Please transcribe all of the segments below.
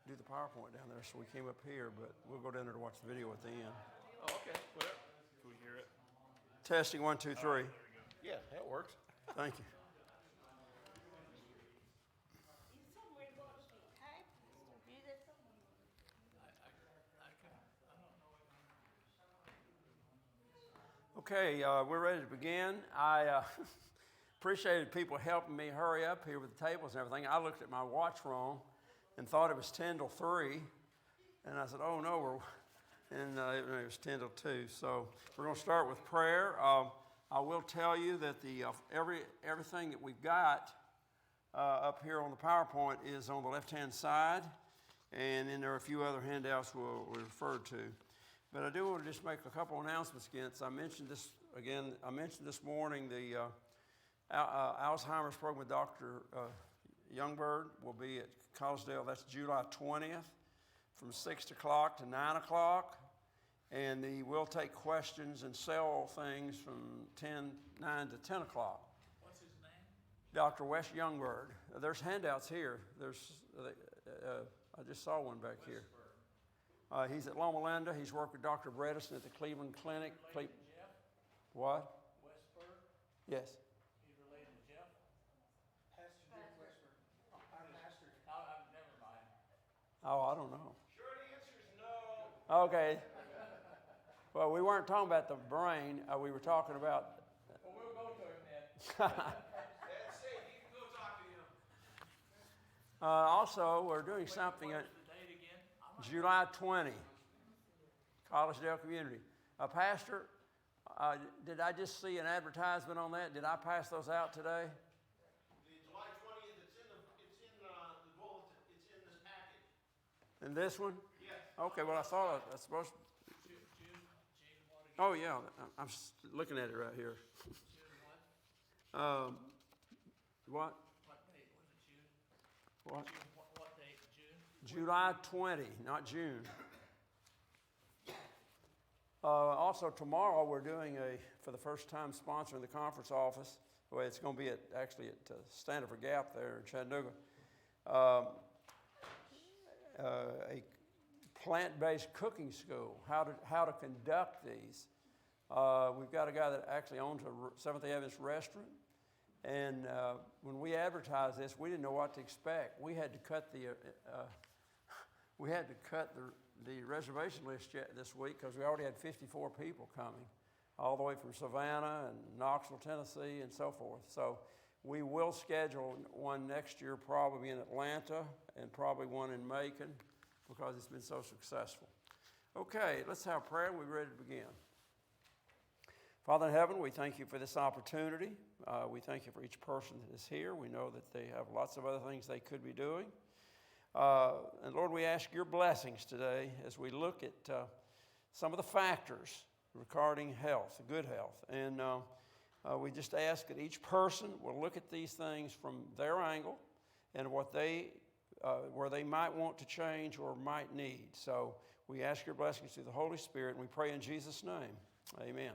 do the PowerPoint down there, so we came up here, but we'll go down there to watch the video at the end. Oh, okay. Well, can we hear it? Testing 1, 2, 3. Yeah, that works. Thank you. Okay, we're ready to begin. I appreciated people helping me hurry up here with the tables and everything. I looked at my watch wrong and thought it was 10 till 3. And I said, oh no, it was 10 till 2. So we're going to start with prayer. I will tell you that everything that we've got up here on the PowerPoint is on the left-hand side. And then there are a few other handouts we'll refer to. But I do want to just make a couple announcements again. I mentioned this morning the Alzheimer's program with Dr. Youngberg will be at Collegedale. That's July 20th from 6 o'clock to 9 o'clock. And we'll take questions and sell things from 9 to 10 o'clock. What's his name? Dr. Wes Youngberg. There's handouts here. I just saw one back here. He's at Loma Linda. He's worked with Dr. Bredesen at the Cleveland Clinic. Jeff? What? Westberg? Yes. He's related to Jeff? Pastor Jim Westberg. I'm pastor. Never mind. Oh, I don't know. Short answer is no. Okay. Well, we weren't talking about the brain. We were talking about... Well, we'll go to him then. That's safe. You can go talk to him. Also, we're doing something... What's the date again? July 20, Collegedale Community. Pastor, did I just see an advertisement on that? Did I pass those out today? The July 20th, it's in the bulletin. It's in this package. In this one? Yes. Okay, well, I thought that's supposed to... June what again? Oh, yeah, I'm looking at it right here. June what? What? What date was it, June? What? June, what date? June? July 20, not June. Also, tomorrow we're doing for the first time, sponsoring the conference office. Well, it's going to be at Stanford for Gap there in Chattanooga. A plant-based cooking school, how to conduct these. We've got a guy that actually owns a Seventh-day Adventist restaurant. And when we advertised this, we didn't know what to expect. We had to cut the reservation list this week because we already had 54 people coming, all the way from Savannah and Knoxville, Tennessee, and so forth. So we will schedule one next year, probably in Atlanta, and probably one in Macon, because it's been so successful. Okay, let's have prayer. We're ready to begin. Father in heaven, we thank you for this opportunity. We thank you for each person that is here. We know that they have lots of other things they could be doing. And Lord, we ask your blessings today as we look at some of the factors regarding health, good health. And we just ask that each person will look at these things from their angle and where they might want to change or might need. So we ask your blessings through the Holy Spirit, and we pray in Jesus' name. Amen.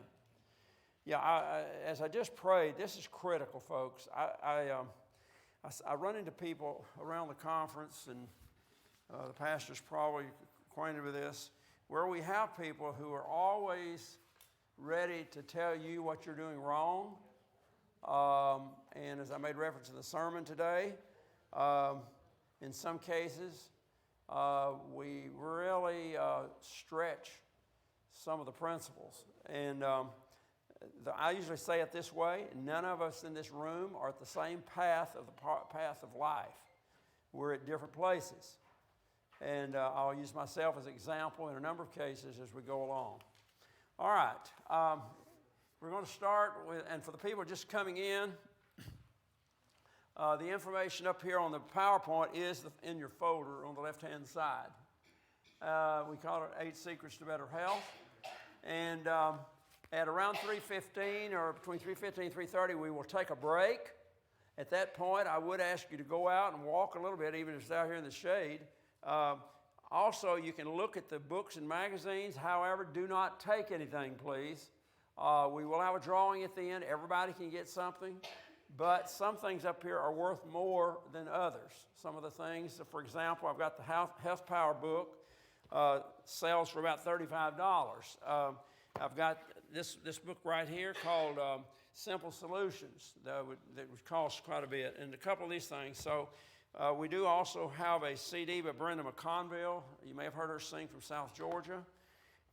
Yeah, as I just prayed, this is critical, folks. I run into people around the conference, and the pastor's probably acquainted with this, where we have people who are always ready to tell you what you're doing wrong. And as I made reference in the sermon today, in some cases, we really stretch some of the principles. And I usually say it this way: none of us in this room are at the same path of life. We're at different places. And I'll use myself as an example in a number of cases as we go along. All right. We're going to start with, and for the people just coming in, the information up here on the PowerPoint is in your folder on the left-hand side. We call it 8 Secrets to Better Health. And at around 3:15 or between 3:15 and 3:30, we will take a break. At that point, I would ask you to go out and walk a little bit, even if it's out here in the shade. Also, you can look at the books and magazines. However, do not take anything, please. We will have a drawing at the end. Everybody can get something. But some things up here are worth more than others. Some of the things, for example, I've got the Health Power book, sells for about $35. I've got this book right here called Simple Solutions that would cost quite a bit, and a couple of these things. So we do also have a CD by Brenda McConville. You may have heard her sing from South Georgia.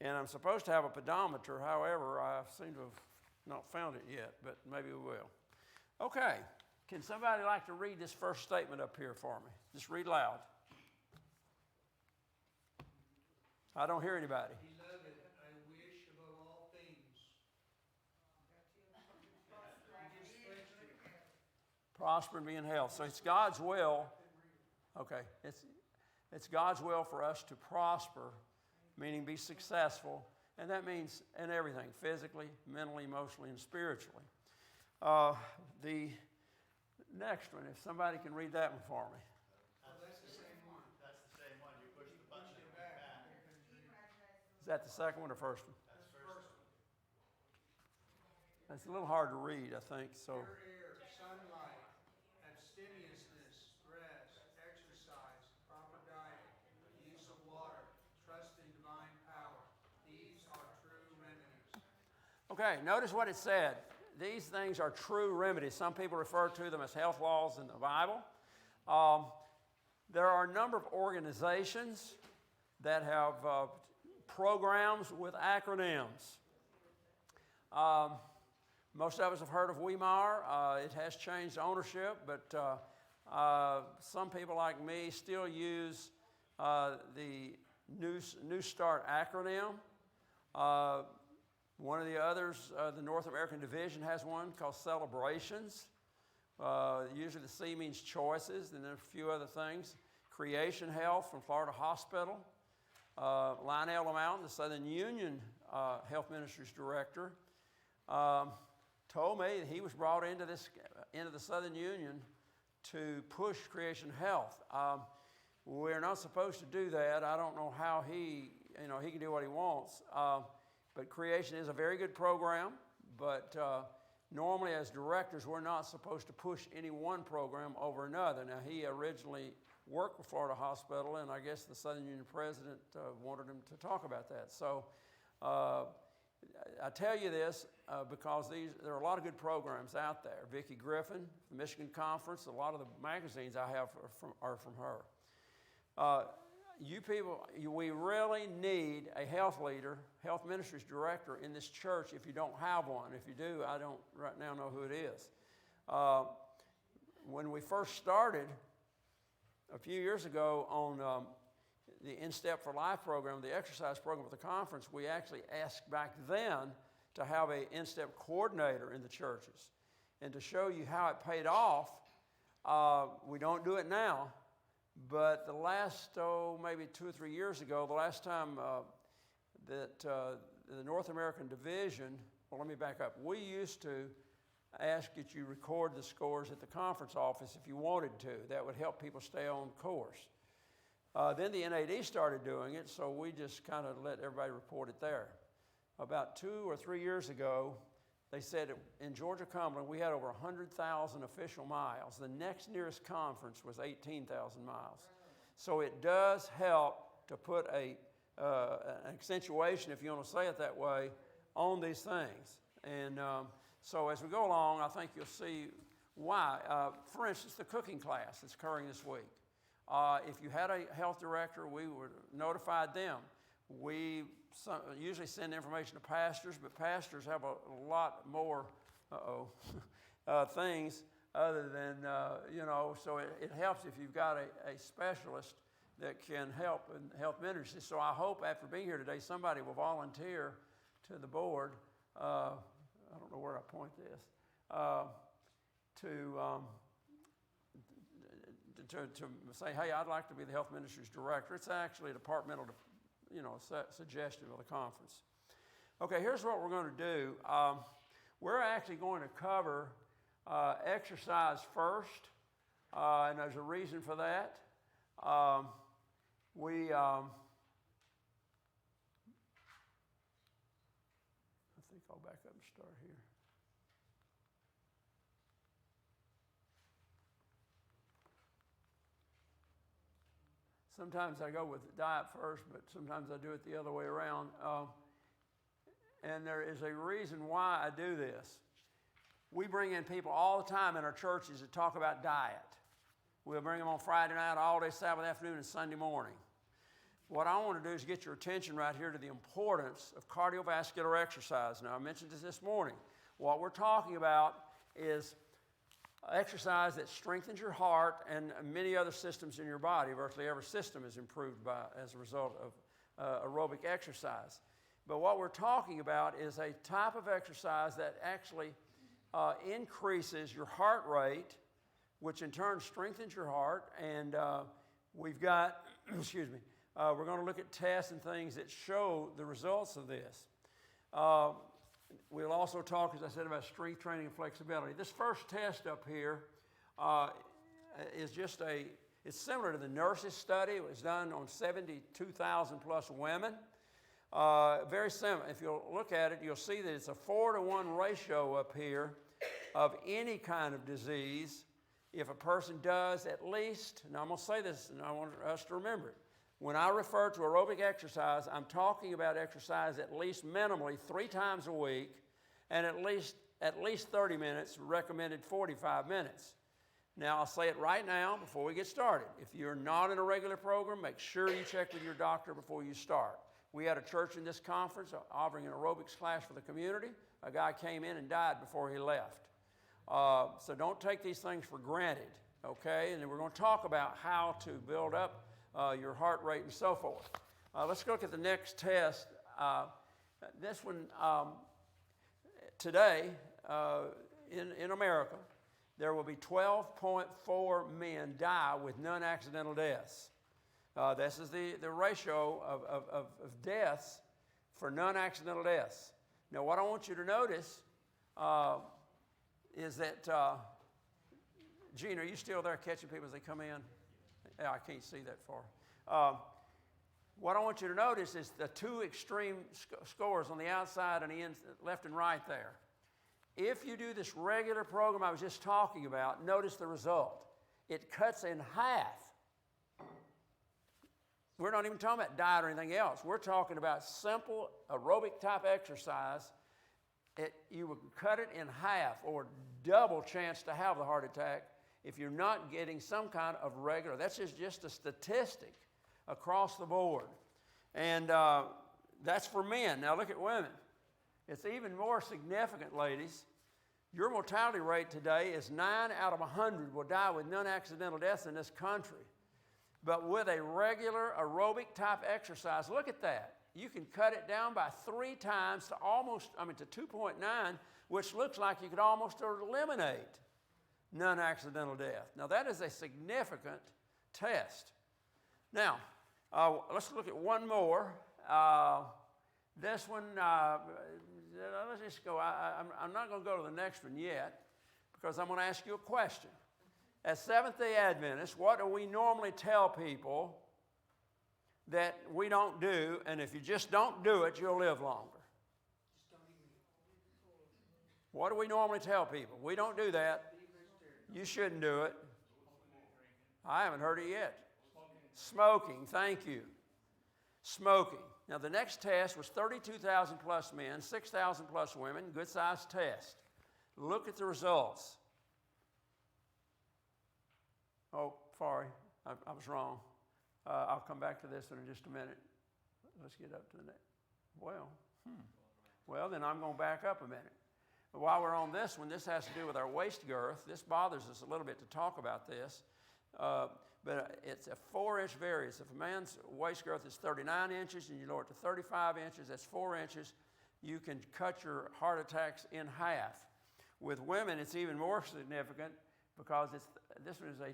And I'm supposed to have a pedometer. However, I seem to have not found it yet, but maybe we will. Okay, can somebody like to read this first statement up here for me? Just read loud. I don't hear anybody. Beloved, I wish above all things. Prosper and be in health. So it's God's will. Okay, it's God's will for us to prosper, meaning be successful, and that means in everything, physically, mentally, emotionally, and spiritually. The next one, if somebody can read that one for me. That's the same one. That's the same one. You push the button and back. Is that the second one or first one? That's the first one. It's a little hard to read, I think, so. Pure air, sunlight, abstemiousness, rest, exercise, proper diet, use of water, trust in divine power. These are true remedies. Okay, notice what it said. These things are true remedies. Some people refer to them as health laws in the Bible. There are a number of organizations that have programs with acronyms. Most of us have heard of Weimar. It has changed ownership, but some people like me still use the New Start acronym. One of the others, the North American Division has one called Celebrations. Usually the C means choices, and then a few other things. Creation Health from Florida Hospital. Lionel Lamount, the Southern Union Health Ministries Director, told me that he was brought into the Southern Union to push Creation Health. We're not supposed to do that. I don't know how he can do what he wants. But Creation is a very good program, but normally as directors, we're not supposed to push any one program over another. Now, he originally worked with Florida Hospital, and I guess the Southern Union president wanted him to talk about that. So I tell you this because there are a lot of good programs out there. Vicki Griffin, the Michigan Conference, a lot of the magazines I have are from her. You people, we really need a health leader, health ministries director in this church if you don't have one. If you do, I don't right now know who it is. When we first started a few years ago on the In Step for Life program, the exercise program at the conference, we actually asked back then to have an In Step coordinator in the churches. And to show you how it paid off, we don't do it now. But the last, maybe 2 or 3 years ago, the last time that the North American Division, well, let me back up. We used to ask that you record the scores at the conference office if you wanted to. That would help people stay on course. Then the NAD started doing it, so we just kind of let everybody report it there. About 2 or 3 years ago, they said in Georgia Cumberland, we had over 100,000 official miles. The next nearest conference was 18,000 miles. So it does help to put an accentuation, if you want to say it that way, on these things. And so as we go along, I think you'll see why. For instance, the cooking class that's occurring this week. If you had a health director, we would notify them. We usually send information to pastors, but pastors have a lot more things other than, so it helps if you've got a specialist that can help in health ministry. So I hope after being here today, somebody will volunteer to the board, I don't know where I point this, to say, hey, I'd like to be the health ministries director. It's actually a departmental suggestion of the conference. Okay, here's what we're going to do. We're actually going to cover exercise first, and there's a reason for that. I think I'll back up and start here. Sometimes I go with diet first, but sometimes I do it the other way around. And there is a reason why I do this. We bring in people all the time in our churches that talk about diet. We'll bring them on Friday night, all day Sabbath afternoon, and Sunday morning. What I want to do is get your attention right here to the importance of cardiovascular exercise. Now, I mentioned this morning. What we're talking about is exercise that strengthens your heart and many other systems in your body. Virtually every system is improved as a result of aerobic exercise. But what we're talking about is a type of exercise that actually increases your heart rate, which in turn strengthens your heart. And we've got, excuse me, we're going to look at tests and things that show the results of this. We'll also talk, as I said, about strength training and flexibility. This first test up here is just it's similar to the nurses study. It was done on 72,000 plus women. Very similar. If you'll look at it, you'll see that it's a 4-to-1 ratio up here of any kind of disease. If a person does at least, and I'm going to say this, and I want us to remember it. When I refer to aerobic exercise, I'm talking about exercise at least minimally 3 times a week, and at least 30 minutes, recommended 45 minutes. Now, I'll say it right now before we get started. If you're not in a regular program, make sure you check with your doctor before you start. We had a church in this conference offering an aerobics class for the community. A guy came in and died before he left. So don't take these things for granted, okay? And then we're going to talk about how to build up your heart rate and so forth. Let's look at the next test. This one, today in America, there will be 12.4 men die with non-accidental deaths. This is the ratio of deaths for non-accidental deaths. Now, what I want you to notice is that, Gene, are you still there catching people as they come in? Yeah, I can't see that far. What I want you to notice is the 2 extreme scores on the outside and the left and right there. If you do this regular program I was just talking about, notice the result. It cuts in half. We're not even talking about diet or anything else. We're talking about simple aerobic type exercise. You would cut it in half or double chance to have the heart attack if you're not getting some kind of regular. That's just a statistic across the board. And that's for men. Now look at women. It's even more significant, ladies. Your mortality rate today is 9 out of 100 will die with non-accidental deaths in this country. But with a regular aerobic type exercise, look at that. You can cut it down by 3 times to 2.9, which looks like you could almost eliminate non-accidental death. Now that is a significant test. Now, let's look at one more. This one, let's just go. I'm not going to go to the next one yet because I'm going to ask you a question. As Seventh-day Adventists, what do we normally tell people that we don't do, and if you just don't do it, you'll live longer? What do we normally tell people? We don't do that. You shouldn't do it. I haven't heard it yet. Smoking, thank you. Smoking. Now, the next test was 32,000 plus men, 6,000 plus women, good-sized test. Look at the results. Oh, sorry, I was wrong. I'll come back to this in just a minute. Let's get up to the next. Well, then I'm going to back up a minute. But while we're on this one, this has to do with our waist girth. This bothers us a little bit to talk about this. But it's a 4-inch variance. If a man's waist girth is 39 inches and you lower it to 35 inches, that's 4 inches. You can cut your heart attacks in half. With women, it's even more significant because this one is a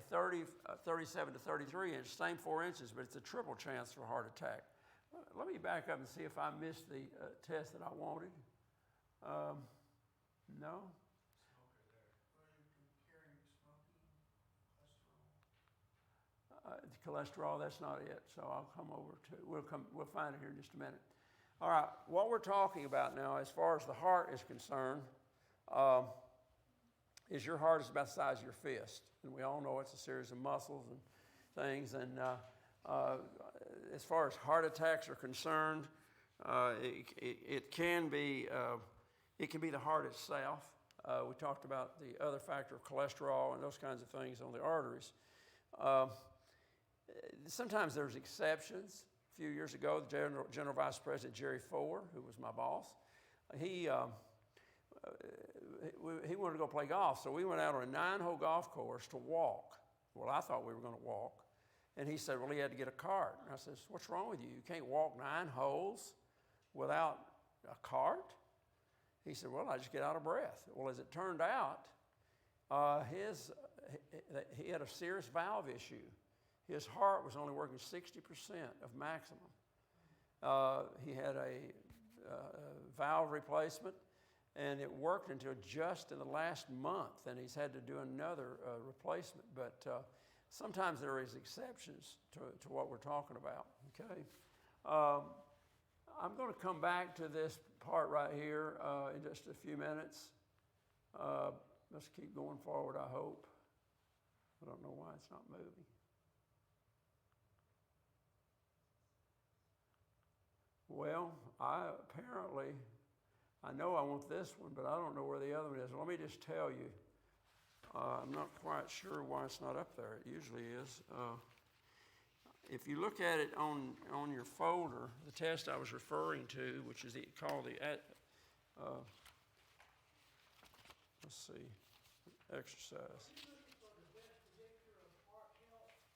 37 to 33 inch, same 4 inches, but it's a triple chance for a heart attack. Let me back up and see if I missed the test that I wanted. No? Cholesterol, that's not it. So I'll come over to, we'll find it here in just a minute. All right, what we're talking about now, as far as the heart is concerned, is your heart is about the size of your fist. And we all know it's a series of muscles and things. And As far as heart attacks are concerned, it can be the heart itself. We talked about the other factor of cholesterol and those kinds of things on the arteries. Sometimes there's exceptions. A few years ago, the General Vice President Jerry Ford, who was my boss, he wanted to go play golf, so we went out on a 9-hole golf course to walk. Well, I thought we were going to walk. And he said, well, he had to get a cart. And I said, what's wrong with you? You can't walk 9 holes without a cart? He said, well, I just get out of breath. Well, as it turned out, he had a serious valve issue. His heart was only working 60% of maximum. He had a valve replacement, and it worked until just in the last month, and he's had to do another replacement. But sometimes there is exceptions to what we're talking about, okay? I'm going to come back to this part right here in just a few minutes. Let's keep going forward, I hope. I don't know why it's not moving. Well, I know I want this one, but I don't know where the other one is. Let me just tell you, I'm not quite sure why it's not up there. It usually is. If you look at it on your folder, the test I was referring to, which is called the, let's see, exercise.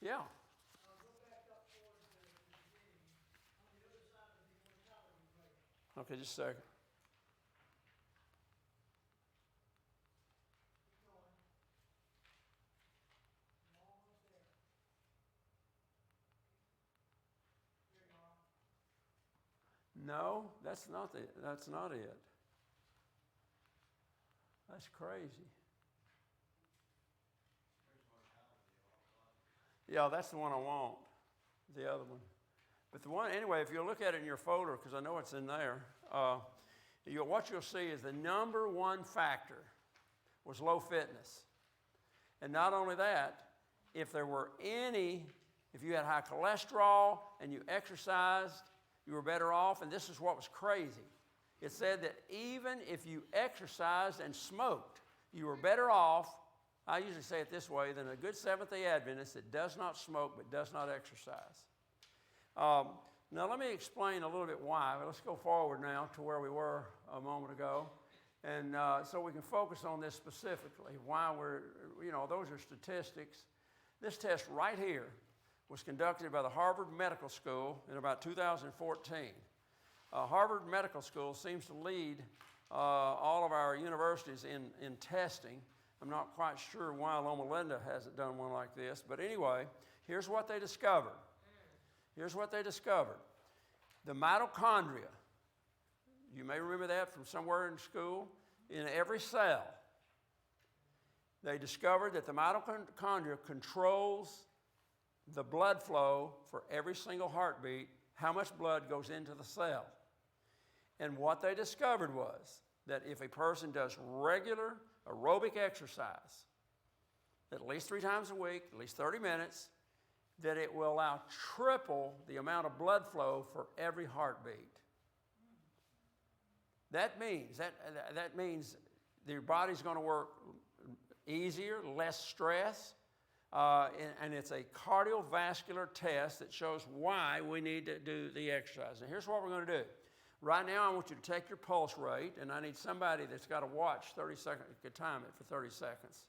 Yeah. Okay, just a second. No, that's not it. That's not it. That's crazy. Yeah, that's the one I want. The other one. But the one, anyway, if you look at it in your folder, because I know it's in there, what you'll see is the number one factor was low fitness. And not only that, if you had high cholesterol and you exercised, you were better off. And this is what was crazy. It said that even if you exercised and smoked, you were better off, I usually say it this way, than a good Seventh-day Adventist that does not smoke but does not exercise. Now let me explain a little bit why. Let's go forward now to where we were a moment ago. And so we can focus on this specifically, why those are statistics. This test right here was conducted by the Harvard Medical School in about 2014. Harvard Medical School seems to lead all of our universities in testing. I'm not quite sure why Loma Linda hasn't done one like this, but anyway, here's what they discovered. Here's what they discovered. The mitochondria, you may remember that from somewhere in school, in every cell. They discovered that the mitochondria controls the blood flow for every single heartbeat, how much blood goes into the cell. And what they discovered was that if a person does regular aerobic exercise, at least 3 times a week, at least 30 minutes, that it will allow triple the amount of blood flow for every heartbeat. That means your body's going to work easier, less stress, and it's a cardiovascular test that shows why we need to do the exercise. Now here's what we're going to do. Right now I want you to take your pulse rate, and I need somebody that's got a watch 30 seconds, you can time it for 30 seconds.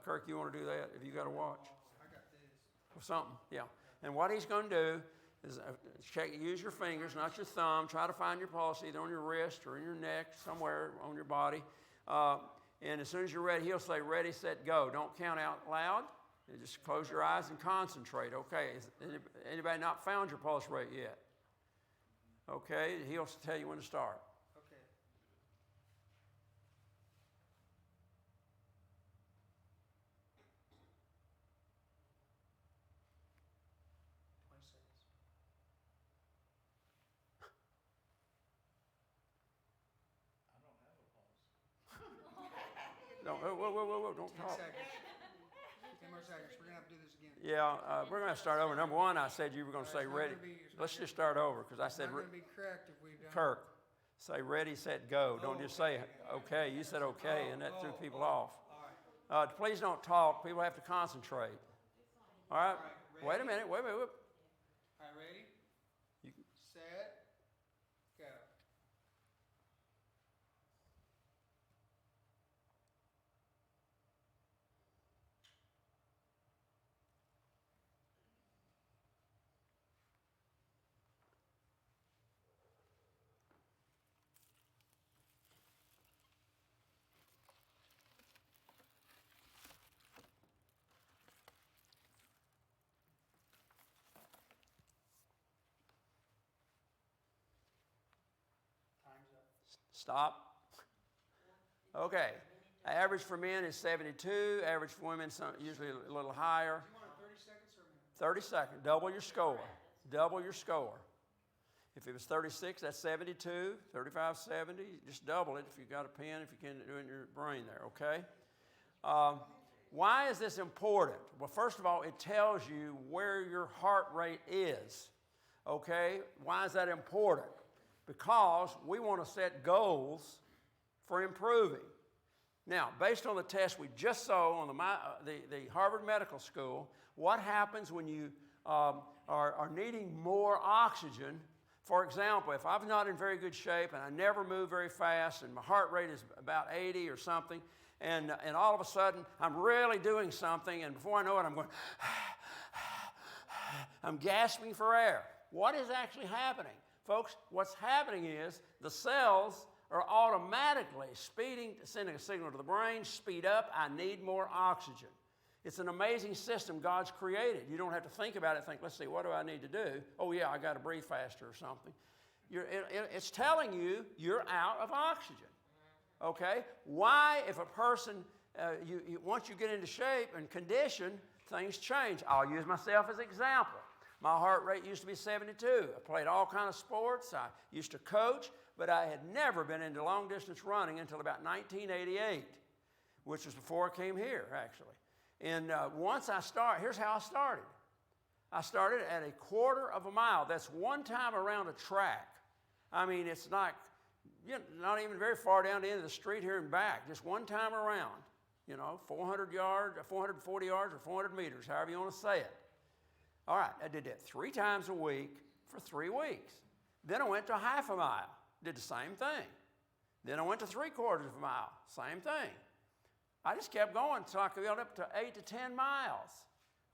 Kirk, you want to do that? Have you got a watch? Or something, yeah. And what he's going to do is use your fingers, not your thumb. Try to find your pulse either on your wrist or in your neck, somewhere on your body. And as soon as you're ready, he'll say, ready, set, go. Don't count out loud. You just close your eyes and concentrate. Okay, anybody not found your pulse rate yet? Okay, he'll tell you when to start. Okay. No, whoa, don't 10 talk. seconds. 10 more 1 second. We're gonna have to do this again. Yeah, we're going to start over. Number one, I said you were going to say It's not ready. gonna be- it's not Let's gonna just start over because I It's said, not gonna be correct if we don't. Kirk, say ready, set, go. Don't just say okay. You said okay, and that threw people off. All right. Please don't talk. People have to concentrate. All right? All right, Wait a ready? minute. Wait. All right, ready? You- Set, go. Time's up. Stop. Okay. Average for men is 72. Average for women usually a little higher. You want 30 seconds or a minute? 30 seconds. Double your score. Double your score. If it was 36, that's 72. 35, 70. Just double it if you got a pen, if you can do it in your brain there, okay? Why is this important? Well, first of all, it tells you where your heart rate is, okay? Why is that important? Because we want to set goals for improving. Now, based on the test we just saw on the Harvard Medical School, what happens when you are needing more oxygen? For example, if I'm not in very good shape and I never move very fast and my heart rate is about 80 or something, and all of a sudden I'm really doing something, and before I know it, I'm going, I'm gasping for air. What is actually happening? Folks, what's happening is the cells are automatically sending a signal to the brain, speed up, I need more oxygen. It's an amazing system God's created. You don't have to think about it, think, let's see, what do I need to do? Oh yeah, I got to breathe faster or something. It's telling you you're out of oxygen. Okay? Why, if a person, once you get into shape and condition, things change. I'll use myself as an example. My heart rate used to be 72. I played all kinds of sports. I used to coach, but I had never been into long distance running until about 1988, which was before I came here, actually. And once I started, here's how I started. I started at a quarter of a mile. That's one time around a track. I mean, it's not even very far down the end of the street here and back. Just one time around, 400 yards, 440 yards, or 400 meters, however you want to say it. All right, I did that 3 times a week for 3 weeks. Then I went to half a mile, did the same thing. Then I went to 3/4 of a mile, same thing. I just kept going until I could get up to 8 to 10 miles.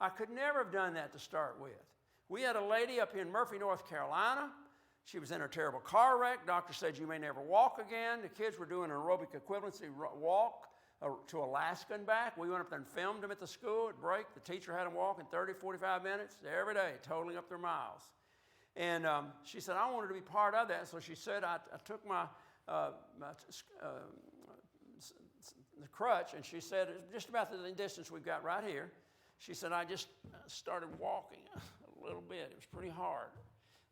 I could never have done that to start with. We had a lady up in Murphy, North Carolina. She was in a terrible car wreck. Doctor said, you may never walk again. The kids were doing an aerobic equivalency walk to Alaska and back. We went up there and filmed them at the school at break. The teacher had them walk in 30, 45 minutes every day, totaling up their miles. And she said, I wanted to be part of that. So she said, I took the crutch, and she said, just about the distance we've got right here. She said, I just started walking a little bit. It was pretty hard.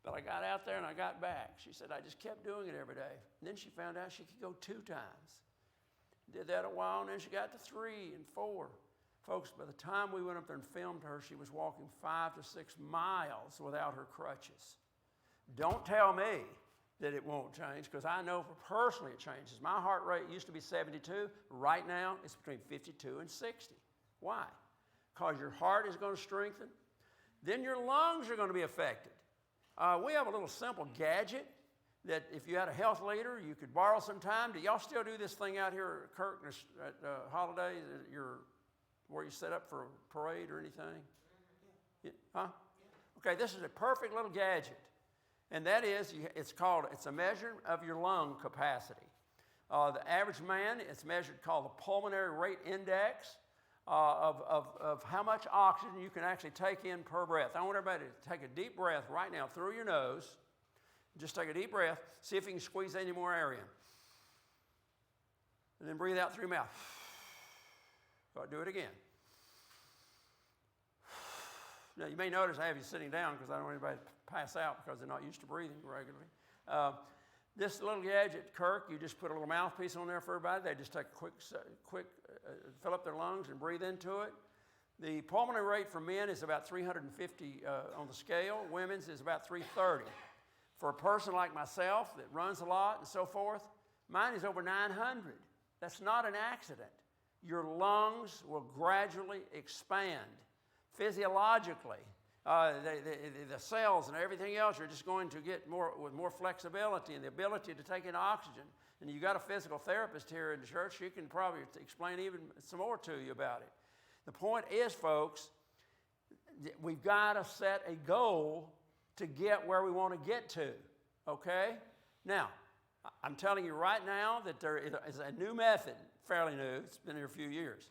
But I got out there and I got back. She said, I just kept doing it every day. And then she found out she could go 2 times. Did that a while, and then she got to 3 and 4. Folks, by the time we went up there and filmed her, she was walking 5 to 6 miles without her crutches. Don't tell me that it won't change, because I know personally it changes. My heart rate used to be 72. Right now, it's between 52 and 60. Why? Because your heart is going to strengthen. Then your lungs are going to be affected. We have a little simple gadget that if you had a health leader, you could borrow some time. Do y'all still do this thing out here at Kirk at holidays, where you set up for a parade or anything? Yeah. Huh? Okay, this is a perfect little gadget. And that is, it's a measure of your lung capacity. The average man, it's measured called the pulmonary rate index of how much oxygen you can actually take in per breath. I want everybody to take a deep breath right now through your nose. Just take a deep breath. See if you can squeeze any more air in. And then breathe out through your mouth. Go ahead, do it again. Now, you may notice I have you sitting down because I don't want anybody to pass out because they're not used to breathing regularly. This little gadget, Kirk, you just put a little mouthpiece on there for everybody. They just take a quick fill up their lungs and breathe into it. The pulmonary rate for men is about 350 on the scale. Women's is about 330. For a person like myself that runs a lot and so forth, mine is over 900. That's not an accident. Your lungs will gradually expand physiologically. The cells and everything else are just going to get more flexibility and the ability to take in oxygen. And you got a physical therapist here in the church. She can probably explain even some more to you about it. The point is, folks, we've got to set a goal to get where we want to get to, okay? Now, I'm telling you right now that there is a new method, fairly new. It's been here a few years.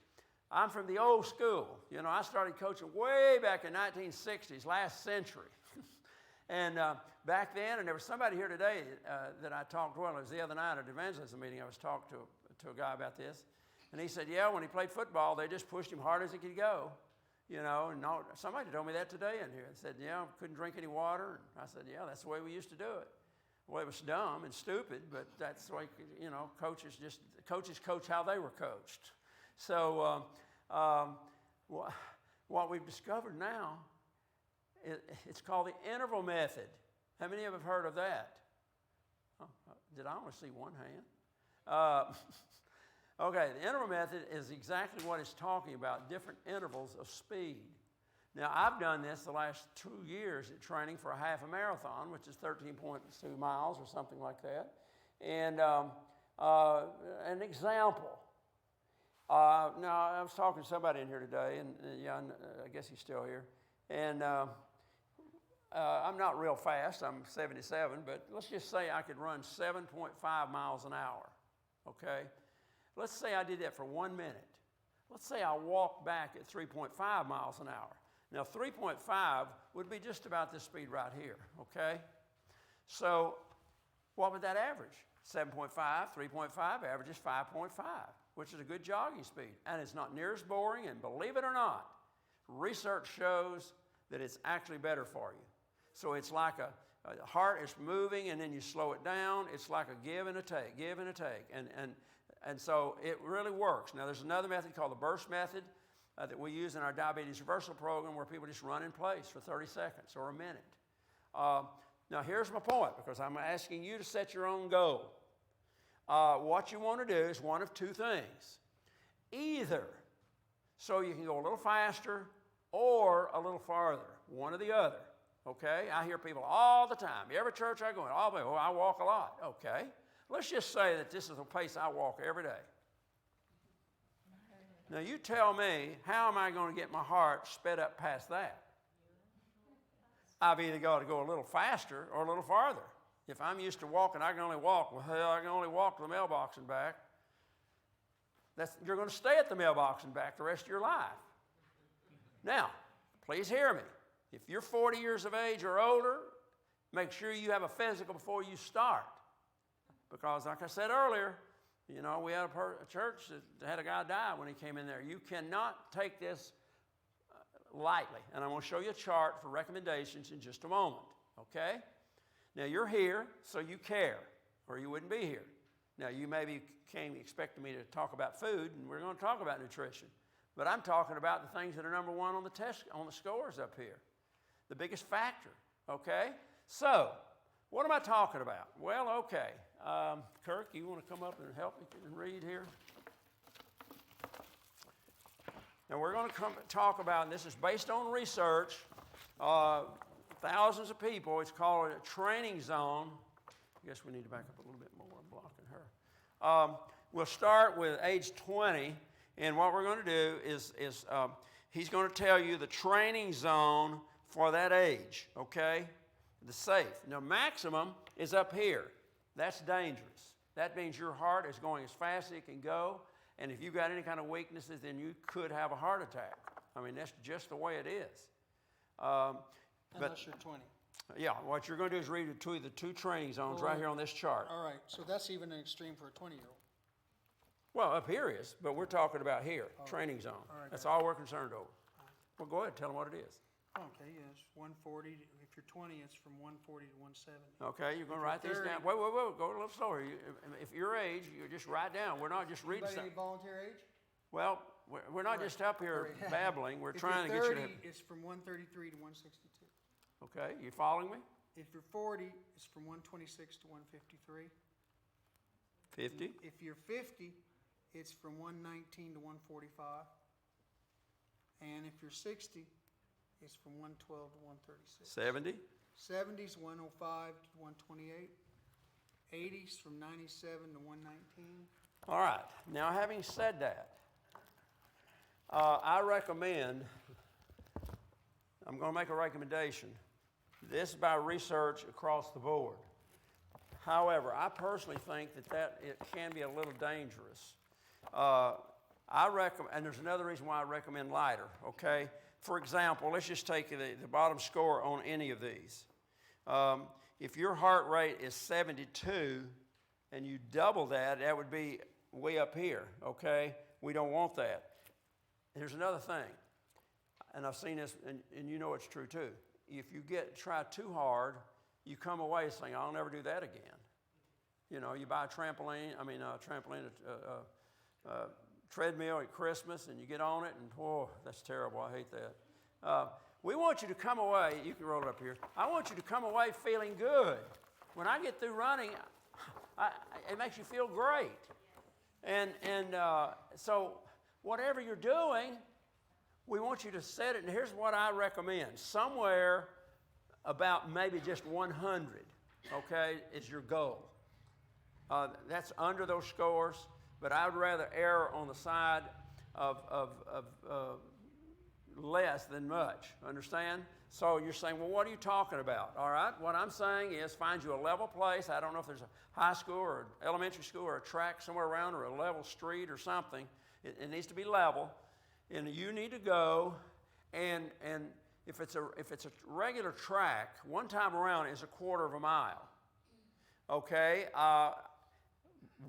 I'm from the old school. You know, I started coaching way back in 1960s, last century. And back then, and there was somebody here today that I talked to, well, it was the other night at an evangelism meeting, I was talking to a guy about this. And he said, yeah, when he played football, they just pushed him hard as he could go. You know, and somebody told me that today in here. They said, yeah, couldn't drink any water. And I said, yeah, that's the way we used to do it. Well, it was dumb and stupid, but that's the way, you know, coaches coach how they were coached. So what we've discovered now, it's called the interval method. How many of you have heard of that? Oh, did I only see one hand? Okay, the interval method is exactly what it's talking about, different intervals of speed. Now, I've done this the last 2 years at training for a half a marathon, which is 13.2 miles or something like that. And an example. Now, I was talking to somebody in here today, and I guess he's still here. And I'm not real fast. I'm 77, but let's just say I could run 7.5 miles an hour, okay? Let's say I did that for 1 minute. Let's say I walked back at 3.5 miles an hour. Now, 3.5 would be just about this speed right here, okay? So what would that average? 7.5, 3.5 averages 5.5, which is a good jogging speed. And it's not near as boring, and believe it or not, research shows that it's actually better for you. So it's like a heart is moving, and then you slow it down. It's like a give and a take, give and a take. And so it really works. Now, there's another method called the burst method that we use in our diabetes reversal program where people just run in place for 30 seconds or a minute. Now, here's my point, because I'm asking you to set your own goal. What you want to do is one of two things. Either so you can go a little faster or a little farther, one or the other. Okay? I hear people all the time. Every church I go in, I walk a lot. Okay. Let's just say that this is the pace I walk every day. Now, you tell me, how am I going to get my heart sped up past that? I've either got to go a little faster or a little farther. If I'm used to walking, I can only walk. Well, hell, I can only walk to the mailbox and back. You're going to stay at the mailbox and back the rest of your life. Now, please hear me. If you're 40 years of age or older, make sure you have a physical before you start. Because like I said earlier, you know, we had a church that had a guy die when he came in there. You cannot take this lightly. And I'm going to show you a chart for recommendations in just a moment, okay? Now, you're here, so you care, or you wouldn't be here. Now, you maybe came expecting me to talk about food, and we're going to talk about nutrition. But I'm talking about the things that are number one on the test, on the scores up here. The biggest factor, okay? So, what am I talking about? Well, okay. Kirk, you want to come up and help me and read here? Now, we're going to talk about, and this is based on research, thousands of people. It's called a training zone. I guess we need to back up a little bit more. I'm blocking her. We'll start with age 20, and what we're going to do is he's going to tell you the training zone for that age, okay? The safe. Now, maximum is up here. That's dangerous. That means your heart is going as fast as it can go, and if you've got any kind of weaknesses, then you could have a heart attack. I mean, that's just the way it is. Unless you're 20. Yeah, what you're going to do is read the two training zones right here on this chart. All right, so that's even an extreme for a 20-year-old. Well, up here is, but we're talking about here, training zone. All right, That's all we're concerned over. Well, go ahead, tell them what it is. Okay, yes, 140. If you're 20, it's from 140 to 170. Okay, you're going to write If this you're down. Wait, go a little slower. If your age, you just write down. We're not just reading Anybody something. any volunteer age? Well, we're not just up here All right. babbling, we're If trying to you're get you 30, it's from 133 to 162. Okay, you following me? If you're 40, it's from 126 to 153. 50? If you're 50, it's from 119 to 145. And if you're 60, it's from 112 to 136. 70? 70's 105 to 128. 80's from 97 to 119. All right, now having said that, I recommend, I'm going to make a recommendation. This is by research across the board. However, I personally think that it can be a little dangerous. I recommend, and there's another reason why I recommend lighter, okay? For example, let's just take the bottom score on any of these. If your heart rate is 72 and you double that, that would be way up here, okay? We don't want that. Here's another thing, and I've seen this, and you know it's true too. If you try too hard, you come away saying, I'll never do that again. You know, you buy a treadmill at Christmas, and you get on it, and whoa, that's terrible, I hate that. We want you to come away, you can roll it up here. I want you to come away feeling good. When I get through running, it makes you feel great. And so whatever you're doing, we want you to set it, and here's what I recommend. Somewhere about maybe just 100, okay, is your goal. That's under those scores, but I would rather err on the side of less than much, understand? So you're saying, well, what are you talking about? All right, what I'm saying is find you a level place. I don't know if there's a high school or an elementary school or a track somewhere around or a level street or something. It needs to be level, and you need to go, and if it's a regular track, one time around is a quarter of a mile. Okay,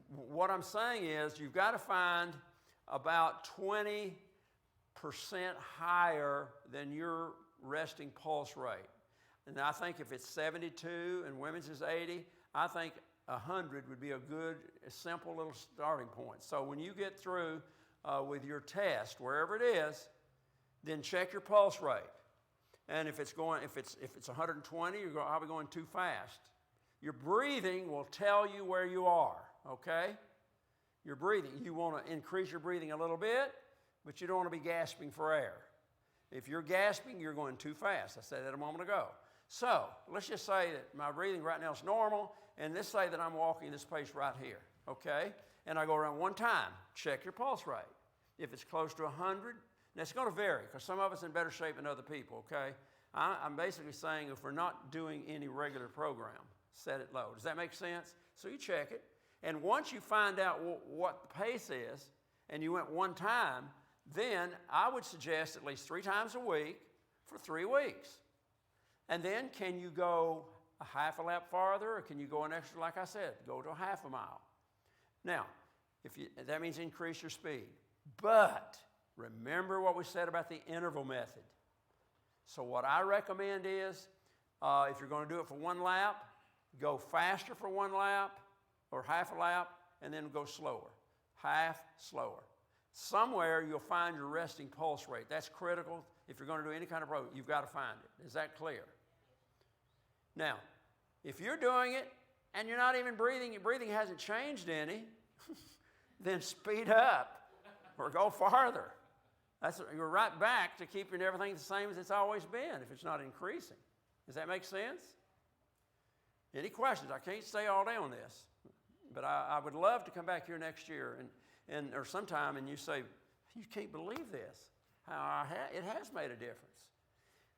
what I'm saying is you've got to find about 20% higher than your resting pulse rate. And I think if it's 72 and women's is 80, I think 100 would be a good, simple little starting point. So when you get through with your test, wherever it is, then check your pulse rate. And if it's 120, you're probably going too fast. Your breathing will tell you where you are, okay? Your breathing. You want to increase your breathing a little bit, but you don't want to be gasping for air. If you're gasping, you're going too fast. I said that a moment ago. So let's just say that my breathing right now is normal, and let's say that I'm walking this pace right here, okay? And I go around one time. Check your pulse rate. If it's close to 100, now it's going to vary because some of us are in better shape than other people, okay? I'm basically saying if we're not doing any regular program, set it low. Does that make sense? So you check it. And once you find out what the pace is, and you went one time, then I would suggest at least 3 times a week for 3 weeks. And then can you go a half a lap farther, or can you go an extra, like I said, go to a half a mile? Now, that means increase your speed. But remember what we said about the interval method. So what I recommend is, if you're going to do it for 1 lap, go faster for 1 lap, or half a lap, and then go slower. Half, slower. Somewhere you'll find your resting pulse rate. That's critical. If you're going to do any kind of program, you've got to find it. Is that clear? Now, if you're doing it and you're not even breathing, your breathing hasn't changed any, then speed up or go farther. You're right back to keeping everything the same as it's always been if it's not increasing. Does that make sense? Any questions? I can't stay all day on this, but I would love to come back here next year or sometime, and you say, you can't believe this, how it has made a difference.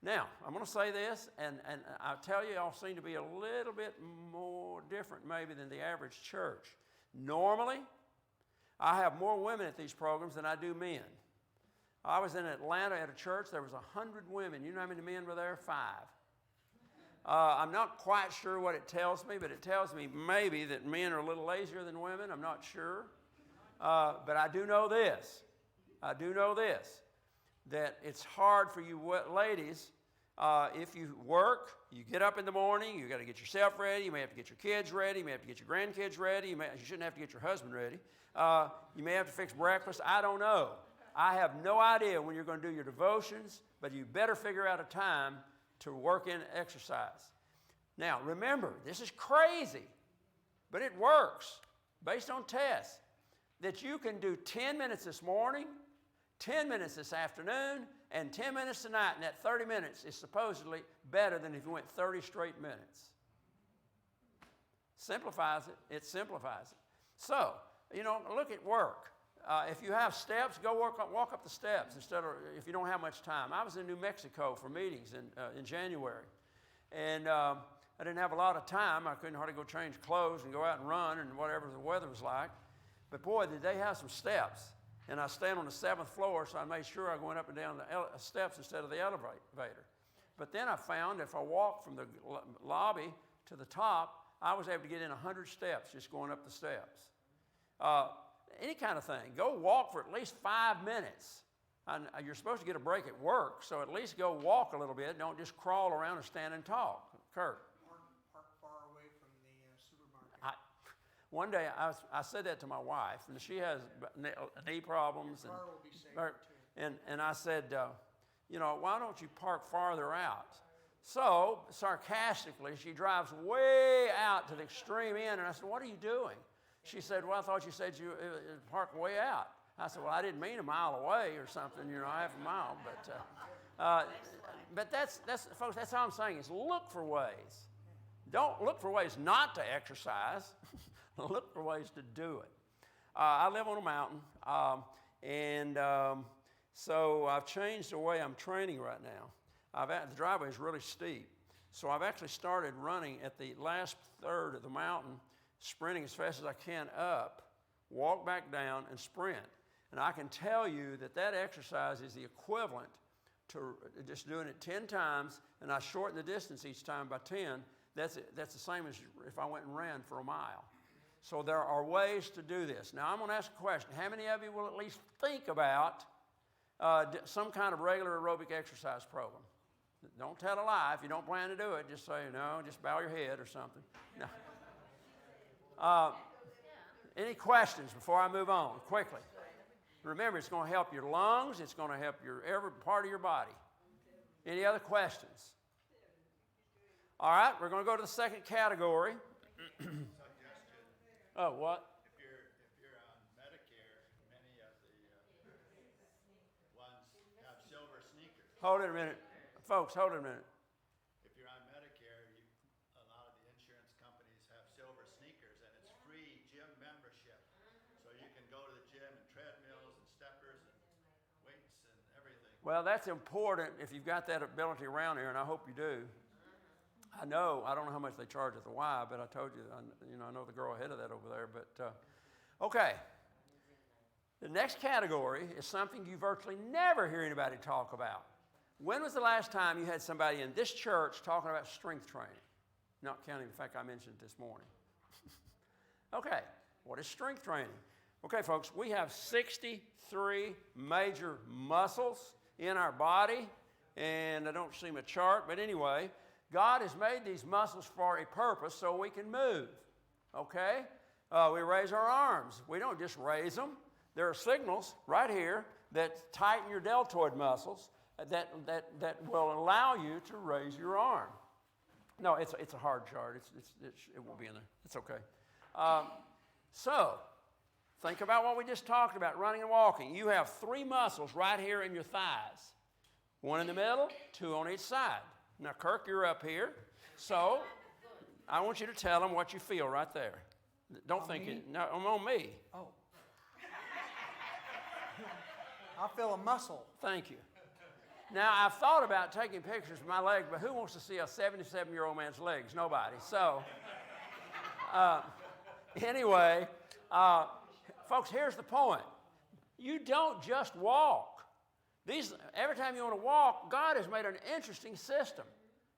Now, I'm going to say this, and I'll tell you, y'all seem to be a little bit more different maybe than the average church. Normally, I have more women at these programs than I do men. I was in Atlanta at a church, there was 100 women. You know how many men were there? 5. I'm not quite sure what it tells me, but it tells me maybe that men are a little lazier than women. I'm not sure. But I do know this. That it's hard for you ladies If you work, you get up in the morning, you got to get yourself ready, you may have to get your kids ready, you may have to get your grandkids ready, you shouldn't have to get your husband ready. You may have to fix breakfast, I don't know. I have no idea when you're going to do your devotions, but you better figure out a time to work in exercise. Now, remember, this is crazy, but it works based on tests, that you can do 10 minutes this morning, 10 minutes this afternoon, and 10 minutes tonight, and that 30 minutes is supposedly better than if you went 30 straight minutes. Simplifies it. It simplifies it. So, look at work. If you have steps, go walk up the steps instead of, if you don't have much time. I was in New Mexico for meetings in January, and I didn't have a lot of time. I couldn't hardly go change clothes and go out and run and whatever the weather was like. But boy, did they have some steps. And I stand on the 7th floor, so I made sure I went up and down the steps instead of the elevator. But then I found if I walked from the lobby to the top, I was able to get in 100 steps just going up the steps. Any kind of thing. Go walk for at least 5 minutes. You're supposed to get a break at work, so at least go walk a little bit. Don't just crawl around and stand and talk. Kurt. Park far away from the supermarket. One day I said that to my wife, and she has knee problems. Your car will be safer too. And I said, why don't you park farther out? So, sarcastically, she drives way out to the extreme end, and I said, what are you doing? She said, well, I thought you said you park way out. I said, well, I didn't mean a mile away or something, half a mile. But that's folks, that's all I'm saying is look for ways. Don't look for ways not to exercise. Look for ways to do it. I live on a mountain, so I've changed the way I'm training right now. The driveway is really steep, so I've actually started running at the last third of the mountain, sprinting as fast as I can up, walk back down, and sprint. And I can tell you that exercise is the equivalent to just doing it 10 times, and I shorten the distance each time by 10. That's the same as if I went and ran for a mile. So there are ways to do this. Now, I'm going to ask a question. How many of you will at least think about some kind of regular aerobic exercise program? Don't tell a lie. If you don't plan to do it, just say, no, just bow your head or something. No. Any questions before I move on? Quickly. Remember, it's going to help your lungs. It's going to help every part of your body. Any other questions? All right, we're going to go to the second category. Oh, what? If you're on Medicare, many of the ones have silver sneakers. Hold it a minute. Folks, hold it a minute. If you're on Medicare, a lot of the insurance companies have silver sneakers, and it's free gym membership. So you can go to the gym and treadmills and steppers and weights and everything. Well, that's important if you've got that ability around here, and I hope you do. I don't know how much they charge at the Y, but I told you, I know the girl ahead of that over there. But, okay. The next category is something you virtually never hear anybody talk about. When was the last time you had somebody in this church talking about strength training? Not counting the fact I mentioned it this morning. Okay, what is strength training? Okay, folks, we have 63 major muscles in our body, and I don't see a chart, but anyway, God has made these muscles for a purpose so we can move, okay? We raise our arms. We don't just raise them. There are signals right here that tighten your deltoid muscles that will allow you to raise your arm. No, it's a hard chart. It won't be in there. It's okay. So, think about what we just talked about, running and walking. You have 3 muscles right here in your thighs. 1 in the middle, 2 on each side. Now, Kirk, you're up here, so I want you to tell them what you feel right there. Don't On think me? it. No, on me. Oh. I feel a muscle. Thank you. Now, I've thought about taking pictures of my legs, but who wants to see a 77-year-old man's legs? Nobody. So, anyway, folks, here's the point. You don't just walk. Every time you want to walk, God has made an interesting system.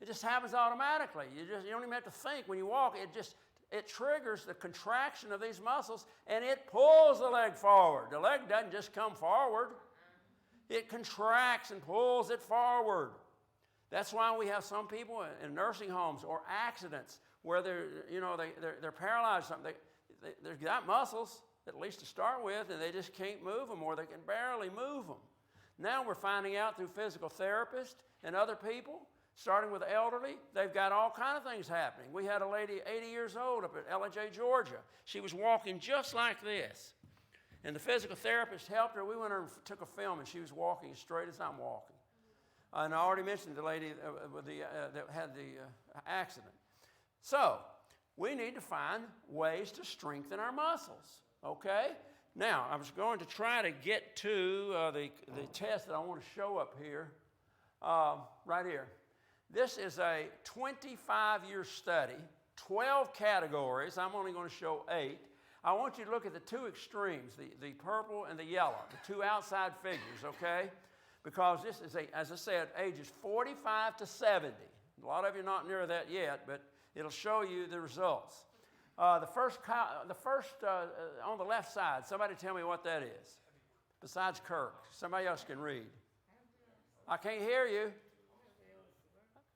It just happens automatically. You don't even have to think when you walk. It triggers the contraction of these muscles, and it pulls the leg forward. The leg doesn't just come forward. It contracts and pulls it forward. That's why we have some people in nursing homes or accidents where they're paralyzed. Something they've got muscles at least to start with, and they just can't move them, or they can barely move them. Now we're finding out through physical therapists and other people, starting with the elderly, they've got all kinds of things happening. We had a lady 80 years old up at LJ, Georgia. She was walking just like this. And the physical therapist helped her. We went over and took a film, and she was walking as straight as I'm walking. And I already mentioned the lady that had the accident. So we need to find ways to strengthen our muscles, okay? Now, I was going to try to get to the test that I want to show up here, right here. This is a 25-year study, 12 categories. I'm only going to show 8. I want you to look at the two extremes, the purple and the yellow, the two outside figures, okay? Because this is, as I said, ages 45 to 70. A lot of you are not near that yet, but it'll show you the results. The first on the left side, somebody tell me what that is. Besides Kirk, somebody else can read. I can't hear you.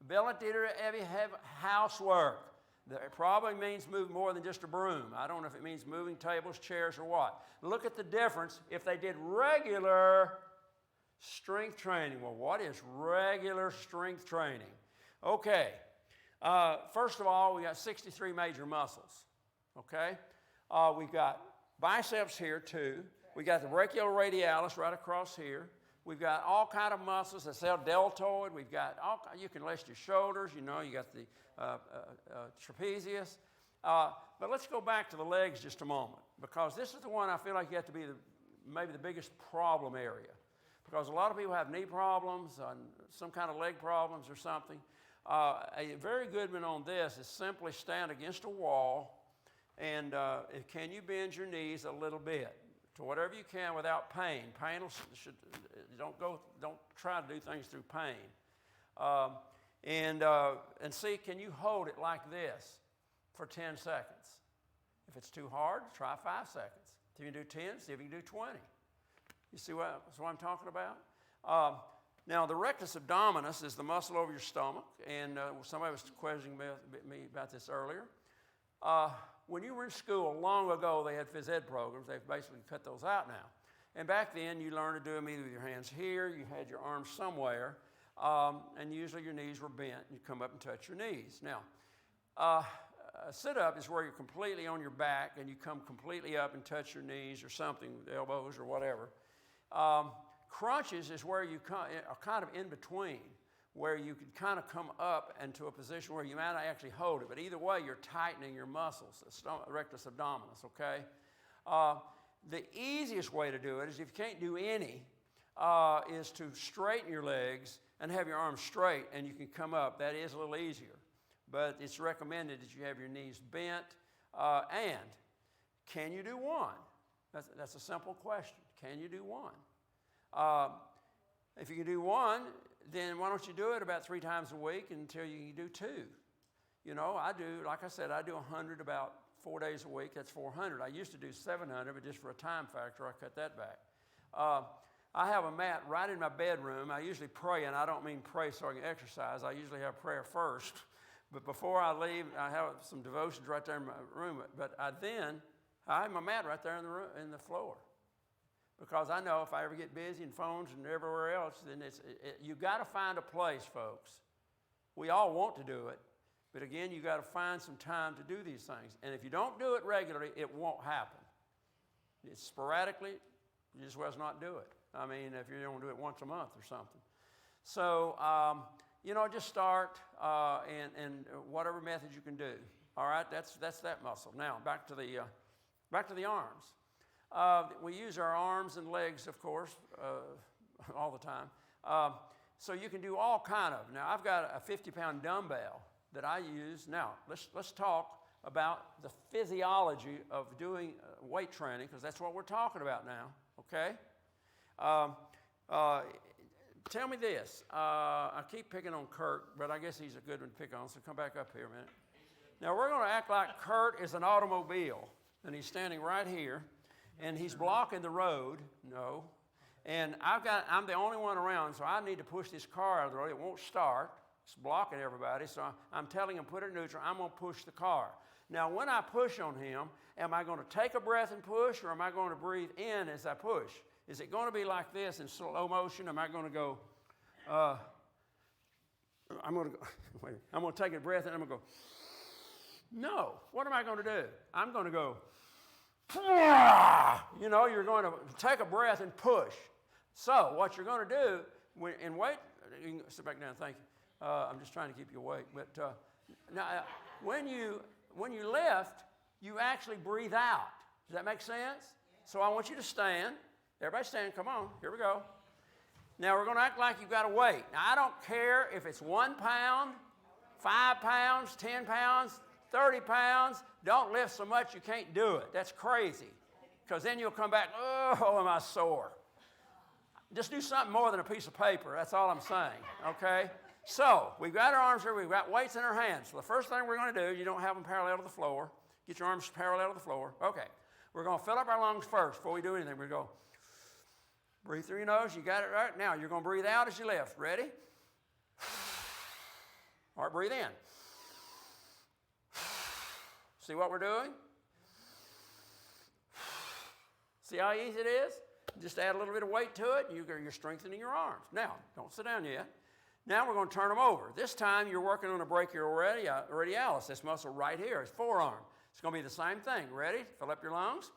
Ability to have housework. It probably means move more than just a broom. I don't know if it means moving tables, chairs, or what. Look at the difference if they did regular strength training. Well, what is regular strength training? Okay. First of all, we got 63 major muscles. Okay? We've got biceps here too. We got the brachioradialis right across here. We've got all kind of muscles. The cell deltoid. We've got you can list your shoulders. You got the trapezius. But let's go back to the legs just a moment, because this is the one I feel like you have to be maybe the biggest problem area, because a lot of people have knee problems and some kind of leg problems or something. A very good one on this is simply stand against a wall and can you bend your knees a little bit to whatever you can without pain. Don't try to do things through pain. And see, can you hold it like this for 10 seconds? If it's too hard, try 5 seconds. If you can do 10, see if you can do 20. You see what I'm talking about? Now, the rectus abdominis is the muscle over your stomach, and somebody was questioning me about this earlier. When you were in school long ago, they had phys ed programs. They've basically cut those out now. And back then, you learned to do them either with your hands here, you had your arms somewhere, and usually your knees were bent. You come up and touch your knees. Now, a sit-up is where you're completely on your back and you come completely up and touch your knees or something, elbows or whatever. Crunches is where you are kind of in between, where you can kind of come up into a position where you might not actually hold it. But either way, you're tightening your muscles, the rectus abdominis, okay? The easiest way to do it is, if you can't do any, is to straighten your legs and have your arms straight, and you can come up. That is a little easier. But it's recommended that you have your knees bent. And can you do one? That's a simple question. Can you do one? If you can do one, then why don't you do it about 3 times a week until you can do 2? I do, like I said, I do 100 about 4 days a week. That's 400. I used to do 700, but just for a time factor, I cut that back. I have a mat right in my bedroom. I usually pray, and I don't mean pray so I can exercise. I usually have prayer first. But before I leave, I have some devotions right there in my room. But I have my mat right there in the floor. Because I know if I ever get busy and phones and everywhere else, then you got to find a place, folks. We all want to do it, but again, you got to find some time to do these things. And if you don't do it regularly, it won't happen. It's sporadically, you just well not do it. I mean, if you don't do it once a month or something. So, just start and whatever method you can do. All right, that's that muscle. Now back to the arms. We use our arms and legs, of course, all the time. So you can do all kind of. Now I've got a 50-pound dumbbell that I use. Now let's talk about the physiology of doing weight training, because that's what we're talking about now. Okay. Tell me this. I keep picking on Kurt, but I guess he's a good one to pick on, so come back up here a minute. Now, we're going to act like Kurt is an automobile, and he's standing right here, and he's blocking the road. No. And I'm the only one around, so I need to push this car out of the road. It won't start. It's blocking everybody, so I'm telling him put it in neutral. I'm going to push the car. Now, when I push on him, am I going to take a breath and push, or am I going to breathe in as I push? Is it going to be like this in slow motion? Am I going to go, I'm going to take a breath and I'm going to go, no. What am I going to do? I'm going to go, you know, you're going to take a breath and push. So what you're going to do, and wait, you can sit back down, thank you. I'm just trying to keep you awake. But now, when you lift, you actually breathe out. Does that make sense? So I want you to stand. Everybody stand. Come on. Here we go. Now we're going to act like you've got a weight. Now I don't care if it's 1 pound, 5 pounds, 10 pounds, 30 pounds. Don't lift so much you can't do it. That's crazy. Because then you'll come back, oh, am I sore? Just do something more than a piece of paper. That's all I'm saying. Okay? So we've got our arms here. We've got weights in our hands. So the first thing we're going to do, you don't have them parallel to the floor. Get your arms parallel to the floor. Okay. We're going to fill up our lungs first before we do anything. We're going to go. Breathe through your nose. You got it right. Now you're going to breathe out as you lift. Ready? All right, breathe in. See what we're doing? See how easy it is? Just add a little bit of weight to it, and you're strengthening your arms. Now, don't sit down yet. Now we're going to turn them over. This time you're working on a brachioradialis, this muscle right here, it's forearm. It's going to be the same thing. Ready? Fill up your lungs.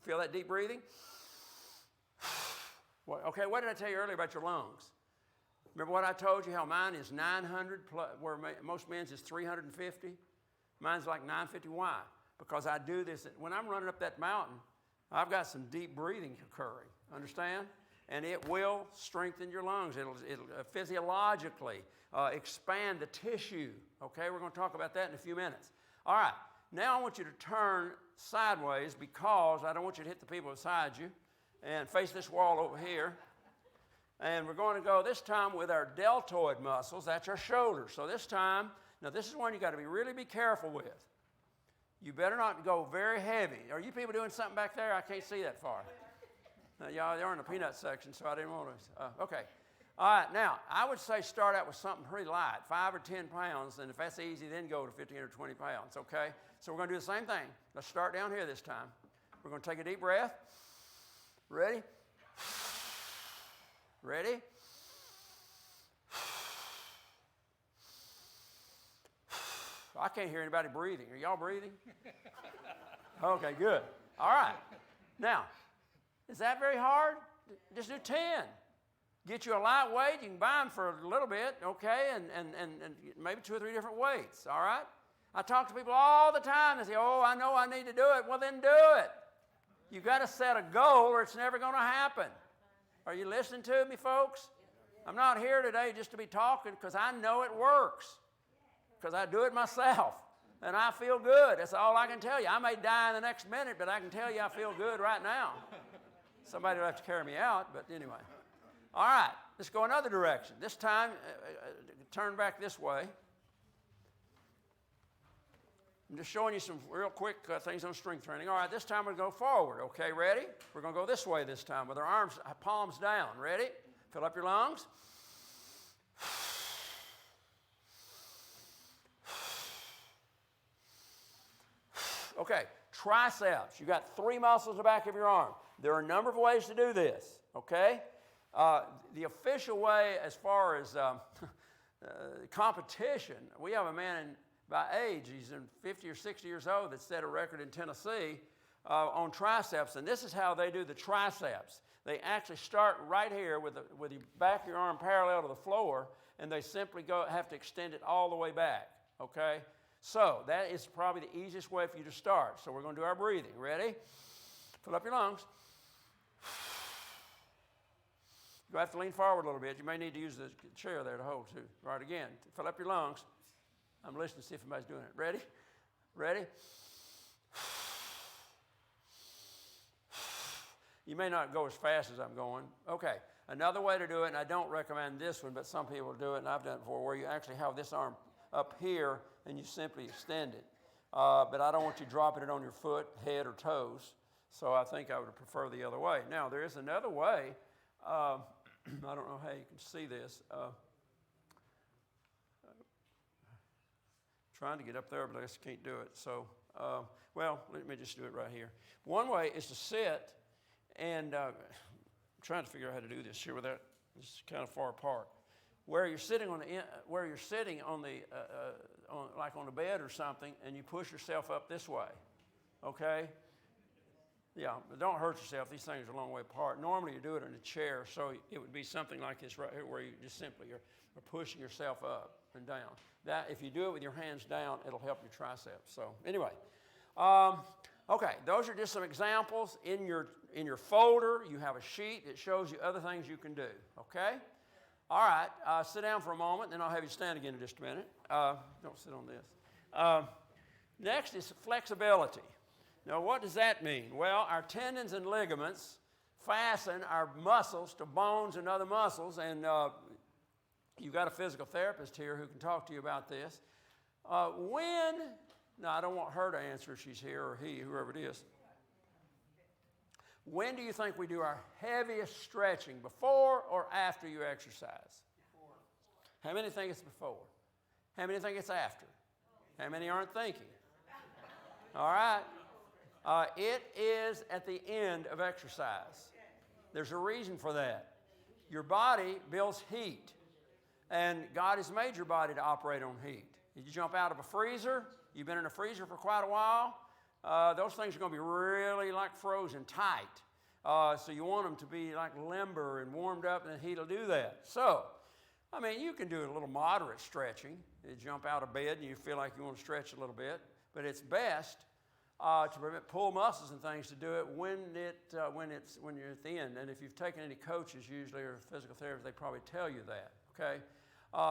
Feel that deep breathing? Okay, what did I tell you earlier about your lungs? Remember what I told you, how mine is 900, where most men's is 350? Mine's like 950. Why? Because I do this. When I'm running up that mountain, I've got some deep breathing occurring. Understand? And it will strengthen your lungs. It'll physiologically expand the tissue. Okay, we're going to talk about that in a few minutes. All right, now I want you to turn sideways because I don't want you to hit the people beside you, and face this wall over here. And we're going to go this time with our deltoid muscles. That's our shoulders. So this time, now this is one you got to be careful with. You better not go very heavy. Are you people doing something back there? I can't see that far. Now, y'all, they're in the peanut section, so I didn't want to. Okay. All right. Now, I would say start out with something pretty light, 5 or 10 pounds, and if that's easy, then go to 15 or 20 pounds, okay? So we're going to do the same thing. Let's start down here this time. We're going to take a deep breath. Ready? Ready? I can't hear anybody breathing. Are y'all breathing? Okay, good. All right. Now, is that very hard? Just do 10. Get you a light weight. You can buy them for a little bit, okay, and maybe 2 or 3 different weights, all right? I talk to people all the time. They say, oh, I know I need to do it. Well, then do it. You've got to set a goal or it's never going to happen. Are you listening to me, folks? I'm not here today just to be talking because I know it works. Because I do it myself. And I feel good. That's all I can tell you. I may die in the next minute, but I can tell you I feel good right now. Somebody will have to carry me out, but anyway. All right, let's go another direction. This time, turn back this way. I'm just showing you some real quick things on strength training. All right, this time we're going to go forward. Okay, ready? We're going to go this way this time with our arms, palms down. Ready? Fill up your lungs. Okay, triceps. You got 3 muscles in the back of your arm. There are a number of ways to do this, okay? The official way as far as competition, we have a man by age, he's in 50 or 60 years old, that set a record in Tennessee on triceps, and this is how they do the triceps. They actually start right here with the back of your arm parallel to the floor, and they simply have to extend it all the way back, okay? So that is probably the easiest way for you to start. So we're going to do our breathing. Ready? Fill up your lungs. You have to lean forward a little bit. You may need to use the chair there to hold too. All right, again, fill up your lungs. I'm listening to see if anybody's doing it. Ready? Ready? You may not go as fast as I'm going. Okay, another way to do it, and I don't recommend this one, but some people do it, and I've done it before, where you actually have this arm up here and you simply extend it. But I don't want you dropping it on your foot, head, or toes. So I think I would prefer the other way. Now, there is another way. I don't know how you can see this. Trying to get up there, but I just can't do it. So, well, let me just do it right here. One way is to sit, and I'm trying to figure out how to do this here without it's kind of far apart. Where you're sitting on like on a bed or something, and you push yourself up this way. Okay. Yeah, but don't hurt yourself. These things are a long way apart. Normally, you do it in a chair, so it would be something like this right here, where you just simply are pushing yourself up and down. That, if you do it with your hands down, it'll help your triceps. So anyway, okay, those are just some examples. In your folder, you have a sheet that shows you other things you can do. Okay, all right. Sit down for a moment, then I'll have you stand again in just a minute. Don't sit on this. Next is flexibility. Now, what does that mean? Well, our tendons and ligaments fasten our muscles to bones and other muscles, and you've got a physical therapist here who can talk to you about this. Now I don't want her to answer if she's here or he, whoever it is. When do you think we do our heaviest stretching, before or after you exercise? Before. How many think it's before? How many think it's after? How many aren't thinking? All right. It is at the end of exercise. There's a reason for that. Your body builds heat, and God has made your body to operate on heat. If you jump out of a freezer, you've been in a freezer for quite a while, those things are going to be really like frozen tight. So you want them to be like limber and warmed up, and the heat will do that. So, I mean, you can do a little moderate stretching. You jump out of bed and you feel like you want to stretch a little bit, but it's best to prevent pull muscles and things to do it when you're at the end. And if you've taken any coaches usually or physical therapists, they probably tell you that. Okay.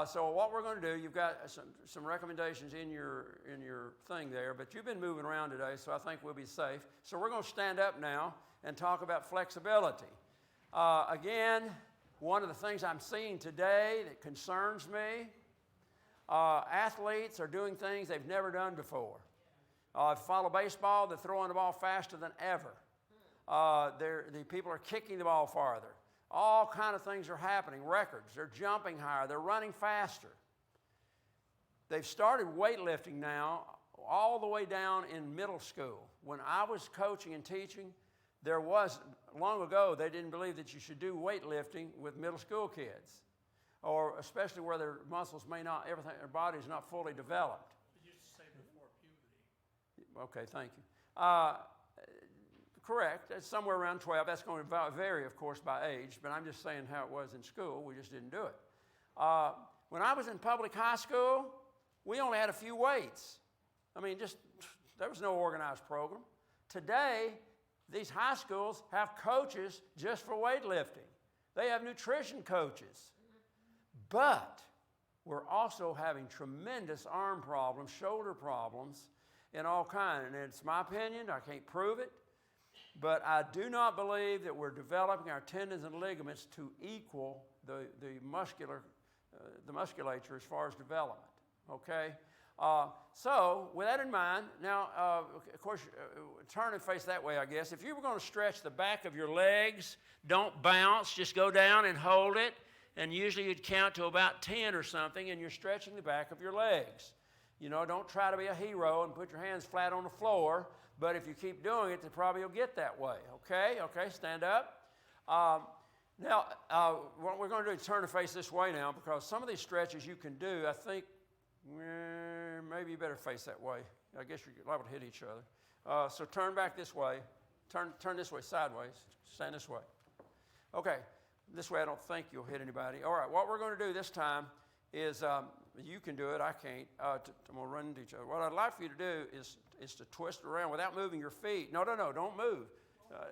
So what we're going to do, you've got some recommendations in your thing there, but you've been moving around today, so I think we'll be safe. So we're going to stand up now and talk about flexibility. Again, one of the things I'm seeing today that concerns me, athletes are doing things they've never done before. If you follow baseball, they're throwing the ball faster than ever. The people are kicking the ball farther. All kind of things are happening. Records. They're jumping higher. They're running faster. They've started weightlifting now all the way down in middle school. When I was coaching and teaching, long ago, they didn't believe that you should do weightlifting with middle school kids, or especially where their muscles their body's not fully developed. They used to say before puberty. Okay, thank you. Correct. It's somewhere around 12. That's going to vary, of course, by age, but I'm just saying how it was in school. We just didn't do it. When I was in public high school, we only had a few weights. I mean, there was no organized program. Today, these high schools have coaches just for weightlifting. They have nutrition coaches. But we're also having tremendous arm problems, shoulder problems, and all kinds. And it's my opinion. I can't prove it. But I do not believe that we're developing our tendons and ligaments to equal the musculature as far as development. Okay? So, with that in mind, now, of course, turn and face that way, I guess. If you were going to stretch the back of your legs, don't bounce, just go down and hold it. And usually you'd count to about 10 or something, and you're stretching the back of your legs. You know, don't try to be a hero and put your hands flat on the floor. But if you keep doing it, then probably you'll get that way. Okay? Okay, stand up. Now, what we're going to do is turn and face this way now, because some of these stretches you can do, I think, maybe you better face that way. I guess you're liable to hit each other. So turn back this way. Turn this way sideways. Stand this way. Okay. This way I don't think you'll hit anybody. All right, what we're going to do this time is, you can do it, I can't. I'm going to run into each other. What I'd like for you to do is to twist around without moving your feet. No, don't move.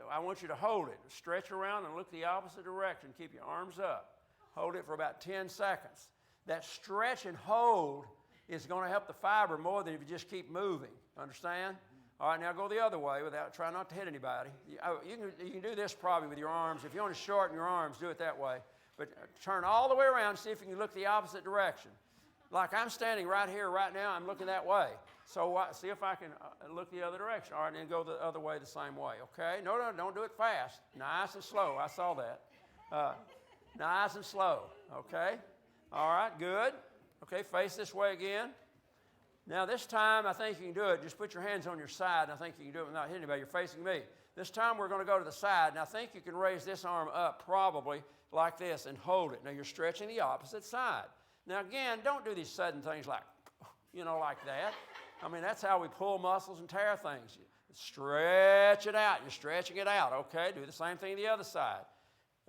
I want you to hold it. Stretch around and look the opposite direction. Keep your arms up. Hold it for about 10 seconds. That stretch and hold is going to help the fiber more than if you just keep moving. Understand? All right, now go the other way try not to hit anybody. You can do this probably with your arms. If you want to shorten your arms, do it that way. But turn all the way around, see if you can look the opposite direction. Like I'm standing right here, right now, I'm looking that way. So see if I can look the other direction. All right, and then go the other way the same way, okay? No, don't do it fast. Nice and slow. I saw that. Nice and slow, okay? All right, good. Okay, face this way again. Now this time, I think you can do it. Just put your hands on your side, and I think you can do it without hitting anybody. You're facing me. This time, we're going to go to the side, and I think you can raise this arm up probably like this and hold it. Now you're stretching the opposite side. Now again, don't do these sudden things like, like that. I mean, that's how we pull muscles and tear things. Stretch it out. You're stretching it out, okay? Do the same thing the other side.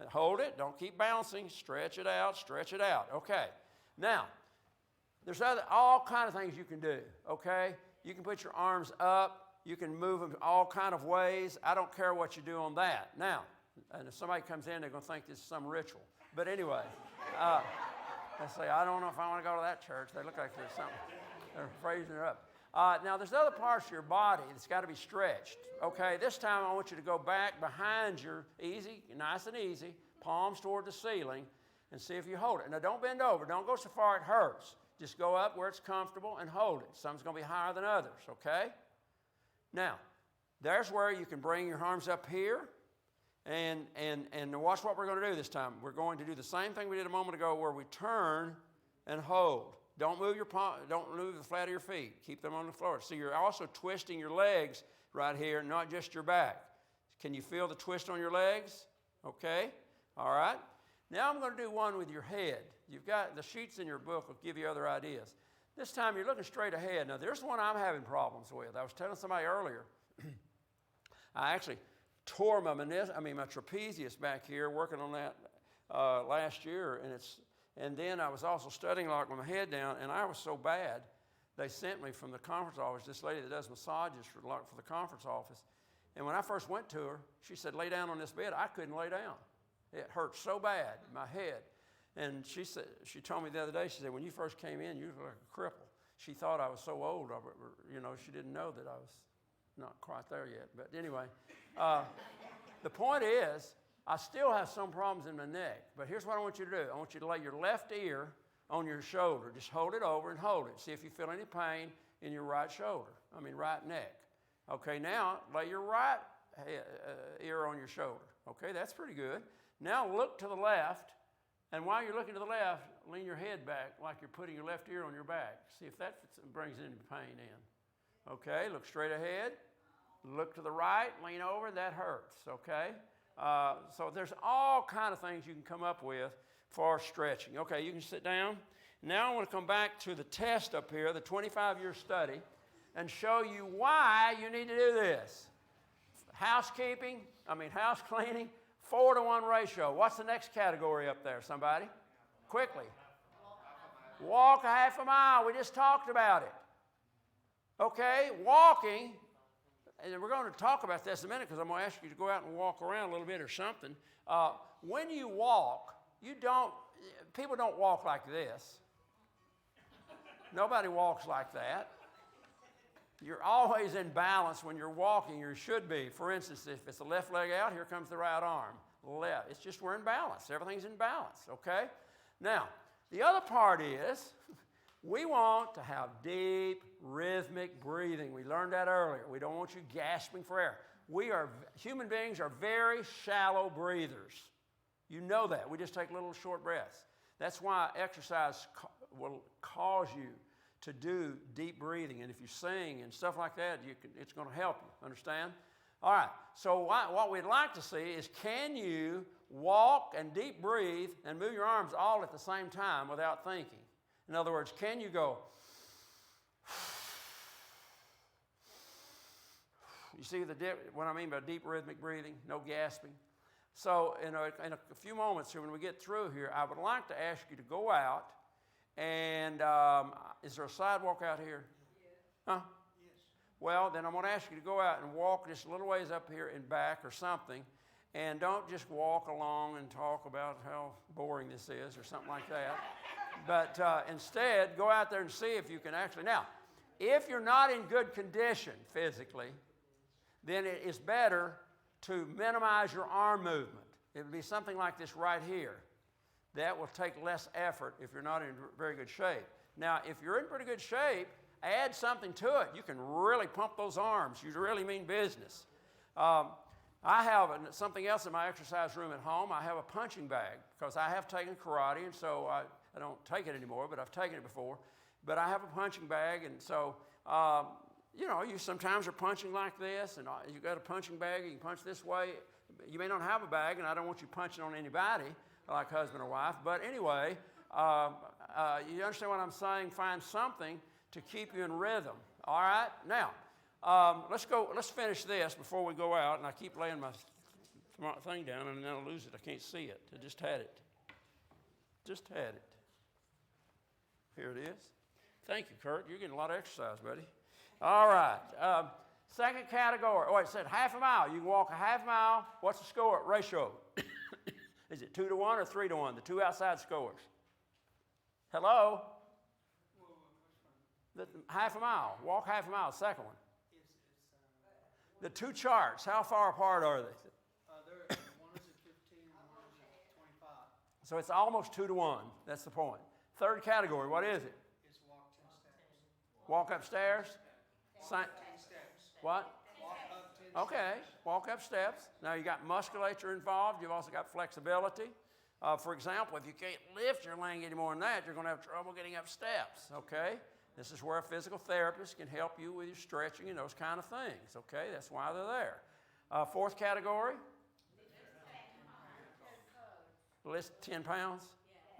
Hold it. Don't keep bouncing. Stretch it out. Stretch it out. Okay. Now, there's all kind of things you can do, okay? You can put your arms up. You can move them all kind of ways. I don't care what you do on that. Now, and if somebody comes in, they're going to think this is some ritual. But anyway, they say, I don't know if I want to go to that church. They look like there's something. They're phrasing it up. Now, there's other parts of your body that's got to be stretched. Okay, this time I want you to go back behind your, easy, nice and easy, palms toward the ceiling, and see if you hold it. Now, don't bend over. Don't go so far it hurts. Just go up where it's comfortable and hold it. Some's going to be higher than others, okay? Now, there's where you can bring your arms up here, and watch what we're going to do this time. We're going to do the same thing we did a moment ago where we turn and hold. Don't move your palm, don't move the flat of your feet. Keep them on the floor. So you're also twisting your legs right here, not just your back. Can you feel the twist on your legs? Okay. All right. Now I'm going to do one with your head. You've got the sheets in your book will give you other ideas. This time you're looking straight ahead. Now there's one I'm having problems with. I was telling somebody earlier. I actually tore my trapezius back here working on that last year, and then I was also studying like with my head down, and I was so bad, they sent me from the conference office, this lady that does massages for the conference office. And when I first went to her, she said, lay down on this bed. I couldn't lay down. It hurt so bad, my head. And she told me the other day, she said, when you first came in, you were like a cripple. She thought I was so old, she didn't know that I was not quite there yet. But anyway, the point is, I still have some problems in my neck, but here's what I want you to do. I want you to lay your left ear on your shoulder. Just hold it over and hold it. See if you feel any pain in your right neck. Okay, now lay your right ear on your shoulder. Okay, that's pretty good. Now look to the left, and while you're looking to the left, lean your head back like you're putting your left ear on your back. See if that brings any pain in. Okay, look straight ahead. Look to the right, lean over, that hurts, okay? So there's all kind of things you can come up with for stretching. Okay, you can sit down. Now I want to come back to the test up here, the 25-year study, and show you why you need to do this. House cleaning, 4-to-1 ratio. What's the next category up there, somebody? Quickly. Walk a half a mile. We just talked about it. Okay, walking. And we're going to talk about this in a minute because I'm going to ask you to go out and walk around a little bit or something. When you walk, people don't walk like this. Nobody walks like that. You're always in balance when you're walking, or you should be. For instance, if it's the left leg out, here comes the right arm. Left. It's just we're in balance. Everything's in balance, okay? Now, the other part is we want to have deep, rhythmic breathing. We learned that earlier. We don't want you gasping for air. Human beings are very shallow breathers. You know that. We just take little short breaths. That's why exercise will cause you to do deep breathing. And if you sing and stuff like that, it's going to help you. Understand? All right. So what we'd like to see is, can you walk and deep breathe and move your arms all at the same time without thinking? In other words, can you go, you see what I mean by deep rhythmic breathing, no gasping? So in a few moments here, when we get through here, I would like to ask you to go out and, is there a sidewalk out here? Yes. Huh? Yes. Well, then I'm going to ask you to go out and walk just a little ways up here and back or something, and don't just walk along and talk about how boring this is or something like that. But instead, go out there and see if you can actually. Now, if you're not in good condition physically, then it is better to minimize your arm movement. It would be something like this right here. That will take less effort if you're not in very good shape. Now, if you're in pretty good shape, add something to it. You can really pump those arms. You really mean business. I have something else in my exercise room at home. I have a punching bag because I have taken karate, and so I don't take it anymore, but I've taken it before. But I have a punching bag, and so, you sometimes are punching like this, and you got a punching bag, you can punch this way. You may not have a bag, and I don't want you punching on anybody, like husband or wife. But anyway, you understand what I'm saying? Find something to keep you in rhythm. All right? Now, let's finish this before we go out, and I keep laying my thing down, and then I'll lose it. I can't see it. I just had it. Here it is. Thank you, Kurt. You're getting a lot of exercise, buddy. All right. Second category. Oh, it said half a mile. You can walk a half mile. What's the score ratio? Is it 2 to 1 or 3 to 1? The two outside scores. Hello? Half a mile. Walk half a mile. Second one. The two charts. How far apart are they? One is at 15 and one is at 25. So it's almost 2 to 1. That's the point. Third category. What is it? It's walk 10 steps. Walk upstairs. 10 steps. What? Walk up 10 Okay, walk up steps. Now you got musculature involved. You've also got flexibility. For example, if you can't lift your leg any more than that, you're going to have trouble getting up steps. Okay, this is where a physical therapist can help you with your stretching and those kind of things. Okay, that's why they're there. Fourth category. List 10 pounds.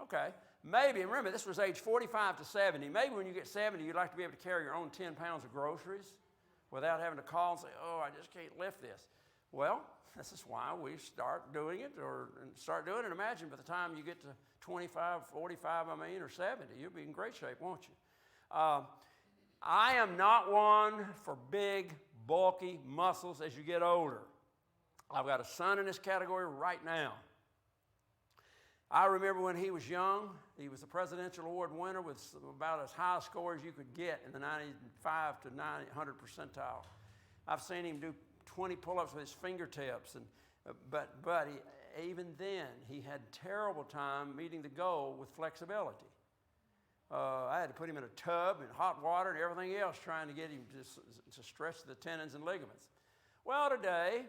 Okay. Maybe, and remember, this was age 45 to 70. Maybe when you get 70, you'd like to be able to carry your own 10 pounds of groceries without having to call and say, oh, I just can't lift this. Well, this is why we start doing it, Imagine by the time you get to 25, 45, or 70, you'll be in great shape, won't you? I am not one for big, bulky muscles as you get older. I've got a son in this category right now. I remember when he was young, he was a presidential award winner with about as high a score as you could get in the 95 to 100 percentile. I've seen him do 20 pull-ups with his fingertips, but even then, he had terrible time meeting the goal with flexibility. I had to put him in a tub and hot water and everything else trying to get him to stretch the tendons and ligaments. Well, today,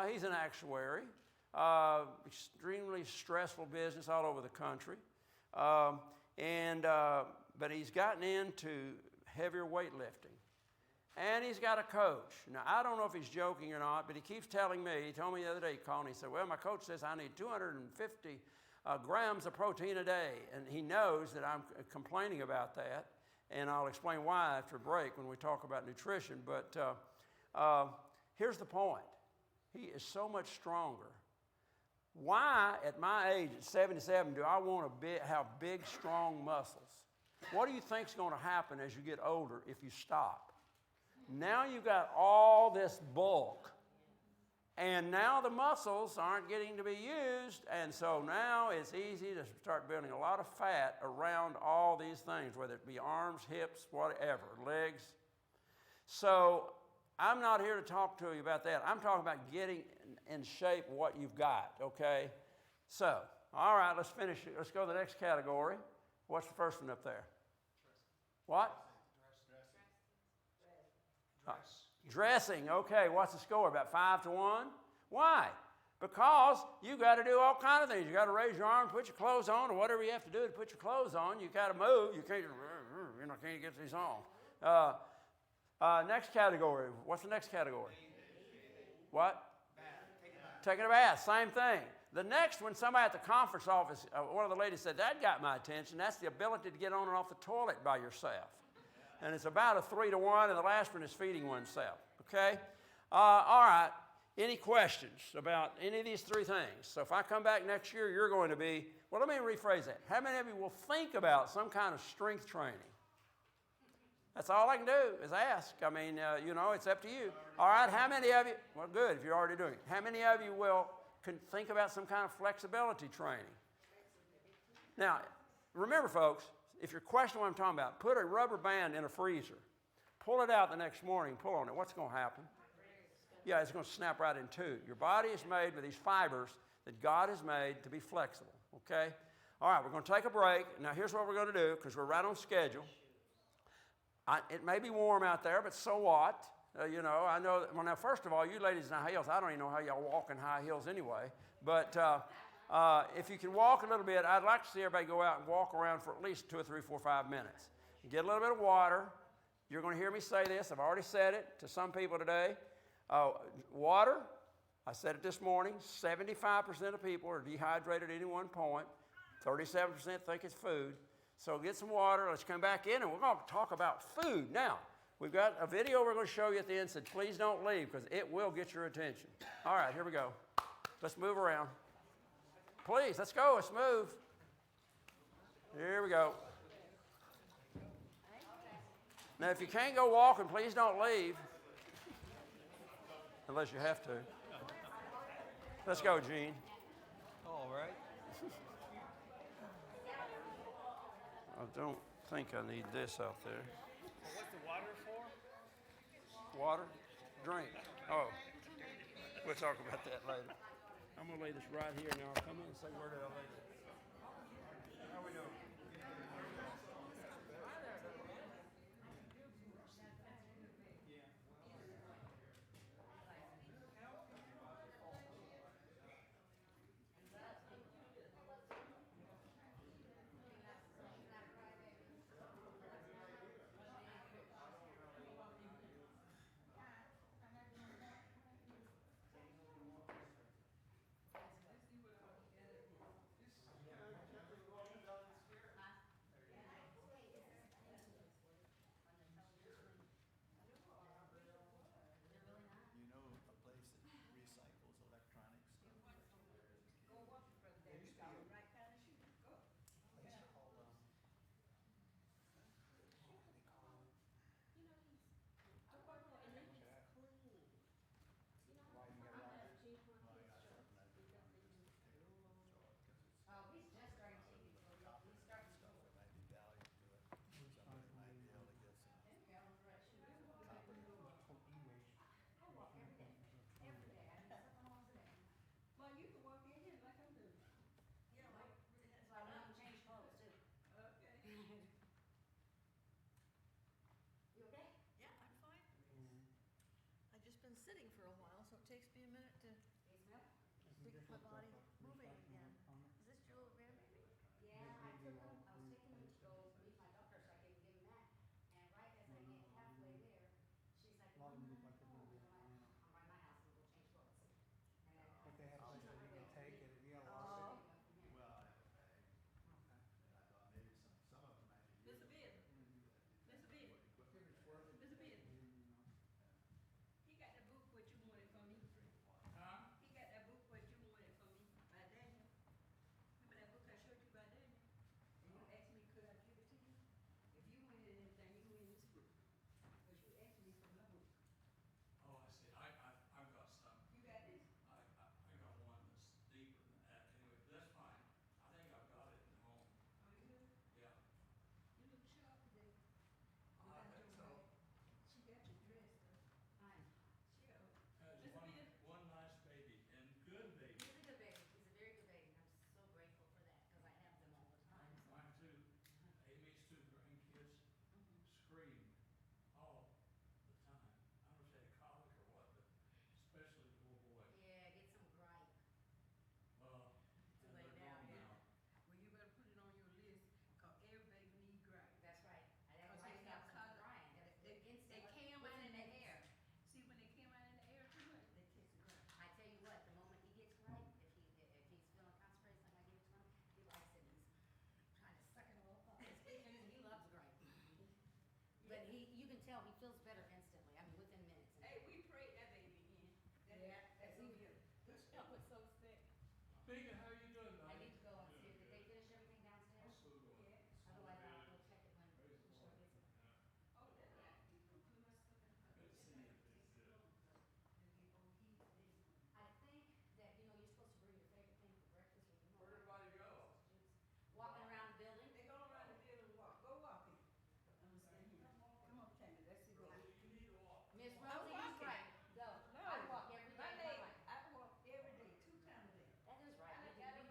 he's an actuary. Extremely stressful business all over the country. But he's gotten into heavier weightlifting. And he's got a coach. Now, I don't know if he's joking or not, but he keeps telling me, he told me the other day, he called and he said, well, my coach says I need 250 grams of protein a day. And he knows that I'm complaining about that. And I'll explain why after a break when we talk about nutrition. But here's the point. He is so much stronger. Why, at my age, at 77, do I want to have big, strong muscles? What do you think is going to happen as you get older if you stop? Now you've got all this bulk, and now the muscles aren't getting to be used, and so now it's easy to start building a lot of fat around all these things, whether it be arms, hips, whatever, legs. So I'm not here to talk to you about that. I'm talking about getting in shape what you've got, okay? So, all right, let's finish it. Let's go to the next category. What's the first one up there? What? Dressing. Okay, what's the score? About 5 to 1? Why? Because you got to do all kinds of things. You got to raise your arms, put your clothes on, or whatever you have to do to put your clothes on. You got to move. You can't get these on. Next category. What's the next category? What? Taking a bath. Same thing. The next one, somebody at the conference office, one of the ladies said, that got my attention. That's the ability to get on and off the toilet by yourself. And it's about a 3 to 1, and the last one is feeding oneself. Okay? All right. Any questions about any of these three things? So if I come back next year, you're going to be, well, let me rephrase that. How many of you will think about some kind of strength training? That's all I can do is ask. I mean, it's up to you. All right, how many of you, well, good, if you're already doing it. How many of you can think about some kind of flexibility training? Now, remember, folks, if you're questioning what I'm talking about, put a rubber band in a freezer. Pull it out the next morning, pull on it. What's going to happen? Yeah, it's going to snap right in two. Your body is made with these fibers that God has made to be flexible, okay? All right, we're going to take a break. Now, here's what we're going to do, because we're right on schedule. It may be warm out there, but so what? You know, I know, well, now, first of all, you ladies in high heels, I don't even know how y'all walk in high heels anyway. But if you can walk a little bit, I'd like to see everybody go out and walk around for at least 2 or 3, 4, 5 minutes. Get a little bit of water. You're going to hear me say this. I've already said it to some people today. Water, I said it this morning, 75% of people are dehydrated at any one point. 37% think it's food. So get some water. Let's come back in, and we're going to talk about food. Now, we've got a video we're going to show you at the end. Said, please don't leave, because it will get your attention. All right, here we go. Let's move around. Please, let's go. Let's move. Here we go. Now, if you can't go walking, please don't leave. Unless you have to. Let's go, Gene. All right. I don't think I need this out there. What's the water for? Water? Drink. Oh. We'll talk about that later. I'm going to lay this right here now. I'll come in and say, where did I lay this? How we doing? You know a place that recycles electronic stuff? It might be value to it. Somebody might be able to get some copper. Well, you can walk in here like I'm doing. You know, like, so I went and changed clothes too. Okay. You okay? Yeah, I'm fine. I've just been sitting for a while, so it takes me a minute to Hey, smell? get my body moving again. Is this your little grandbaby? Yeah, I was taking him to go meet my doctor so I could give him that. And right as I get halfway there, she's like, Mom, I'm home. And I'm like, I'm by my house and we'll change clothes. And then, But they have places where you can take it if you got a oh, lot. Well, I have a bag, and I thought maybe some of them might be Mr. used. Beard, Mr. Beard, Mr. Beard. He got that book what you wanted from me. Huh? He got that book what you wanted from me by Daniel. Remember that book I showed you by Daniel? And you asked me, could I give it to you? If you wanted anything, you win this book. But you asked me for my book. Oh, I see. I've got some. You got this? I got one that's deeper than that. Anyway, but that's fine. I think I've got it at home. Oh, you do? Yeah. You look sharp today. I think so. She got you dressed up. fine. She got, Has Mr. Beard. one nice baby and good baby. He's a good baby. He's a very good baby. And I'm so grateful for that because I have them all the time. Mine too. Amy's 2 grandkids scream all the time. I don't know if they had colic or what, but especially the little boy. Yeah, get some gripe. Well, To and lay they're down, grown yeah. now. Well, you better put it on your list, cause every baby need gripe. That's right. I that Cause gripe they have stops them colic. from crying. They Instant. came What's out in in the the air? See, when they came out in the air too much, they taste the gripe. I tell you what, the moment he gets gripe, if he's feeling constipated, something I give it to him, he likes it. He's trying to suck it all up. He loves gripe. But you can tell he feels better instantly. I mean, within minutes. Hey, we prayed that baby in. That's who you. I was so sick. Megan, how are you doing, I buddy? need to go and see, did they finish everything downstairs? Still going. Yeah. Otherwise, I'll go check it when Praise the Michelle Lord. gets it. Oh, that's right. You put my stuff in the Good to see you. I think that, you're supposed to bring your favorite thing for breakfast when you know. Where'd everybody go? Walking around the building. They go around the building and walk. Go walking. I'm gonna stay here. Come on, Tammy, let's see what. You need to walk. Miss I'm Rosie, he's walking. right. Go. No. I walk every day My of my leg, life. I walk every day, 2 times a day. That is right. I We gotta can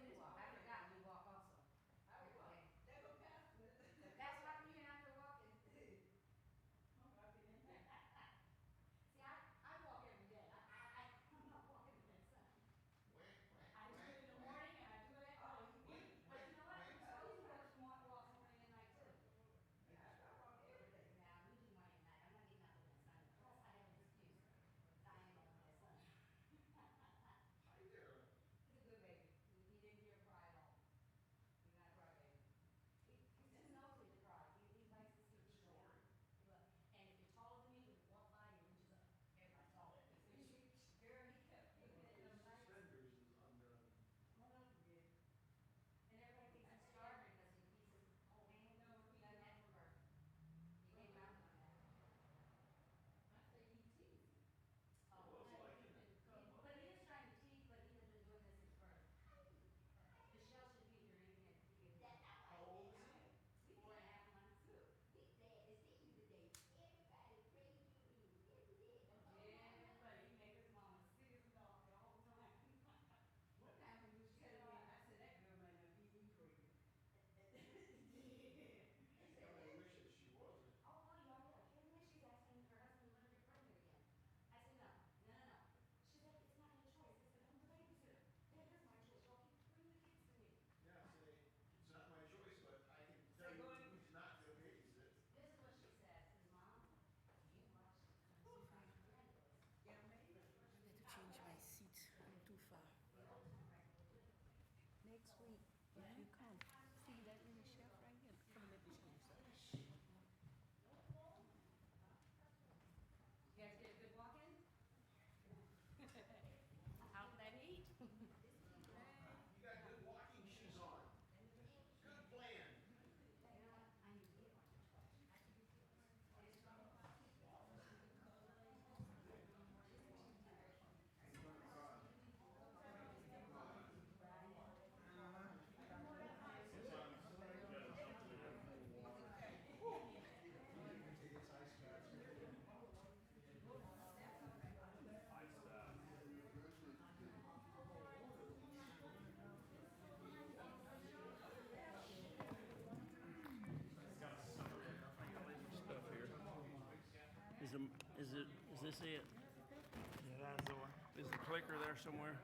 is this it? Yeah, that's the one. Is the clicker there somewhere?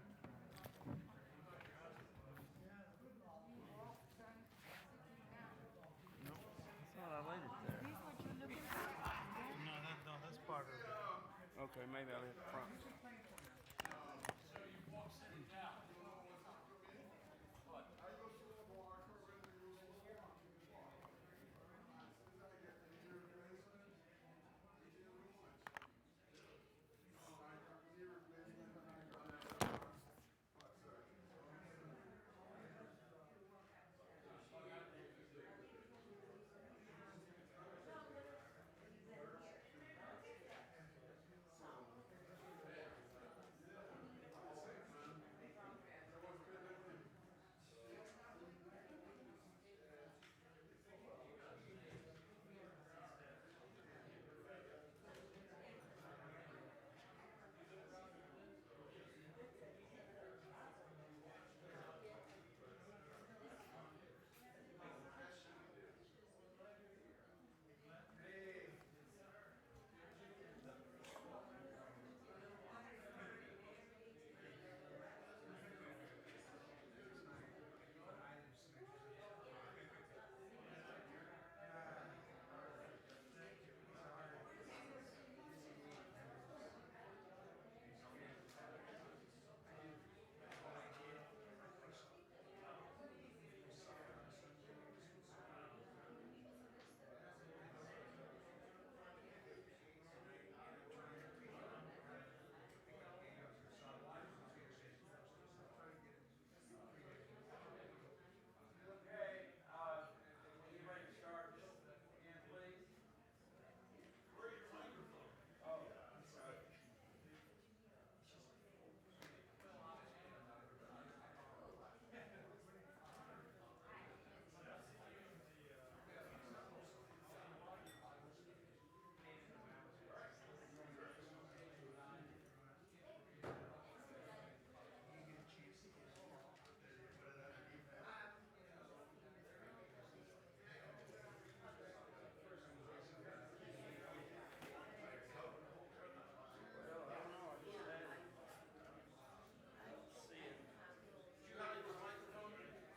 No, I thought I laid it there. No, that's part of it. Okay, maybe I'll hit the front.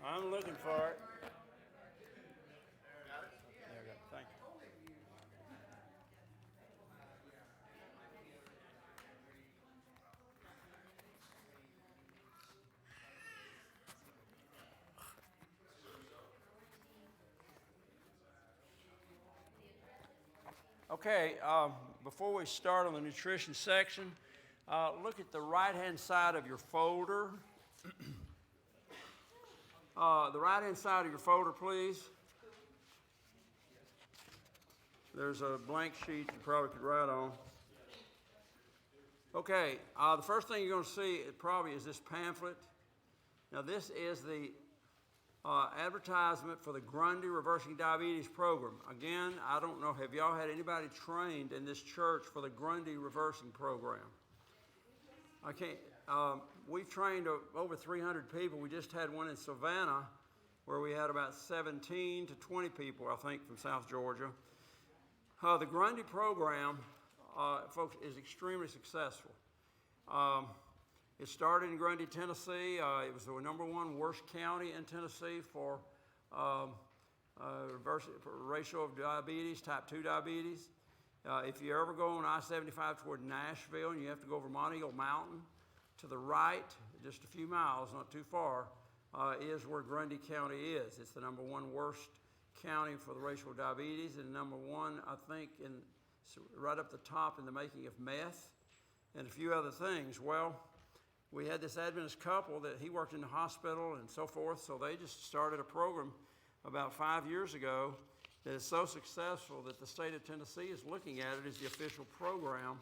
I'm looking for it. Got it? There we go. Thank you. Okay, before we start on the nutrition section, look at the right-hand side of your folder. The right-hand side of your folder, please. There's a blank sheet you probably could write on. Okay, the first thing you're going to see probably is this pamphlet. Now, this is the advertisement for the Grundy Reversing Diabetes Program. Again, I don't know, have y'all had anybody trained in this church for the Grundy Reversing Program? I can't, we've trained over 300 people. We just had one in Savannah where we had about 17 to 20 people, I think, from South Georgia. The Grundy program, folks, is extremely successful. It started in Grundy, Tennessee. It was the #1 worst county in Tennessee for ratio of diabetes, type 2 diabetes. If you ever go on I-75 toward Nashville and you have to go over Monte Eagle Mountain, to the right, just a few miles, not too far, is where Grundy County is. It's the #1 worst county for the ratio of diabetes, and #1, I think, right up the top in the making of meth and a few other things. Well, we had this Adventist couple that he worked in the hospital and so forth, so they just started a program about 5 years ago that is so successful that the state of Tennessee is looking at it as the official program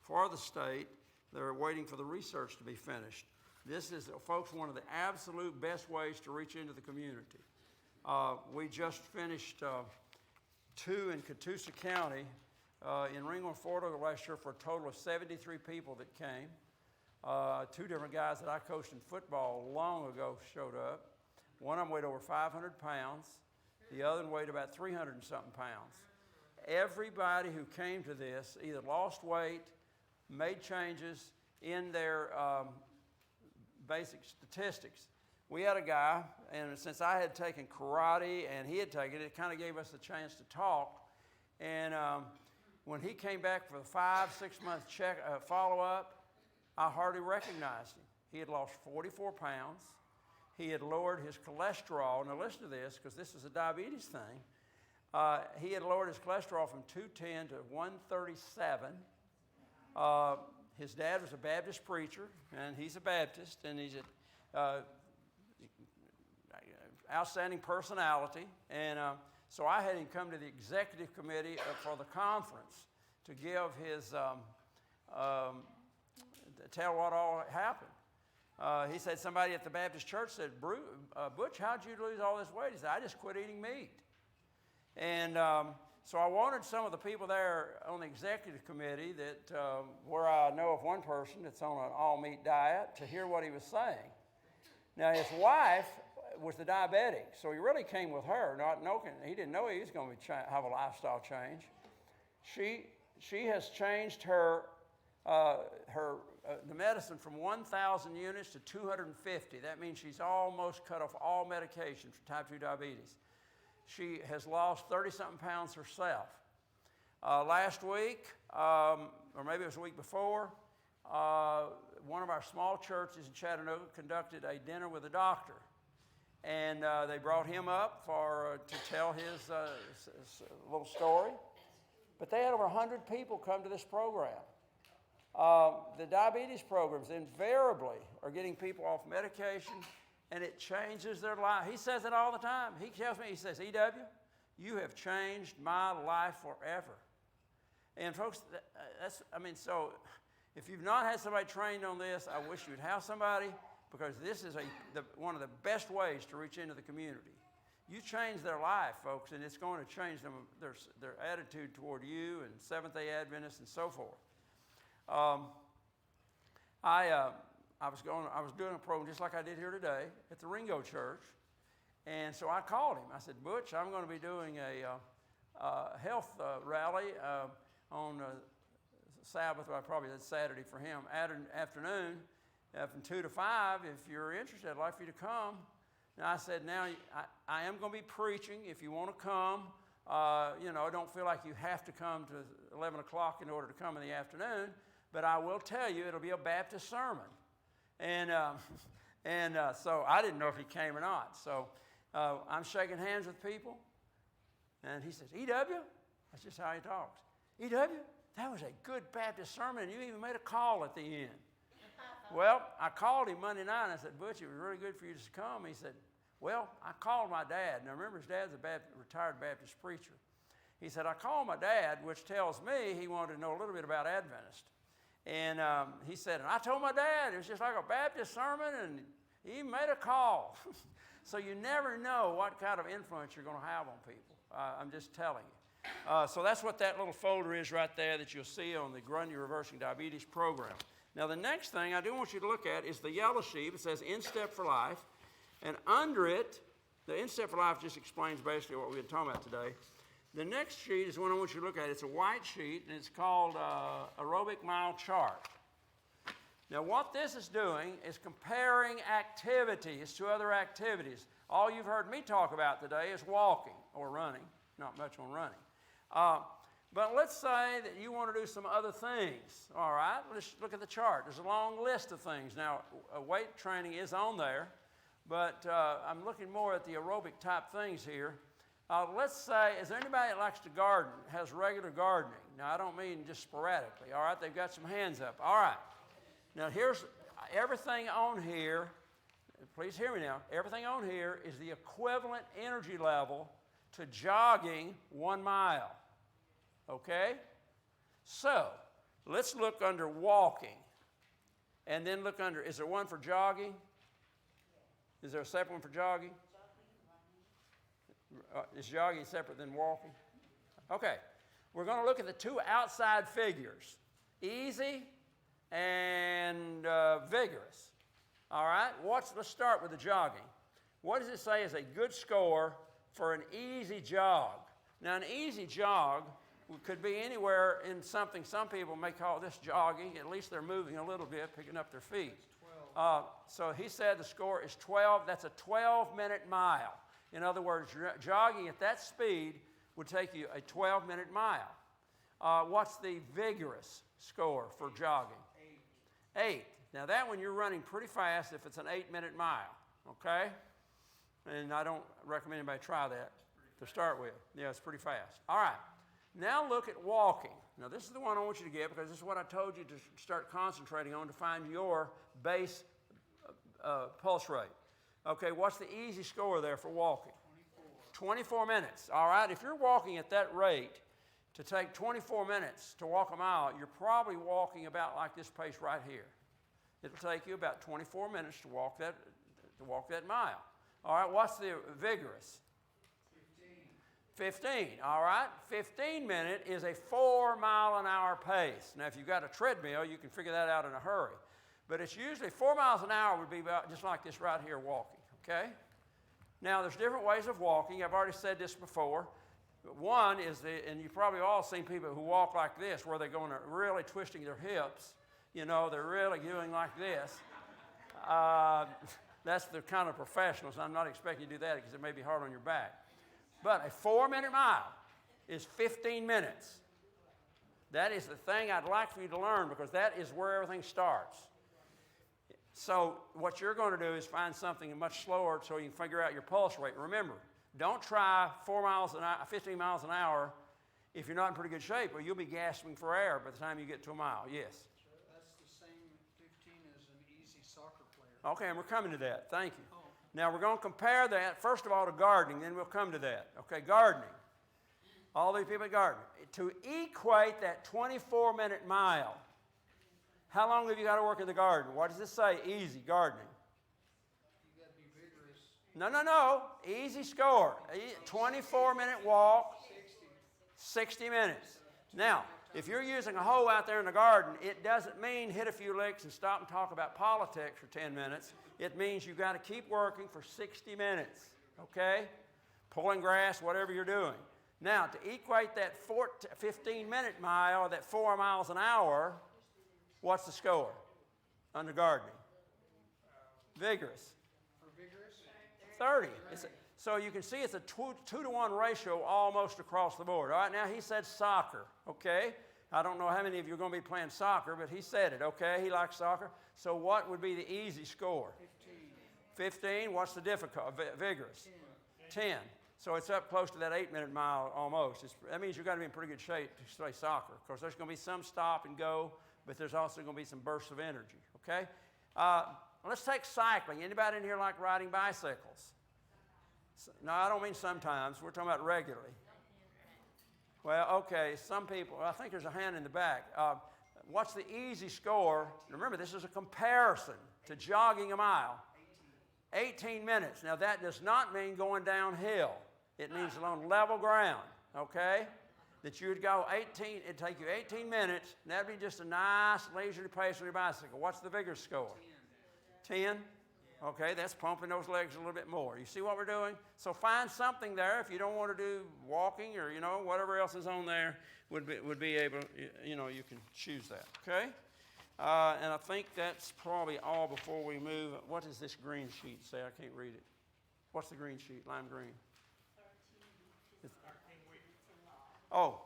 for the state. They're waiting for the research to be finished. This is, folks, one of the absolute best ways to reach into the community. We just finished 2 in Catoosa County in Ringgold, Florida last year for a total of 73 people that came. 2 different guys that I coached in football long ago showed up. One of them weighed over 500 pounds. The other one weighed about 300 and something pounds. everybody who came to this either lost weight, made changes in their basic statistics. We had a guy, and since I had taken karate and he had taken it, it kind of gave us a chance to talk. And when he came back for the 5-6 month follow-up, I hardly recognized him. He had lost 44 pounds. He had lowered his cholesterol. Now listen to this, because this is a diabetes thing. He had lowered his cholesterol from 210 to 137. His dad was a Baptist preacher, and he's a Baptist, and he's an outstanding personality. And so I had him come to the executive committee for the conference to give his, tell what all happened. He said, somebody at the Baptist church said, Butch, how'd you lose all this weight? He said, I just quit eating meat. And so I wanted some of the people there on the executive committee that, where I know of one person that's on an all-meat diet, to hear what he was saying. Now, his wife was the diabetic, so he really came with her. He didn't know he was going to have a lifestyle change. She has changed the medicine from 1,000 units to 250. That means she's almost cut off all medication for type 2 diabetes. She has lost 30-something pounds herself. Last week, or maybe it was the week before, one of our small churches in Chattanooga conducted a dinner with a doctor. And they brought him up to tell his little story. But they had over 100 people come to this program. The diabetes programs invariably are getting people off medication, and it changes their life. He says it all the time. He tells me, he says, E.W., you have changed my life forever. And folks, so if you've not had somebody trained on this, I wish you'd have somebody, because this is one of the best ways to reach into the community. You change their life, folks, and it's going to change them, their attitude toward you and Seventh-day Adventists and so forth. I was doing a program just like I did here today at the Ringo Church, and so I called him. I said, Butch, I'm going to be doing a health rally on Sabbath, well, probably that's Saturday for him, afternoon from 2 to 5. If you're interested, I'd like for you to come. And I said, now, I am going to be preaching. If you want to come, I don't feel like you have to come to 11 o'clock in order to come in the afternoon, but I will tell you it'll be a Baptist sermon. And so I didn't know if he came or not. So I'm shaking hands with people, and he says, E.W.? That's just how he talks. E.W., that was a good Baptist sermon, and you even made a call at the end. Well, I called him Monday night, and I said, Butch, it was really good for you to come. He said, well, I called my dad. Now, remember, his dad's a retired Baptist preacher. He said, I called my dad, which tells me he wanted to know a little bit about Adventist. And he said, and I told my dad, it was just like a Baptist sermon, and he made a call. So you never know what kind of influence you're going to have on people. I'm just telling you. So that's what that little folder is right there that you'll see on the Grundy Reversing Diabetes program. Now, the next thing I do want you to look at is the yellow sheet. It says In Step for Life. And under it, the In Step for Life just explains basically what we've been talking about today. The next sheet is one I want you to look at. It's a white sheet, and it's called Aerobic Mile Chart. Now, what this is doing is comparing activities to other activities. All you've heard me talk about today is walking or running, not much on running. But let's say that you want to do some other things. All right, let's look at the chart. There's a long list of things. Now, weight training is on there, but I'm looking more at the aerobic type things here. Let's say, is there anybody that likes to garden, has regular gardening? Now, I don't mean just sporadically. All right, they've got some hands up. All right. Now, here's everything on here. Please hear me now. Everything on here is the equivalent energy level to jogging 1 mile. Okay? So, let's look under walking. And then look under, is there one for jogging? Is there a separate one for jogging? Is jogging separate than walking? Okay. We're going to look at the two outside figures. Easy and vigorous. All right? Let's start with the jogging. What does it say is a good score for an easy jog? Now, an easy jog could be anywhere in something some people may call this jogging. At least they're moving a little bit, picking up their feet. So he said the score is 12. That's a 12-minute mile. In other words, jogging at that speed would take you a 12-minute mile. What's the vigorous score for jogging? 8. Now that one you're running pretty fast if it's an 8-minute mile, okay? And I don't recommend anybody try that to start with. Yeah, it's pretty fast. All right. Now look at walking. Now this is the one I want you to get because this is what I told you to start concentrating on to find your base pulse rate. Okay, what's the easy score there for walking? 24 minutes. All right, if you're walking at that rate, to take 24 minutes to walk a mile, you're probably walking about like this pace right here. It'll take you about 24 minutes to walk that mile. All right, what's the vigorous? 15. All right, 15-minute is a 4-mile-an-hour pace. Now, if you've got a treadmill, you can figure that out in a hurry. But it's usually 4 miles an hour would be about just like this right here walking, okay? Now, there's different ways of walking. I've already said this before. One is, and you've probably all seen people who walk like this, where they're going really twisting their hips. You know, they're really doing like this. That's the kind of professionals. I'm not expecting you to do that because it may be hard on your back. But a 4-minute mile is 15 minutes. That is the thing I'd like for you to learn because that is where everything starts. So what you're going to do is find something much slower so you can figure out your pulse rate. Remember, don't try 15 miles an hour if you're not in pretty good shape, or you'll be gasping for air by the time you get to a mile. Yes? That's the same 15 as an easy soccer player. Okay, and we're coming to that. Thank you. Now, we're going to compare that, first of all, to gardening, then we'll come to that. Okay, gardening. All these people at gardening. To equate that 24-minute mile, how long have you got to work in the garden? What does this say? Easy, gardening. You got to be vigorous. No. Easy score. 24-minute walk, 60 minutes. Now, if you're using a hoe out there in the garden, it doesn't mean hit a few licks and stop and talk about politics for 10 minutes. It means you've got to keep working for 60 minutes, okay? Pulling grass, whatever you're doing. Now, to equate that 15-minute mile, or that 4 miles an hour, what's the score under gardening? Vigorous. For vigorous? 30. So you can see it's a 2-to-1 ratio almost across the board. All right, now he said soccer, okay? I don't know how many of you are going to be playing soccer, but he said it, okay? He likes soccer. So what would be the easy score? 15. What's the difficult? Vigorous? 10. So it's up close to that 8-minute mile almost. That means you've got to be in pretty good shape to play soccer. Of course, there's going to be some stop and go, but there's also going to be some bursts of energy, okay? Let's take cycling. Anybody in here like riding bicycles? No, I don't mean sometimes. We're talking about regularly. Well, okay, some people, I think there's a hand in the back. What's the easy score? Remember, this is a comparison to jogging a mile. 18 minutes. Now, that does not mean going downhill. It means on level ground, okay? That you would go 18, it'd take you 18 minutes, and that'd be just a nice leisurely pace on your bicycle. What's the vigor score? 10? Okay, that's pumping those legs a little bit more. You see what we're doing? So find something there. If you don't want to do walking or, whatever else is on there, would be able, you can choose that, okay? And I think that's probably all before we move. What does this green sheet say? I can't read it. What's the green sheet? Lime green. 13 weeks. Oh,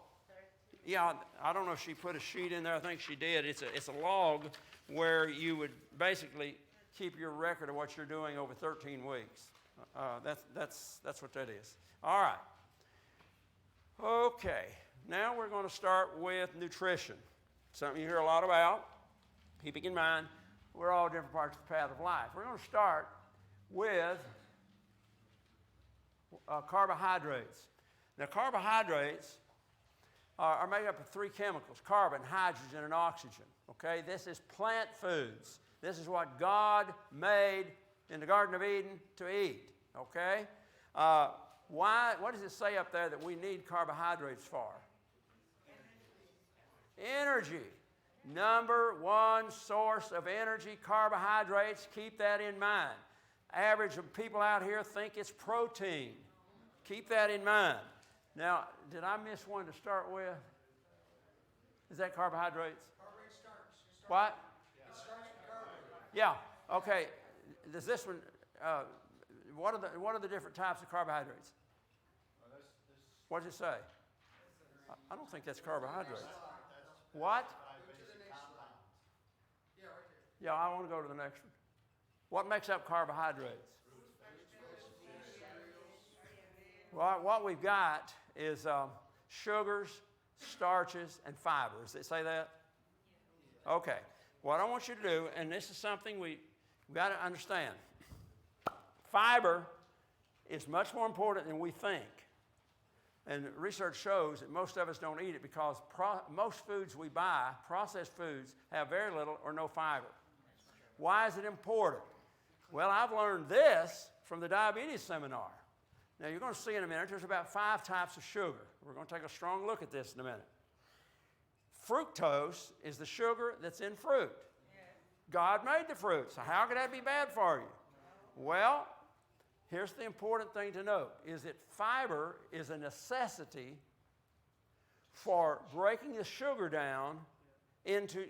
yeah, I don't know if she put a sheet in there. I think she did. It's a log where you would basically keep your record of what you're doing over 13 weeks. That's what that is. All right. Okay. Now we're going to start with nutrition. Something you hear a lot about. Keeping in mind, we're all different parts of the path of life. We're going to start with carbohydrates. Now, carbohydrates are made up of 3 chemicals: carbon, hydrogen, and oxygen. Okay, this is plant foods. This is what God made in the Garden of Eden to eat. Okay, what does it say up there that we need carbohydrates for? Energy. Number 1 source of energy, carbohydrates. Keep that in mind. Average of people out here think it's protein. Keep that in mind. Now, did I miss one to start with? Is that carbohydrates? Carbohydrate starch. What? It starts with carbohydrate. Yeah, okay. Does this one, what are the different types of carbohydrates? What does it say? I don't think that's carbohydrates. What? Yeah, right there. Yeah, I want to go to the next one. What makes up carbohydrates? Well, what we've got is sugars, starches, and fibers. Did it say that? Okay. What I want you to do, and this is something we've got to understand. Fiber is much more important than we think. And research shows that most of us don't eat it because most foods we buy, processed foods, have very little or no fiber. Why is it important? Well, I've learned this from the diabetes seminar. Now, you're going to see in a minute, there's about 5 types of sugar. We're going to take a strong look at this in a minute. Fructose is the sugar that's in fruit. God made the fruit, so how could that be bad for you? Well, here's the important thing to note, is that fiber is a necessity for breaking the sugar down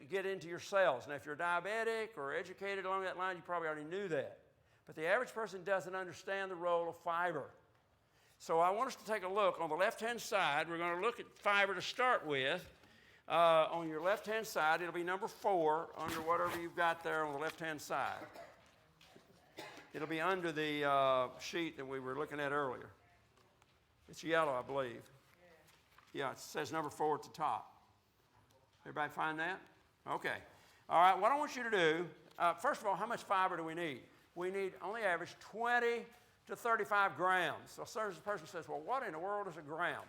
get into your cells. Now, if you're diabetic or educated along that line, you probably already knew that. But the average person doesn't understand the role of fiber. So I want us to take a look. On the left-hand side, we're going to look at fiber to start with. On your left-hand side, it'll be number 4 under whatever you've got there on the left-hand side. It'll be under the sheet that we were looking at earlier. It's yellow, I believe. Yeah, it says number 4 at the top. Everybody find that? Okay. All right, what I want you to do, first of all, how much fiber do we need? We need, on the average, 20 to 35 grams. So a person says, well, what in the world is a gram?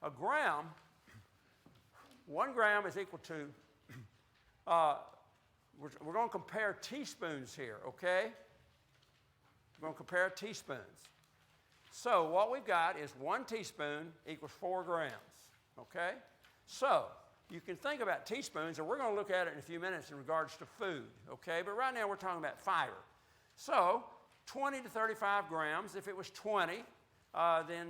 A gram, 1 gram is equal to, we're going to compare teaspoons here, okay? We're going to compare teaspoons. So what we've got is 1 teaspoon equals 4 grams, okay? So you can think about teaspoons, and we're going to look at it in a few minutes in regards to food, okay? But right now we're talking about fiber. So 20 to 35 grams. If it was 20, then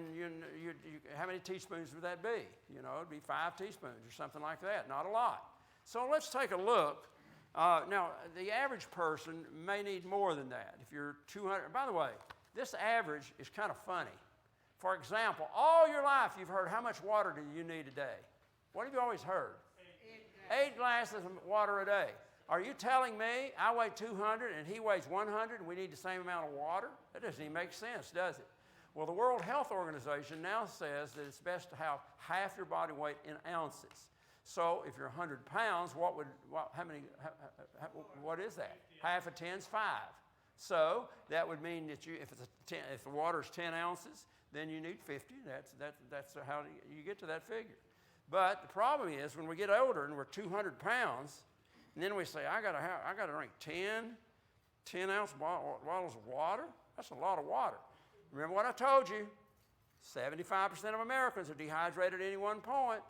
how many teaspoons would that be? You know, it'd be 5 teaspoons or something like that, not a lot. So let's take a look. Now, the average person may need more than that. If you're 200, by the way, this average is kind of funny. For example, all your life you've heard, how much water do you need a day? What have you always heard? 8 glasses of water a day. Are you telling me I weigh 200 and he weighs 100 and we need the same amount of water? That doesn't even make sense, does it? Well, the World Health Organization now says that it's best to have half your body weight in ounces. So if you're 100 pounds, what is that? Half of 10 is 5. So that would mean that if the water is 10 ounces, then you need 50. That's how you get to that figure. But the problem is when we get older and we're 200 pounds, and then we say, I got to drink 10-ounce bottles of water? That's a lot of water. Remember what I told you? 75% of Americans are dehydrated at any one point.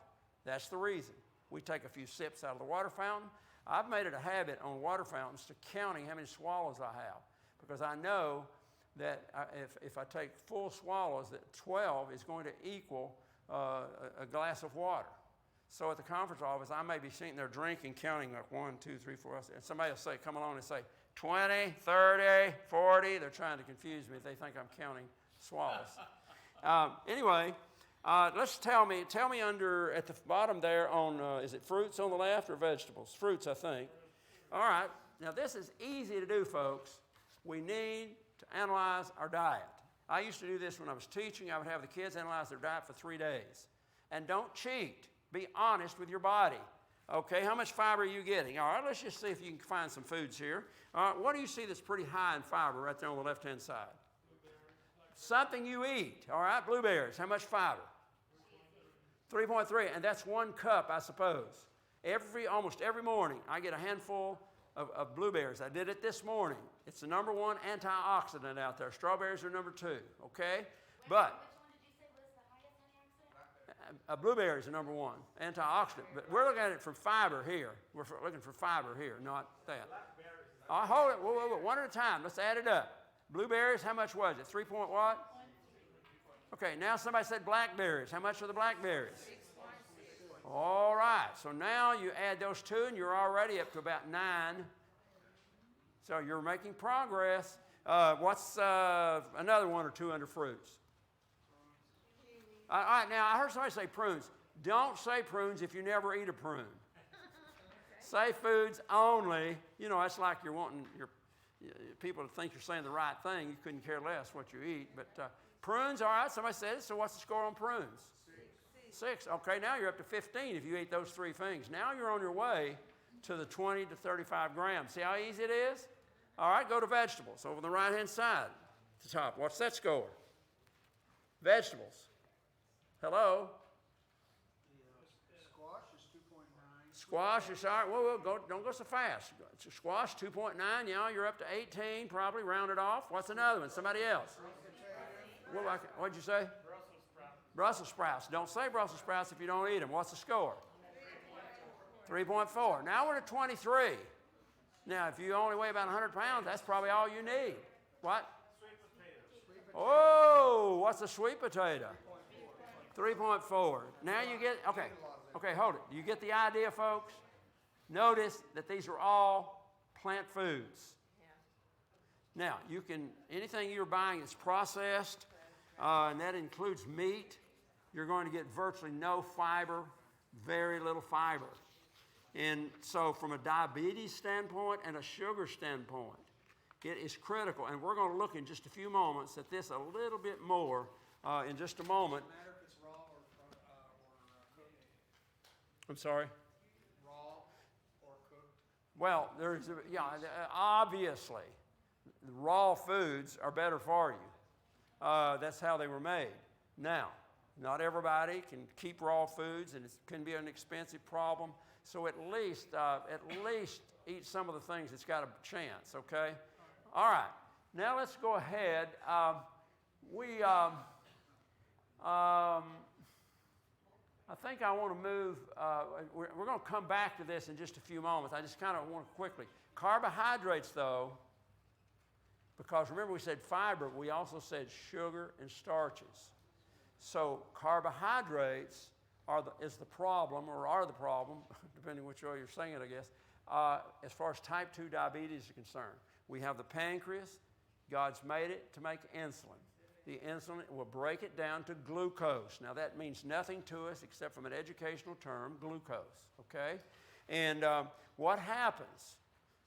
That's the reason. We take a few sips out of the water fountain. I've made it a habit on water fountains to counting how many swallows I have, because I know that if I take full swallows, that 12 is going to equal a glass of water. So at the conference office, I may be sitting there drinking, counting like 1, 2, 3, 4, and somebody will say, come along and say 20, 30, 40. They're trying to confuse me if they think I'm counting swallows. Anyway, tell me under, at the bottom there on, is it fruits on the left or vegetables? Fruits, I think. All right, now this is easy to do, folks. We need to analyze our diet. I used to do this when I was teaching. I would have the kids analyze their diet for 3 days. And don't cheat. Be honest with your body. Okay, how much fiber are you getting? All right, let's just see if you can find some foods here. All right, what do you see that's pretty high in fiber right there on the left-hand side? Something you eat. All right, blueberries. How much fiber? 3.3, and that's 1 cup, I suppose. Almost every morning, I get a handful of blueberries. I did it this morning. It's the number 1 antioxidant out there. Strawberries are number 2, okay? But Which one did you say was the highest antioxidant? blueberries are number 1 antioxidant. But we're looking at it for fiber here. We're looking for fiber here, not that. Hold it. Whoa, one at a time. Let's add it up. Blueberries, how much was it? 3 point what? Okay, now somebody said blackberries. How much are the blackberries? All right, so now you add those two and you're already up to about 9. So you're making progress. What's another 1 or 2 under fruits? All right, now I heard somebody say prunes. Don't say prunes if you never eat a prune. Say foods only. You know, that's like you're wanting people to think you're saying the right thing. You couldn't care less what you eat. But prunes, all right, somebody said it. So what's the score on prunes? 6. Okay, now you're up to 15 if you eat those 3 things. Now you're on your way to the 20 to 35 grams. See how easy it is? All right, go to vegetables over the right-hand side at the top. What's that score? Vegetables. Hello? Squash is 2.9. Squash is all right. Whoa, don't go so fast. Squash, 2.9. Now you're up to 18, probably rounded off. What's another one? Somebody else. What'd you say? Brussels sprouts. Don't say Brussels sprouts if you don't eat them. What's the score? 3.4. Now we're at 23. Now, if you only weigh about 100 pounds, that's probably all you need. What? Sweet potatoes. Oh, what's a sweet potato? 3.4. Now you get, okay, hold it. You get the idea, folks? Notice that these are all plant foods. Now, anything you're buying that's processed, and that includes meat, you're going to get virtually no fiber, very little fiber. And so from a diabetes standpoint and a sugar standpoint, it is critical. And we're going to look in just a few moments at this a little bit more in just a moment. Doesn't matter if it's raw or cooked. I'm sorry? Raw or cooked. Well, obviously, the raw foods are better for you. That's how they were made. Now, not everybody can keep raw foods, and it can be an expensive problem. So at least eat some of the things that's got a chance, okay? All right. Now let's go ahead. I think I want to move. We're going to come back to this in just a few moments. I just kind of want to quickly. Carbohydrates, though, because remember we said fiber, we also said sugar and starches. So carbohydrates is the problem, or are the problem, depending which way you're saying it, I guess, as far as type 2 diabetes is concerned. We have the pancreas. God's made it to make insulin. The insulin will break it down to glucose. Now, that means nothing to us except from an educational term, glucose, okay? And what happens,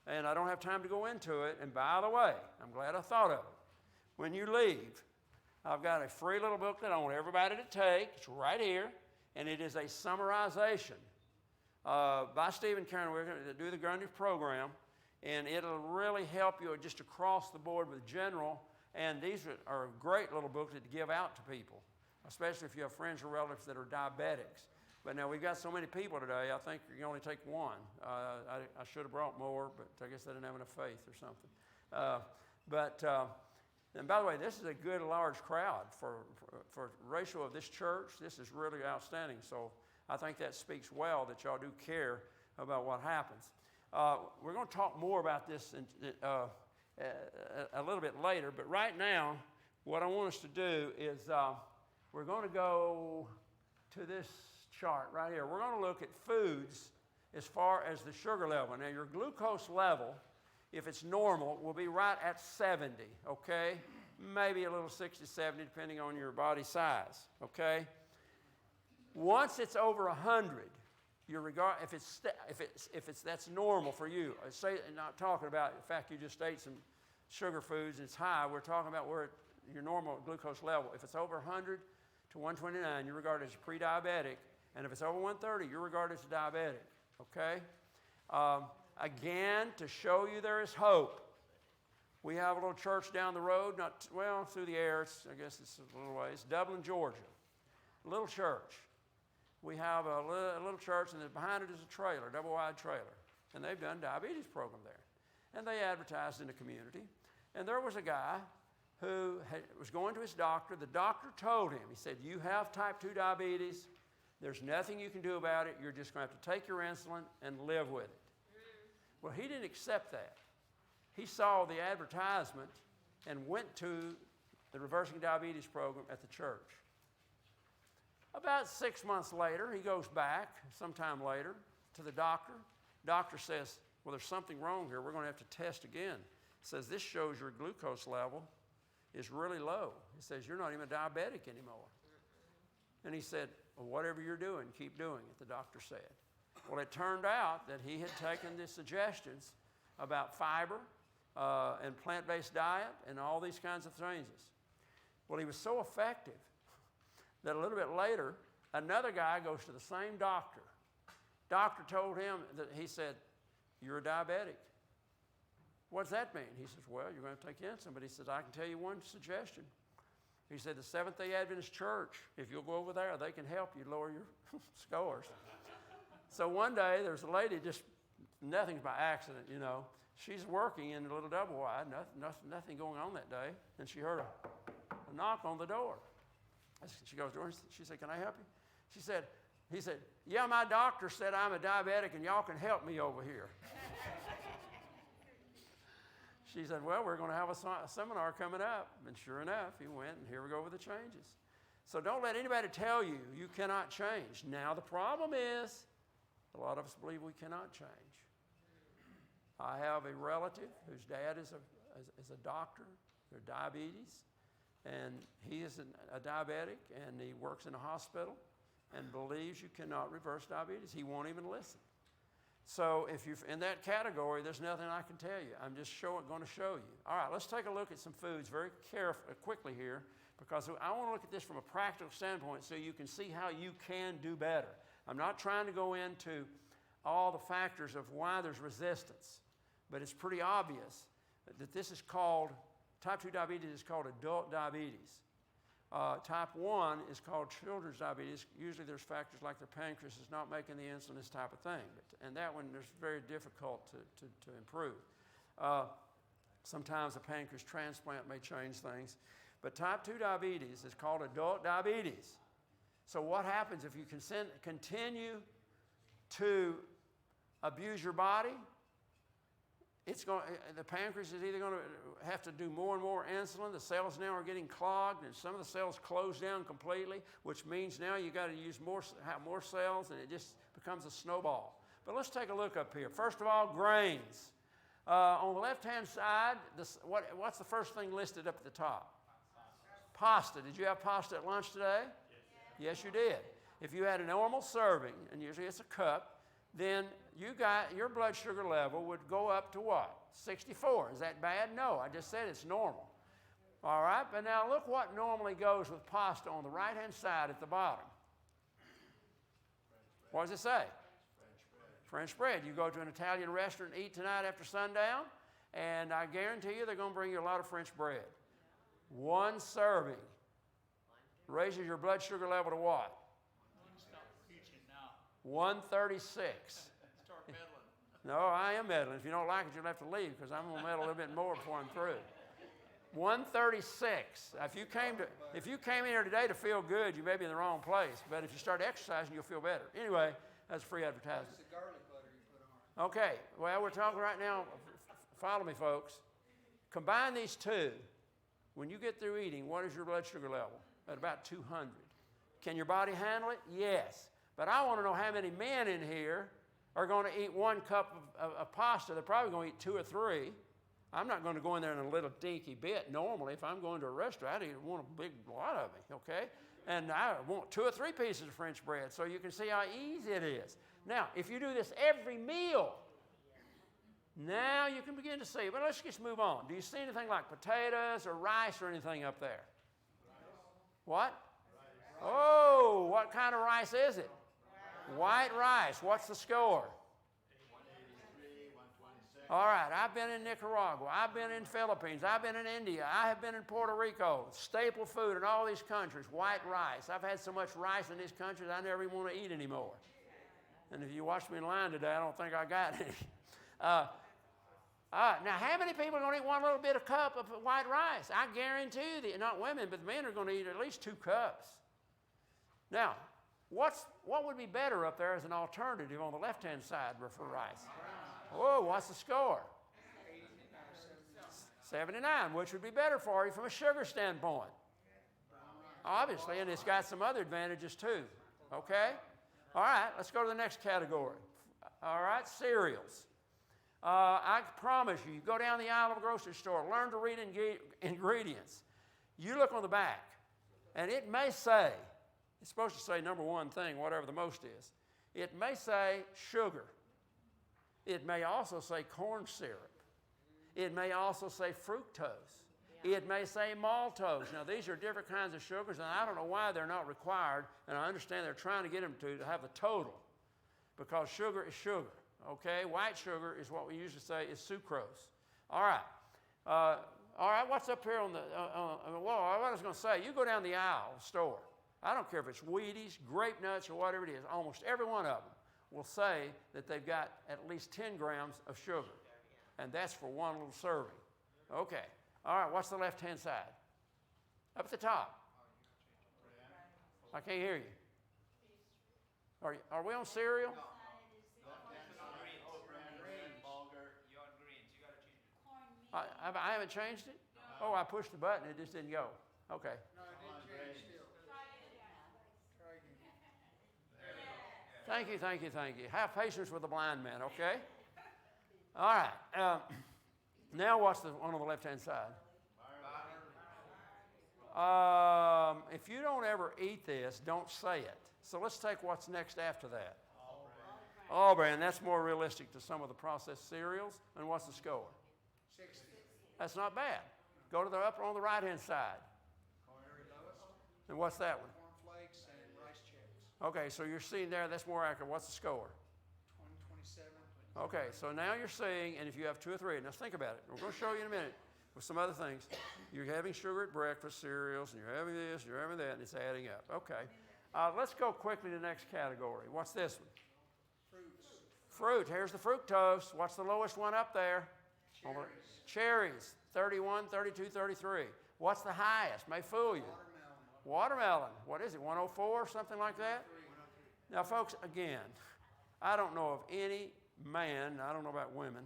and I don't have time to go into it, and by the way, I'm glad I thought of it. When you leave, I've got a free little book that I want everybody to take. It's right here, and it is a summarization by Stephen Karen. We're going to do the Grundy program, and it'll really help you just across the board with general. And these are a great little books to give out to people, especially if you have friends or relatives that are diabetics. But now we've got so many people today, I think you can only take one. I should have brought more, but I guess I didn't have enough faith or something. And by the way, this is a good large crowd for ratio of this church. This is really outstanding. So I think that speaks well that y'all do care about what happens. We're going to talk more about this a little bit later, but right now, what I want us to do is we're going to go to this chart right here. We're going to look at foods as far as the sugar level. Now, your glucose level, if it's normal, will be right at 70, okay? Maybe a little 60, 70, depending on your body size, okay? Once it's over 100, that's normal for you. Say, not talking about the fact you just ate some sugar foods and it's high. We're talking about where your normal glucose level. If it's over 100 to 129, you're regarded as pre-diabetic, and if it's over 130, you're regarded as diabetic. Okay. Again, to show you there is hope. We have a little church down the road, through the air. I guess it's a little ways. Dublin, Georgia. A little church. We have a little church, and behind it is a trailer, double-wide trailer. And they've done a diabetes program there. And they advertised in the community. And there was a guy who was going to his doctor. The doctor told him, he said, you have type 2 diabetes. There's nothing you can do about it. You're just going to have to take your insulin and live with it. Well, he didn't accept that. He saw the advertisement and went to the Reversing Diabetes program at the church. About 6 months later, he goes back, sometime later, to the doctor. Doctor says, well, there's something wrong here. We're going to have to test again. Says, this shows your glucose level is really low. He says, you're not even diabetic anymore. And he said, well, whatever you're doing, keep doing it, the doctor said. Well, it turned out that he had taken the suggestions about fiber and plant-based diet and all these kinds of changes. Well, he was so effective that a little bit later, another guy goes to the same doctor. Doctor told him that he said, you're a diabetic. What does that mean? He says, well, you're going to take insulin. But he says, I can tell you one suggestion. He said, the Seventh-day Adventist Church, if you'll go over there, they can help you lower your scores. So one day, there's a lady, just nothing's by accident, you know. She's working in a little double wide, nothing going on that day. And she heard a knock on the door. She goes to her, she said, can I help you? He said, yeah, my doctor said I'm a diabetic and y'all can help me over here. She said, well, we're going to have a seminar coming up. And sure enough, he went, and here we go with the changes. So don't let anybody tell you you cannot change. Now, the problem is, a lot of us believe we cannot change. I have a relative whose dad is a doctor, they're diabetes, and he is a diabetic, and he works in a hospital and believes you cannot reverse diabetes. He won't even listen. So if you're in that category, there's nothing I can tell you. I'm just going to show you. All right, let's take a look at some foods very quickly here, because I want to look at this from a practical standpoint so you can see how you can do better. I'm not trying to go into all the factors of why there's resistance, but it's pretty obvious that this is called, type 2 diabetes is called adult diabetes. Type 1 is called children's diabetes. Usually there's factors like the pancreas is not making the insulin, this type of thing. And that one is very difficult to improve. Sometimes a pancreas transplant may change things. But type 2 diabetes is called adult diabetes. So what happens if you continue to abuse your body? The pancreas is either going to have to do more and more insulin. The cells now are getting clogged, and some of the cells close down completely, which means now you got to have more cells, and it just becomes a snowball. But let's take a look up here. First of all, grains. On the left-hand side, what's the first thing listed up at the top? Pasta. Did you have pasta at lunch today? Yes, you did. If you had a normal serving, and usually it's a cup, then your blood sugar level would go up to what? 64. Is that bad? No, I just said it's normal. All right, but now look what normally goes with pasta on the right-hand side at the bottom. What does it say? French bread. You go to an Italian restaurant and eat tonight after sundown, and I guarantee you they're going to bring you a lot of French bread. One serving raises your blood sugar level to what? Stop preaching now. 136. Start meddling. No, I am meddling. If you don't like it, you'll have to leave, because I'm going to meddle a little bit more before I'm through. 136. If you came in here today to feel good, you may be in the wrong place. But if you start exercising, you'll feel better. Anyway, that's free advertising. That's the garlic butter you put on. Okay, well, we're talking right now. Follow me, folks. Combine these two. When you get through eating, what is your blood sugar level? At about 200. Can your body handle it? Yes. But I want to know how many men in here are going to eat 1 cup of pasta. They're probably going to eat 2 or 3. I'm not going to go in there in a little dinky bit. Normally, if I'm going to a restaurant, I'd want a big lot of it, okay? And I want 2 or 3 pieces of French bread, so you can see how easy it is. Now, if you do this every meal, now you can begin to see. But let's just move on. Do you see anything like potatoes or rice or anything up there? What? Oh, what kind of rice is it? White rice. What's the score? 183, 126. All right, I've been in Nicaragua. I've been in Philippines. I've been in India. I have been in Puerto Rico. Staple food in all these countries, white rice. I've had so much rice in these countries I never even want to eat anymore. And if you watch me in line today, I don't think I got any. Now, how many people are going to eat one little bit of cup of white rice? I guarantee you, not women, but the men are going to eat at least 2 cups. Now, what would be better up there as an alternative on the left-hand side for rice? Oh, what's the score? 79, which would be better for you from a sugar standpoint. Obviously, and it's got some other advantages too. Okay? All right, let's go to the next category. All right, cereals. I promise you, you go down the aisle of a grocery store, learn to read ingredients. You look on the back, and it may say, it's supposed to say number one thing, whatever the most is. It may say sugar. It may also say corn syrup. It may also say fructose. It may say maltose. Now, these are different kinds of sugars, and I don't know why they're not required, and I understand they're trying to get them to have the total, because sugar is sugar. Okay, white sugar is what we usually say is sucrose. All right, what's up here on the wall? What I was going to say, you go down the aisle store. I don't care if it's Wheaties, grape nuts, or whatever it is. Almost every one of them will say that they've got at least 10 grams of sugar, and that's for one little serving. Okay, all right, what's the left-hand side? Up at the top. I can't hear you. Are we on cereal? I haven't changed it? Oh, I pushed the button. It just didn't go. Okay. No, it didn't change still. Try again. Thank you. Have patience with the blind man, okay? All right. Now what's the one on the left-hand side? If you don't ever eat this, don't say it. So let's take what's next after that. Auburn. That's more realistic to some of the processed cereals. And what's the score? 60. That's not bad. Go to the upper on the right-hand side. Very lowest. And what's that one? Cornflakes and rice Chex. Okay, so you're seeing there, that's more accurate. What's the score? 27. Okay, so now you're seeing, and if you have 2 or 3, now think about it. We're going to show you in a minute with some other things. You're having sugar at breakfast, cereals, and you're having this, you're having that, and it's adding up. Okay. Let's go quickly to the next category. What's this one? Fruits. Fruit. Here's the fructose. What's the lowest one up there? Cherries. 31, 32, 33. What's the highest? May fool you. Watermelon. What is it, 104 or something like that? Now, folks, again, I don't know of any man, I don't know about women,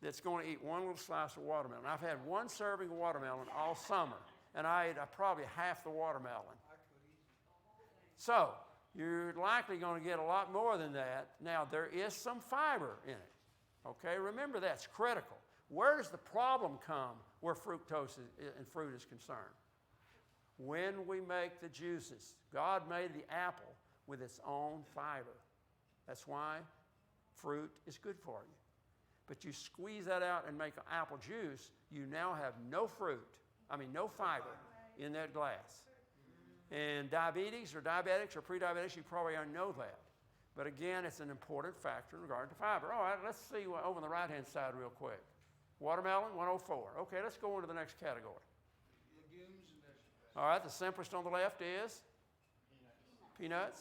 that's going to eat one little slice of watermelon. I've had one serving of watermelon all summer, and I ate probably half the watermelon. So, you're likely going to get a lot more than that. Now, there is some fiber in it. Okay, remember that's critical. Where does the problem come where fructose in fruit is concerned? When we make the juices. God made the apple with its own fiber. That's why fruit is good for you. But you squeeze that out and make apple juice, you now have no fiber in that glass. And diabetes or diabetics or pre-diabetics, you probably already know that. But again, it's an important factor in regard to fiber. All right, let's see over on the right-hand side real quick. Watermelon, 104. Okay, let's go into the next category. Legumes and vegetables. All right, the simplest on the left is? Peanuts.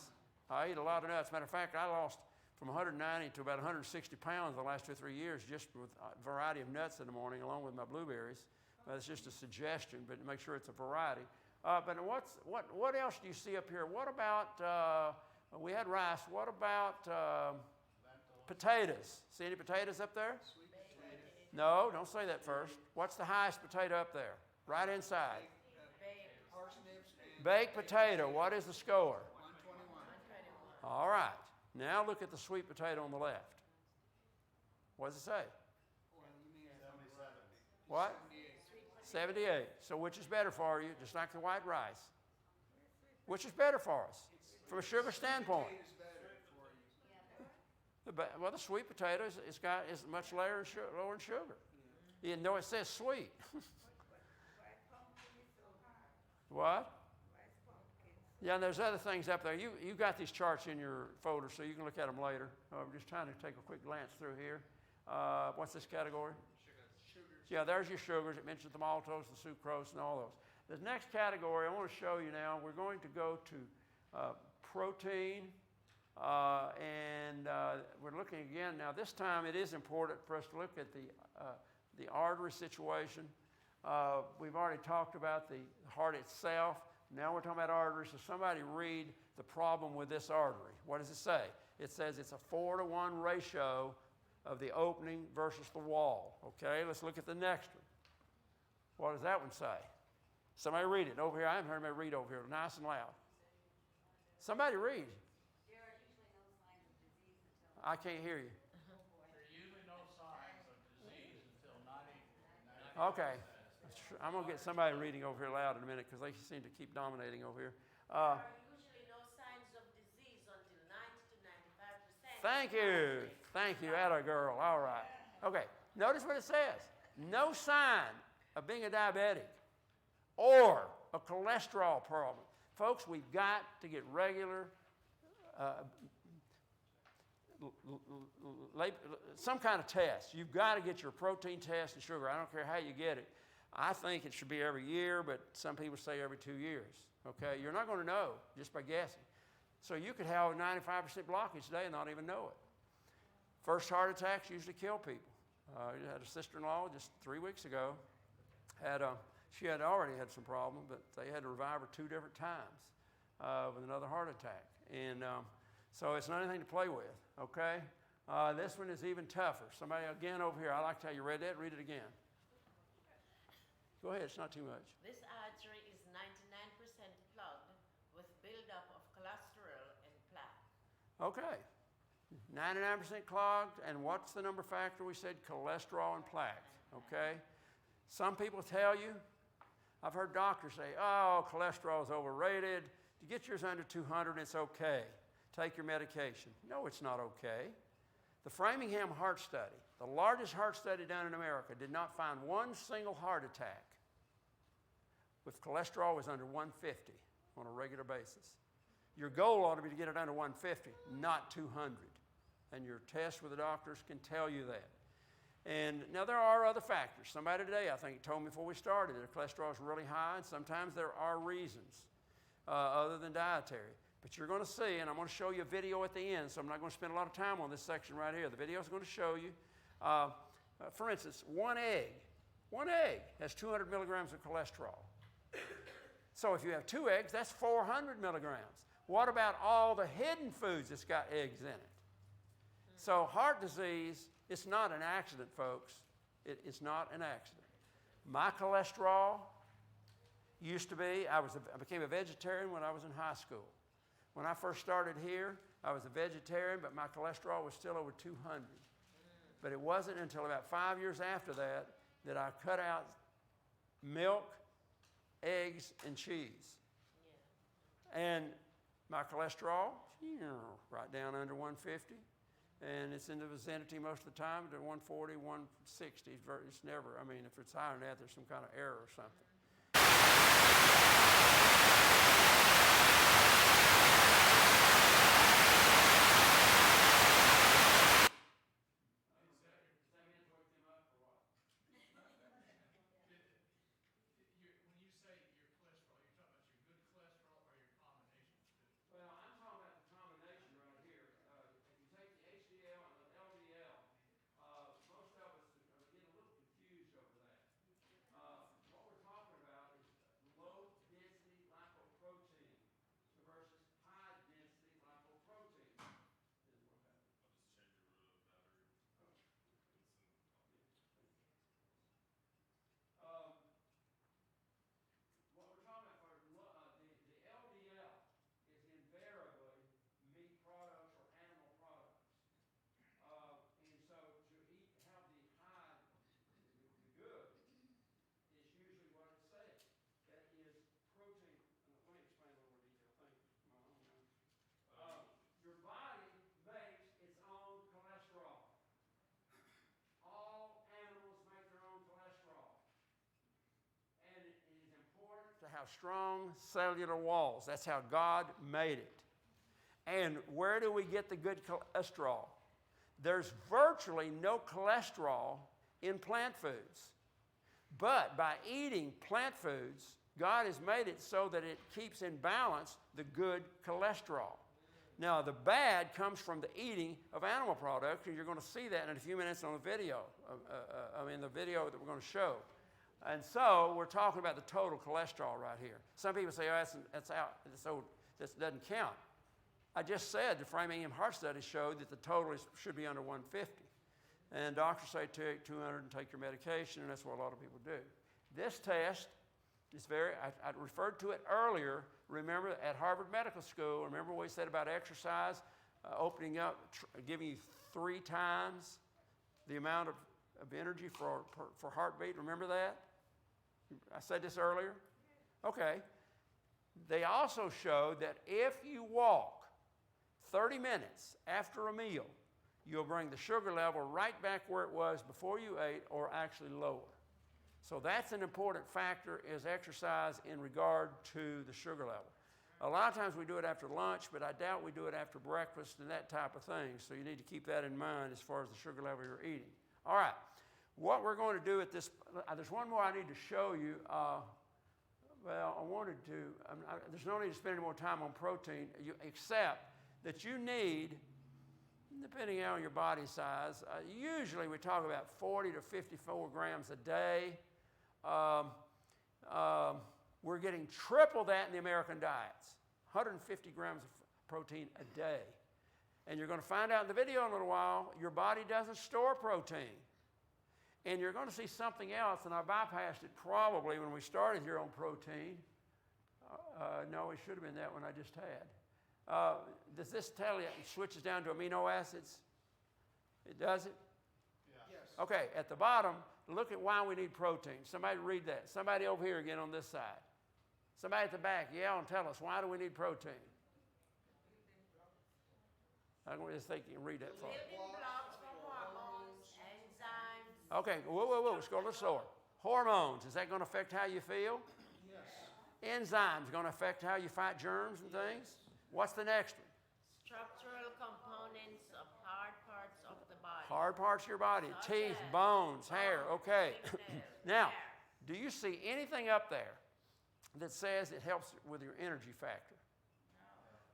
I eat a lot of nuts. Matter of fact, I lost from 190 to about 160 pounds the last 2 or 3 years just with a variety of nuts in the morning along with my blueberries. That's just a suggestion, but make sure it's a variety. But what else do you see up here? What about, we had rice. What about potatoes? See any potatoes up there? Sweet potatoes. No, don't say that first. What's the highest potato up there? Right inside. Parsnips and Baked potato. What is the score? 121. All right. Now look at the sweet potato on the left. What does it say? Well, you mean 77. What? 78. 78. So which is better for you? Just like the white rice. Which is better for us from a sugar standpoint? Sweet is better for you. Well, the sweet potato is much lower in sugar. Even though it says sweet. What? Yeah, and there's other things up there. You got these charts in your folder, so you can look at them later. I'm just trying to take a quick glance through here. What's this category? Sugars. Yeah, there's your sugars. It mentions the maltose, the sucrose, and all those. The next category I want to show you now, we're going to go to protein, and we're looking again. Now, this time it is important for us to look at the artery situation. We've already talked about the heart itself. Now we're talking about arteries. So somebody read the problem with this artery. What does it say? It says it's a 4-to-1 ratio of the opening versus the wall. Okay, let's look at the next one. What does that one say? Somebody read it over here. I haven't heard anybody read over here, nice and loud. Somebody read. There are usually no signs of disease until. I can't hear you. There are usually no signs of disease until 90. Okay. I'm going to get somebody reading over here loud in a minute because they seem to keep dominating over here. There are usually no signs of disease until 90 to 95%. Thank you. Thank you, atta girl. All right. Okay. Notice what it says. No sign of being a diabetic or a cholesterol problem. Folks, we've got to get regular, some kind of test. You've got to get your protein test and sugar. I don't care how you get it. I think it should be every year, but some people say every 2 years. Okay? You're not going to know just by guessing. So you could have a 95% blockage today and not even know it. First heart attacks usually kill people. I had a sister-in-law just 3 weeks ago. She had already had some problem, but they had to revive her 2 different times with another heart attack. And so it's not anything to play with, okay? This one is even tougher. Somebody, again, over here, I liked how you read that. Read it again. Go ahead. It's not too much. This artery is 99% plugged with buildup of cholesterol and plaque. Okay. 99% clogged, and what's the number factor? We said cholesterol and plaque, okay? Some people tell you, I've heard doctors say, oh, cholesterol is overrated. You get yours under 200, it's okay. Take your medication. No, it's not okay. The Framingham Heart Study, the largest heart study done in America, did not find one single heart attack with cholesterol was under 150 on a regular basis. Your goal ought to be to get it under 150, not 200. And your test with the doctors can tell you that. And now there are other factors. Somebody today, I think, told me before we started that their cholesterol is really high, and sometimes there are reasons other than dietary. But you're going to see, and I'm going to show you a video at the end, so I'm not going to spend a lot of time on this section right here. The video is going to show you, for instance, one egg has 200 milligrams of cholesterol. So if you have 2 eggs, that's 400 milligrams. What about all the hidden foods that's got eggs in it? So heart disease, it's not an accident, folks. It's not an accident. My cholesterol used to be, I became a vegetarian when I was in high school. When I first started here, I was a vegetarian, but my cholesterol was still over 200. But it wasn't until about 5 years after that that I cut out milk, eggs, and cheese. Yeah. And my cholesterol, right down under 150. And it's in the vicinity most of the time to 140, 160. It's never, I mean, if it's higher than that, there's some kind of error or something. To have strong cellular walls. That's how God made it. And where do we get the good cholesterol? There's virtually no cholesterol in plant foods. But by eating plant foods, God has made it so that it keeps in balance the good cholesterol. Now, the bad comes from the eating of animal products, and you're going to see that in a few minutes on the video, the video that we're going to show. And so we're talking about the total cholesterol right here. Some people say, oh, that's out, so this doesn't count. I just said the Framingham Heart Study showed that the total should be under 150. And doctors say take 200 and take your medication, and that's what a lot of people do. This test is I referred to it earlier. Remember at Harvard Medical School, remember what we said about exercise, opening up, giving you 3 times the amount of energy for heartbeat. Remember that? I said this earlier? Okay. They also showed that if you walk 30 minutes after a meal, you'll bring the sugar level right back where it was before you ate, or actually lower. So that's an important factor, is exercise in regard to the sugar level. A lot of times we do it after lunch, but I doubt we do it after breakfast and that type of thing. So you need to keep that in mind as far as the sugar level you're eating. All right. What we're going to do at this, there's one more I need to show you. There's no need to spend any more time on protein, except that you need, depending on your body size, usually we talk about 40 to 54 grams a day. We're getting triple that in the American diets, 150 grams of protein a day. And you're going to find out in the video in a little while, your body doesn't store protein. And you're going to see something else, and I bypassed it probably when we started here on protein. No, it should have been that one I just had. Does this tell you it switches down to amino acids? It does it? Yes. Okay, at the bottom, look at why we need protein. Somebody read that. Somebody over here again on this side. Somebody at the back, yell and tell us, why do we need protein? I don't just think you can read that far. Building blocks for hormones, enzymes. Okay, whoa, let's go a little slower. Hormones, is that going to affect how you feel? Yes. Enzymes going to affect how you fight germs and things? What's the next one? Structural components of hard parts of the body. Hard parts of your body, Such teeth, as bones, hair, okay. fingernails, Now, hair. do you see anything up there that says it helps with your energy factor?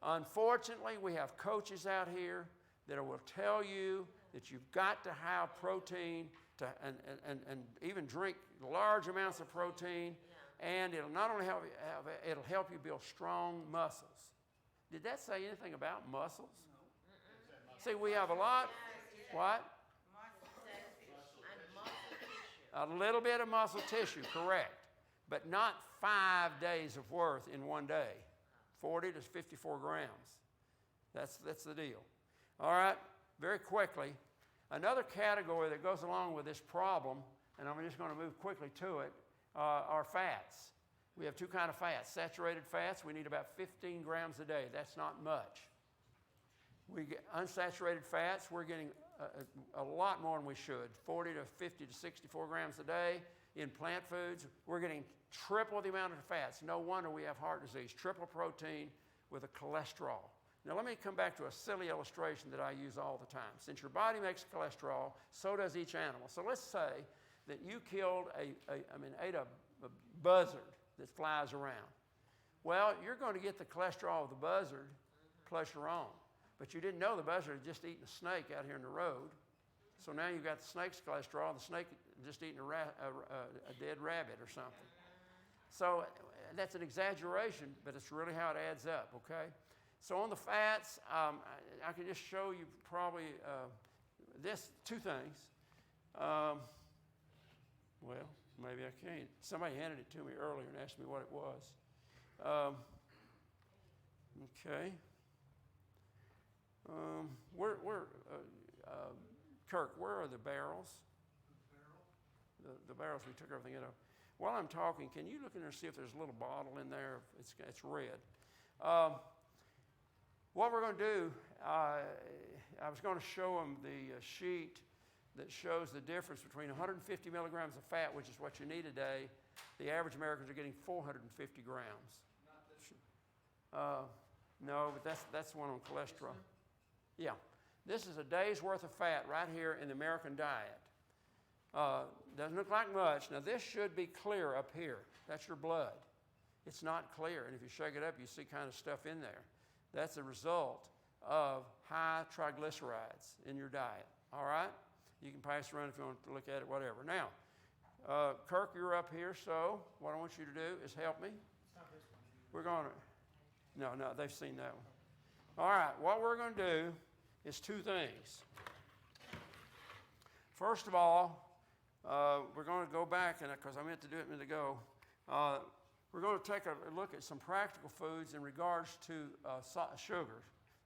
Unfortunately, we have coaches out here that will tell you that you've got to have protein and even drink large amounts of protein, and it'll not only it'll help you build strong muscles. Did that say anything about muscles? See, we have a lot. What? And muscle tissue. A little bit of muscle tissue, correct, but not 5 days of worth in one day. 40 to 54 grams. That's the deal. All right, very quickly, another category that goes along with this problem, and I'm just going to move quickly to it, are fats. We have 2 kinds of fats. Saturated fats, we need about 15 grams a day. That's not much. We get unsaturated fats, we're getting a lot more than we should, 40 to 50 to 64 grams a day. In plant foods, we're getting triple the amount of fats. No wonder we have heart disease. Triple protein with a cholesterol. Now let me come back to a silly illustration that I use all the time. Since your body makes cholesterol, so does each animal. So let's say that you killed ate a buzzard that flies around. Well, you're going to get the cholesterol of the buzzard plus your own. But you didn't know the buzzard had just eaten a snake out here in the road. So now you've got the snake's cholesterol, the snake just eating a dead rabbit or something. So that's an exaggeration, but it's really how it adds up, okay? So on the fats, I can just show you probably 2 things. Well, maybe I can't. Somebody handed it to me earlier and asked me what it was. Okay. Kirk, where are the barrels? The barrels we took everything out of. While I'm talking, can you look in there and see if there's a little bottle in there? It's red. What we're going to do, I was going to show them the sheet that shows the difference between 150 milligrams of fat, which is what you need a day. The average Americans are getting 450 grams. Not this one. No, but that's one on cholesterol. Yeah. This is a day's worth of fat right here in the American diet. Doesn't look like much. Now, this should be clear up here. That's your blood. It's not clear, and if you shake it up, you see kind of stuff in there. That's a result of high triglycerides in your diet, all right? You can pass around if you want to look at it, whatever. Now, Kirk, you're up here, so what I want you to do is help me. We're going to, no, they've seen that one. All right, what we're going to do is 2 things. First of all, we're going to go back, and because I meant to do it a minute ago, we're going to take a look at some practical foods in regards to sugar.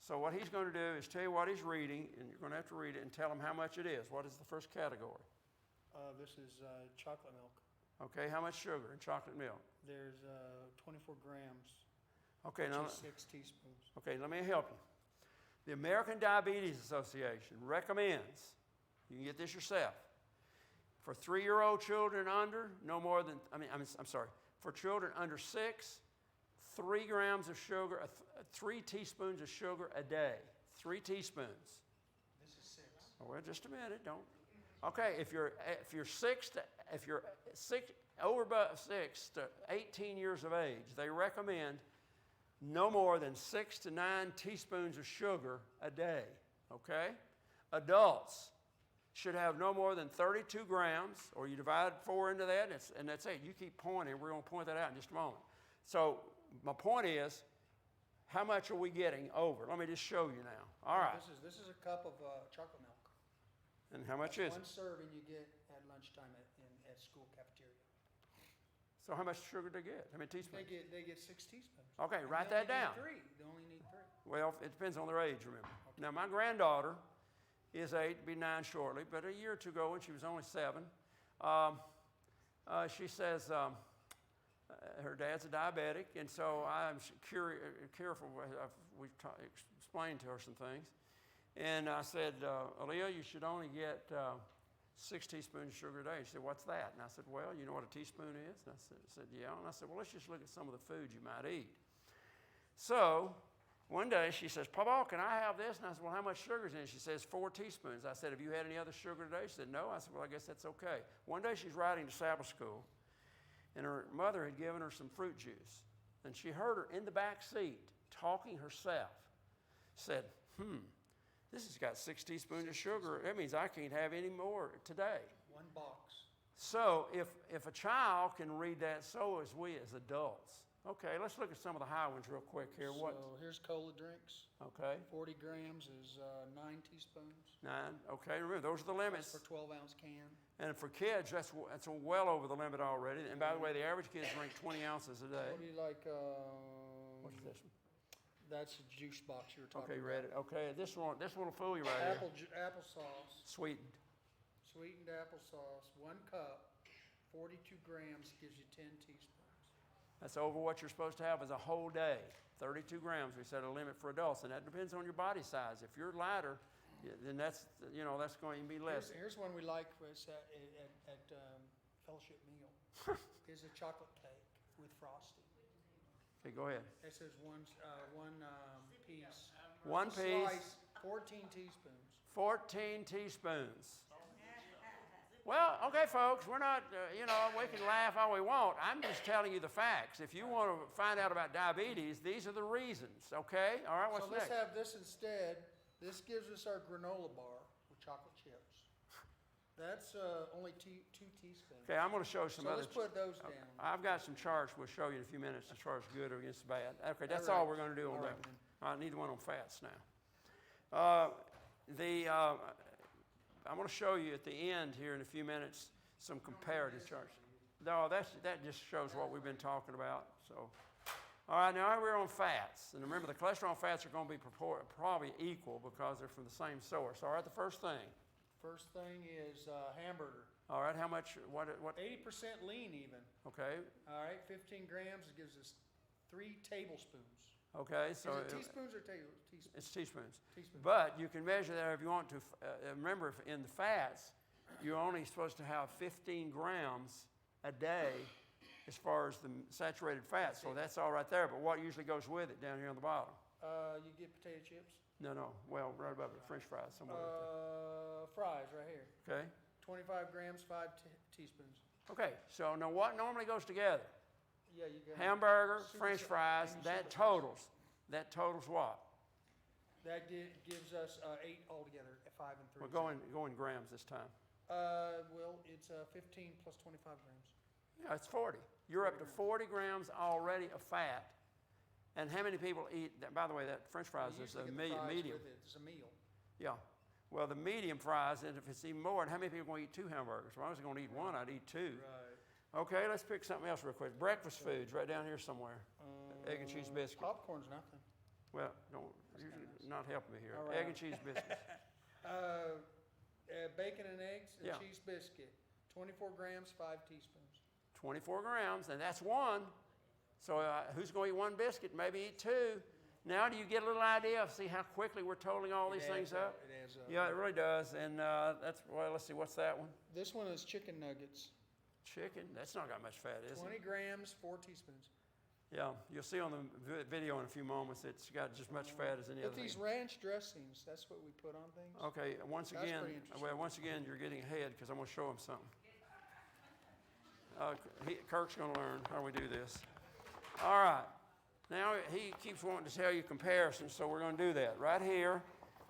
So what he's going to do is tell you what he's reading, and you're going to have to read it and tell him how much it is. What is the first category? This is chocolate milk. Okay, how much sugar in chocolate milk? There's 24 grams, Okay, now, which is 6 teaspoons. okay, let me help you. The American Diabetes Association recommends, you can get this yourself, for 3-year-old children under, no more than, I'm sorry, for children under 6, 3 grams of sugar, 3 teaspoons of sugar a day. 3 teaspoons. This is 6. Oh, well, just a minute, don't. Okay, if you're over 6 to 18 years of age, they recommend no more than 6 to 9 teaspoons of sugar a day. Okay? Adults should have no more than 32 grams, or you divide 4 into that, and that's it. You keep pointing. We're going to point that out in just a moment. So my point is, how much are we getting over? Let me just show you now. All right. This is a cup of chocolate milk. And how much That's is it? one serving you get at lunchtime at school cafeteria. So how much sugar do they get? How many teaspoons? They get 6 teaspoons. Okay, And write they that only down. need 3. They only need 3. Well, it depends on their age, remember. Now, my granddaughter is 8, be 9 shortly, but a year or two ago when she was only 7, she says her dad's a diabetic, and so I'm careful. We explained to her some things. And I said, Aaliyah, you should only get 6 teaspoons of sugar a day. She said, what's that? And I said, well, you know what a teaspoon is? And I said, yeah. And I said, well, let's just look at some of the foods you might eat. So one day she says, Papa, can I have this? And I said, well, how much sugar is in it? She says, 4 teaspoons. I said, have you had any other sugar today? She said, no. I said, well, I guess that's okay. One day she's riding to Sabbath school, and her mother had given her some fruit juice. And she heard her in the back seat talking herself. Said, this has got 6 teaspoons of sugar. That means I can't have any more today. 1 box. So if a child can read that, so as we as adults. Okay, let's look at some of the high ones real quick here. So here's cola drinks. Okay. 40 grams is 9 teaspoons. 9. Okay, remember, those are the limits. That's for 12-ounce can. And for kids, that's well over the limit already. And by the way, the average kids drink 20 ounces a day. What do you like? What's this one? That's a juice box you were talking Okay, about. read it. Okay, this one will fool you right here. Applesauce. Sweetened. Sweetened applesauce, 1 cup, 42 grams gives you 10 teaspoons. That's over what you're supposed to have as a whole day. 32 grams, we set a limit for adults, and that depends on your body size. If you're lighter, then that's going to be less. Here's one we like at fellowship meal. Is a chocolate cake with frosting. Okay, go ahead. It says one piece. 1 piece. Slice, 14 teaspoons. 14 teaspoons. Well, okay, folks, we're not, we can laugh all we want. I'm just telling you the facts. If you want to find out about diabetes, these are the reasons, okay? All right, what's So let's next? have this instead. This gives us our granola bar with chocolate chips. That's only 2 teaspoons. Okay, I'm going to show some So other. let's put those down. I've got some charts we'll show you in a few minutes as far as good or against bad. Okay, that's All right. all we're going to do on All that right, one. All right, neither one on fats now. I'm going to show you at the end here in a few minutes some comparative charts. No, that just shows what we've been talking about. So, all right, now we're on fats. And remember, the cholesterol and fats are going to be probably equal because they're from the same source. All right, the first thing. First thing is hamburger. All right, how much, what? 80% lean even. Okay, All right, 15 grams gives us 3 tablespoons. okay, so. Is it teaspoons or teaspoons? It's teaspoons. Teaspoons. But you can measure that if you want to. Remember, in the fats, you're only supposed to have 15 grams a day as far as the saturated fat. So that's all right there. But what usually goes with it down here on the bottom? You get potato chips. No. Well, right above it, French fries somewhere. Right Fries right here. there. Okay. 25 grams, 5 teaspoons. Okay. So now what normally goes together? Yeah, you got Hamburger, Super French sa- fries. and That super totals. That totals what? That gives us 8 altogether, 5 and 3. We're going grams this time. Well, it's 15 plus 25 grams. Yeah, it's 40. You're up to 40 grams already of fat. And how many people eat that? By the way, that French fries We is usually a get the fries medium. with it. It's a meal. Yeah. Well, the medium fries, and if it's even more, and how many people are going to eat 2 hamburgers? Well, I was going to eat 1, I'd eat 2. Right. Okay, let's pick something else real quick. Breakfast foods, right down here somewhere. Egg and cheese biscuit. Popcorn's nothing. Well, don't, you're not helping me here. All right. Egg and cheese biscuits. Bacon and eggs and Yeah. cheese biscuit, 24 grams, 5 teaspoons. 24 grams, and that's 1. So who's going to eat 1 biscuit? Maybe eat 2. Now do you get a little idea of see how quickly we're totaling all these things up? It adds up. Yeah, it really does. And that's, well, let's see, what's that one? This one is chicken nuggets, Chicken? That's not got much fat, is 20 it? grams, 4 teaspoons. Yeah, you'll see on the video in a few moments it's got just much fat as any But other thing. these ranch dressings, that's what we put on things. Okay, once That's again, pretty interesting. well, once again, you're getting ahead because I'm going to show him something. Kirk's going to learn how we do this. All right. Now, he keeps wanting to tell you comparisons, so we're going to do that. Right here,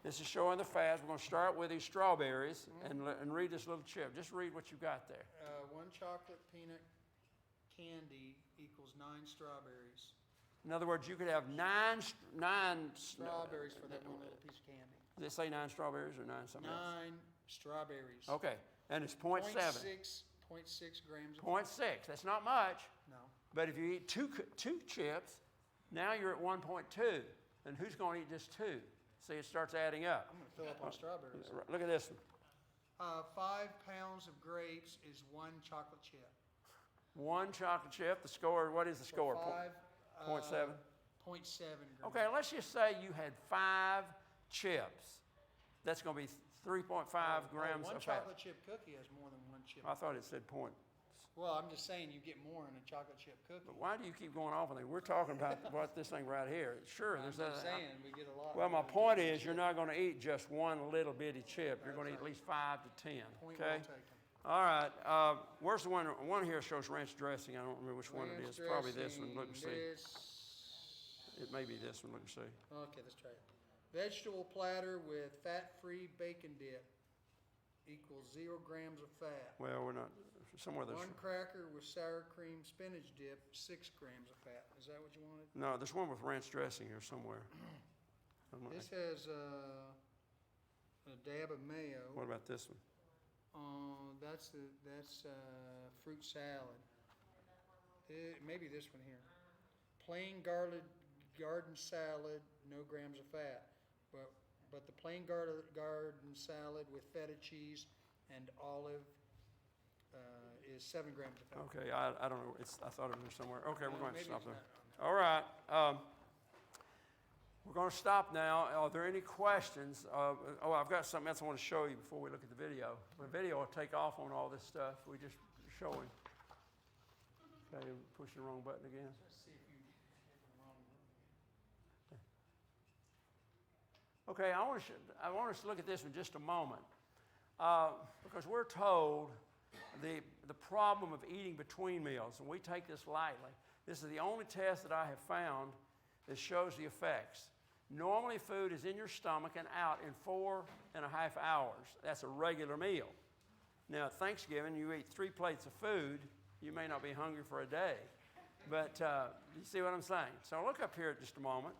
this is showing the fats. We're going to start with these strawberries and read this little chip. Just read what you got there. 1 chocolate peanut candy equals 9 strawberries. In other words, you could have nine Strawberries for that one little piece of candy. Does it say 9 strawberries or 9 something else? 9 strawberries. Okay, and it's 0.7. 0.6 grams of 0.6, that's not much. No. But if you eat two chips, now you're at 1.2. And who's going to eat just 2? See, it starts adding up. I'm going to fill up on strawberries. Look at this one. 5 pounds of grapes is 1 chocolate chip. 1 chocolate chip. The score, what is the score? 0.7? 0.7 grams. Okay, let's just say you had 5 chips. That's going to be 3.5 grams One of fat. chocolate chip cookie has more than 1 chip. I thought it said point. Well, I'm just saying you get more in a chocolate chip cookie. But why do you keep going off on that? We're talking about what this thing right here. Sure, I'm there's just that. saying we get a lot. Well, my more point than is you're not going to eat just 1 little bitty chip. You're going to eat at least 5 to 10. Point Okay? well taken. All right. Where's the one? One here shows ranch dressing. I don't remember which one it is. Ranch Probably this one. Look and see. dressing, It may be this one. Look and see. Okay, let's try it. Vegetable platter with fat-free bacon dip equals 0 grams of fat. Well, we're not. Somewhere there's. 1 cracker with sour cream spinach dip, 6 grams of fat. Is that what you wanted? No, there's one with ranch dressing here somewhere. This has a dab of mayo. What about this one? That's fruit salad. Maybe this one here. Plain garden salad, no grams of fat. But the plain garden salad with feta cheese and olive is 7 grams of fat. Okay, I don't know. I thought it was here somewhere. Okay, we're going to Maybe stop it's there. not on All right. We're going to stop now. Are there any questions? I've got something else I want to show you before we look at the video. The video will take off on all this stuff. We just showing. Okay, push the wrong button again. Let's see if you hit the wrong one. Okay, I want us to look at this in just a moment because we're told the problem of eating between meals, and we take this lightly. This is the only test that I have found that shows the effects. Normally, food is in your stomach and out in 4.5 hours. That's a regular meal. Now, at Thanksgiving, you eat 3 plates of food. You may not be hungry for a day, but you see what I'm saying? So look up here just a moment.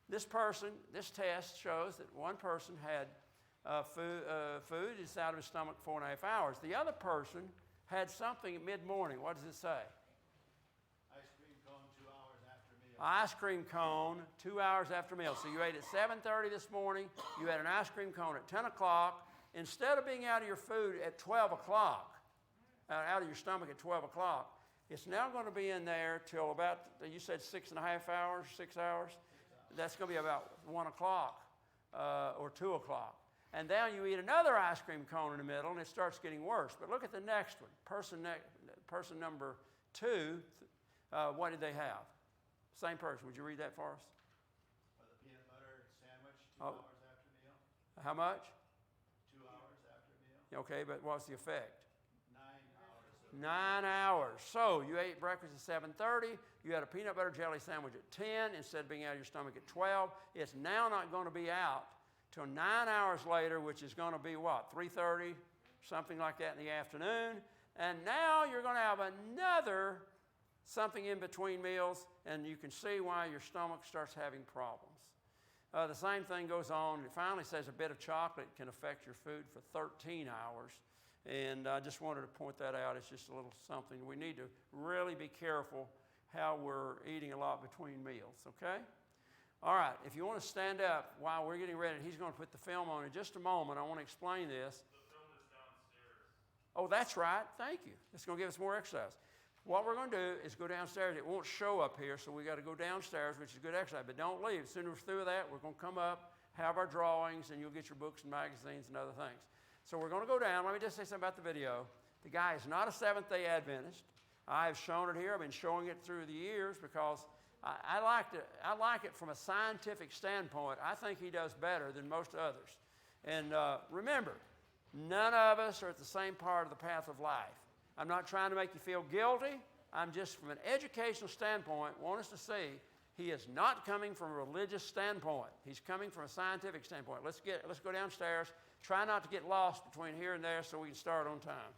This test shows that one person had food is out of his stomach 4.5 hours. The other person had something at mid-morning. What does it say? Ice cream cone 2 hours after meal. Ice cream cone 2 hours after meal. So you ate at 7:30 this morning. You had an ice cream cone at 10 o'clock. Instead of being out of your food at 12 o'clock, out of your stomach at 12 o'clock, it's now going to be in there till about, you said 6.5 hours, 6 hours? That's going to be about 1 o'clock or 2 o'clock. And now you eat another ice cream cone in the middle, and it starts getting worse. But look at the next one. Person number 2, what did they have? Same person. Would you read that for us? Or the peanut butter sandwich, 2 Oh. hours after meal. How much? 2 hours after meal. Okay, but what's the effect? 9 hours. 9 hours. So you ate breakfast at 7:30. You had a peanut butter jelly sandwich at 10 instead of being out of your stomach at 12. It's now not going to be out till 9 hours later, which is going to be what, 3:30, something like that in the afternoon. And now you're going to have another something in between meals, and you can see why your stomach starts having problems. The same thing goes on. It finally says a bit of chocolate can affect your food for 13 hours. And I just wanted to point that out. It's just a little something. We need to really be careful how we're eating a lot between meals, okay? All right, if you want to stand up while we're getting ready, he's going to put the film on in just a moment. I want to explain this. The film is downstairs. Oh, that's right. Thank you. It's going to give us more exercise. What we're going to do is go downstairs. It won't show up here, so we got to go downstairs, which is good exercise. But don't leave. As soon as we're through with that, we're going to come up, have our drawings, and you'll get your books and magazines and other things. So we're going to go down. Let me just say something about the video. The guy is not a Seventh-day Adventist. I have shown it here. I've been showing it through the years because I like it from a scientific standpoint. I think he does better than most others. And remember, none of us are at the same part of the path of life. I'm not trying to make you feel guilty. I'm just, from an educational standpoint, want us to see he is not coming from a religious standpoint. He's coming from a scientific standpoint. Let's go downstairs. Try not to get lost between here and there so we can start on time.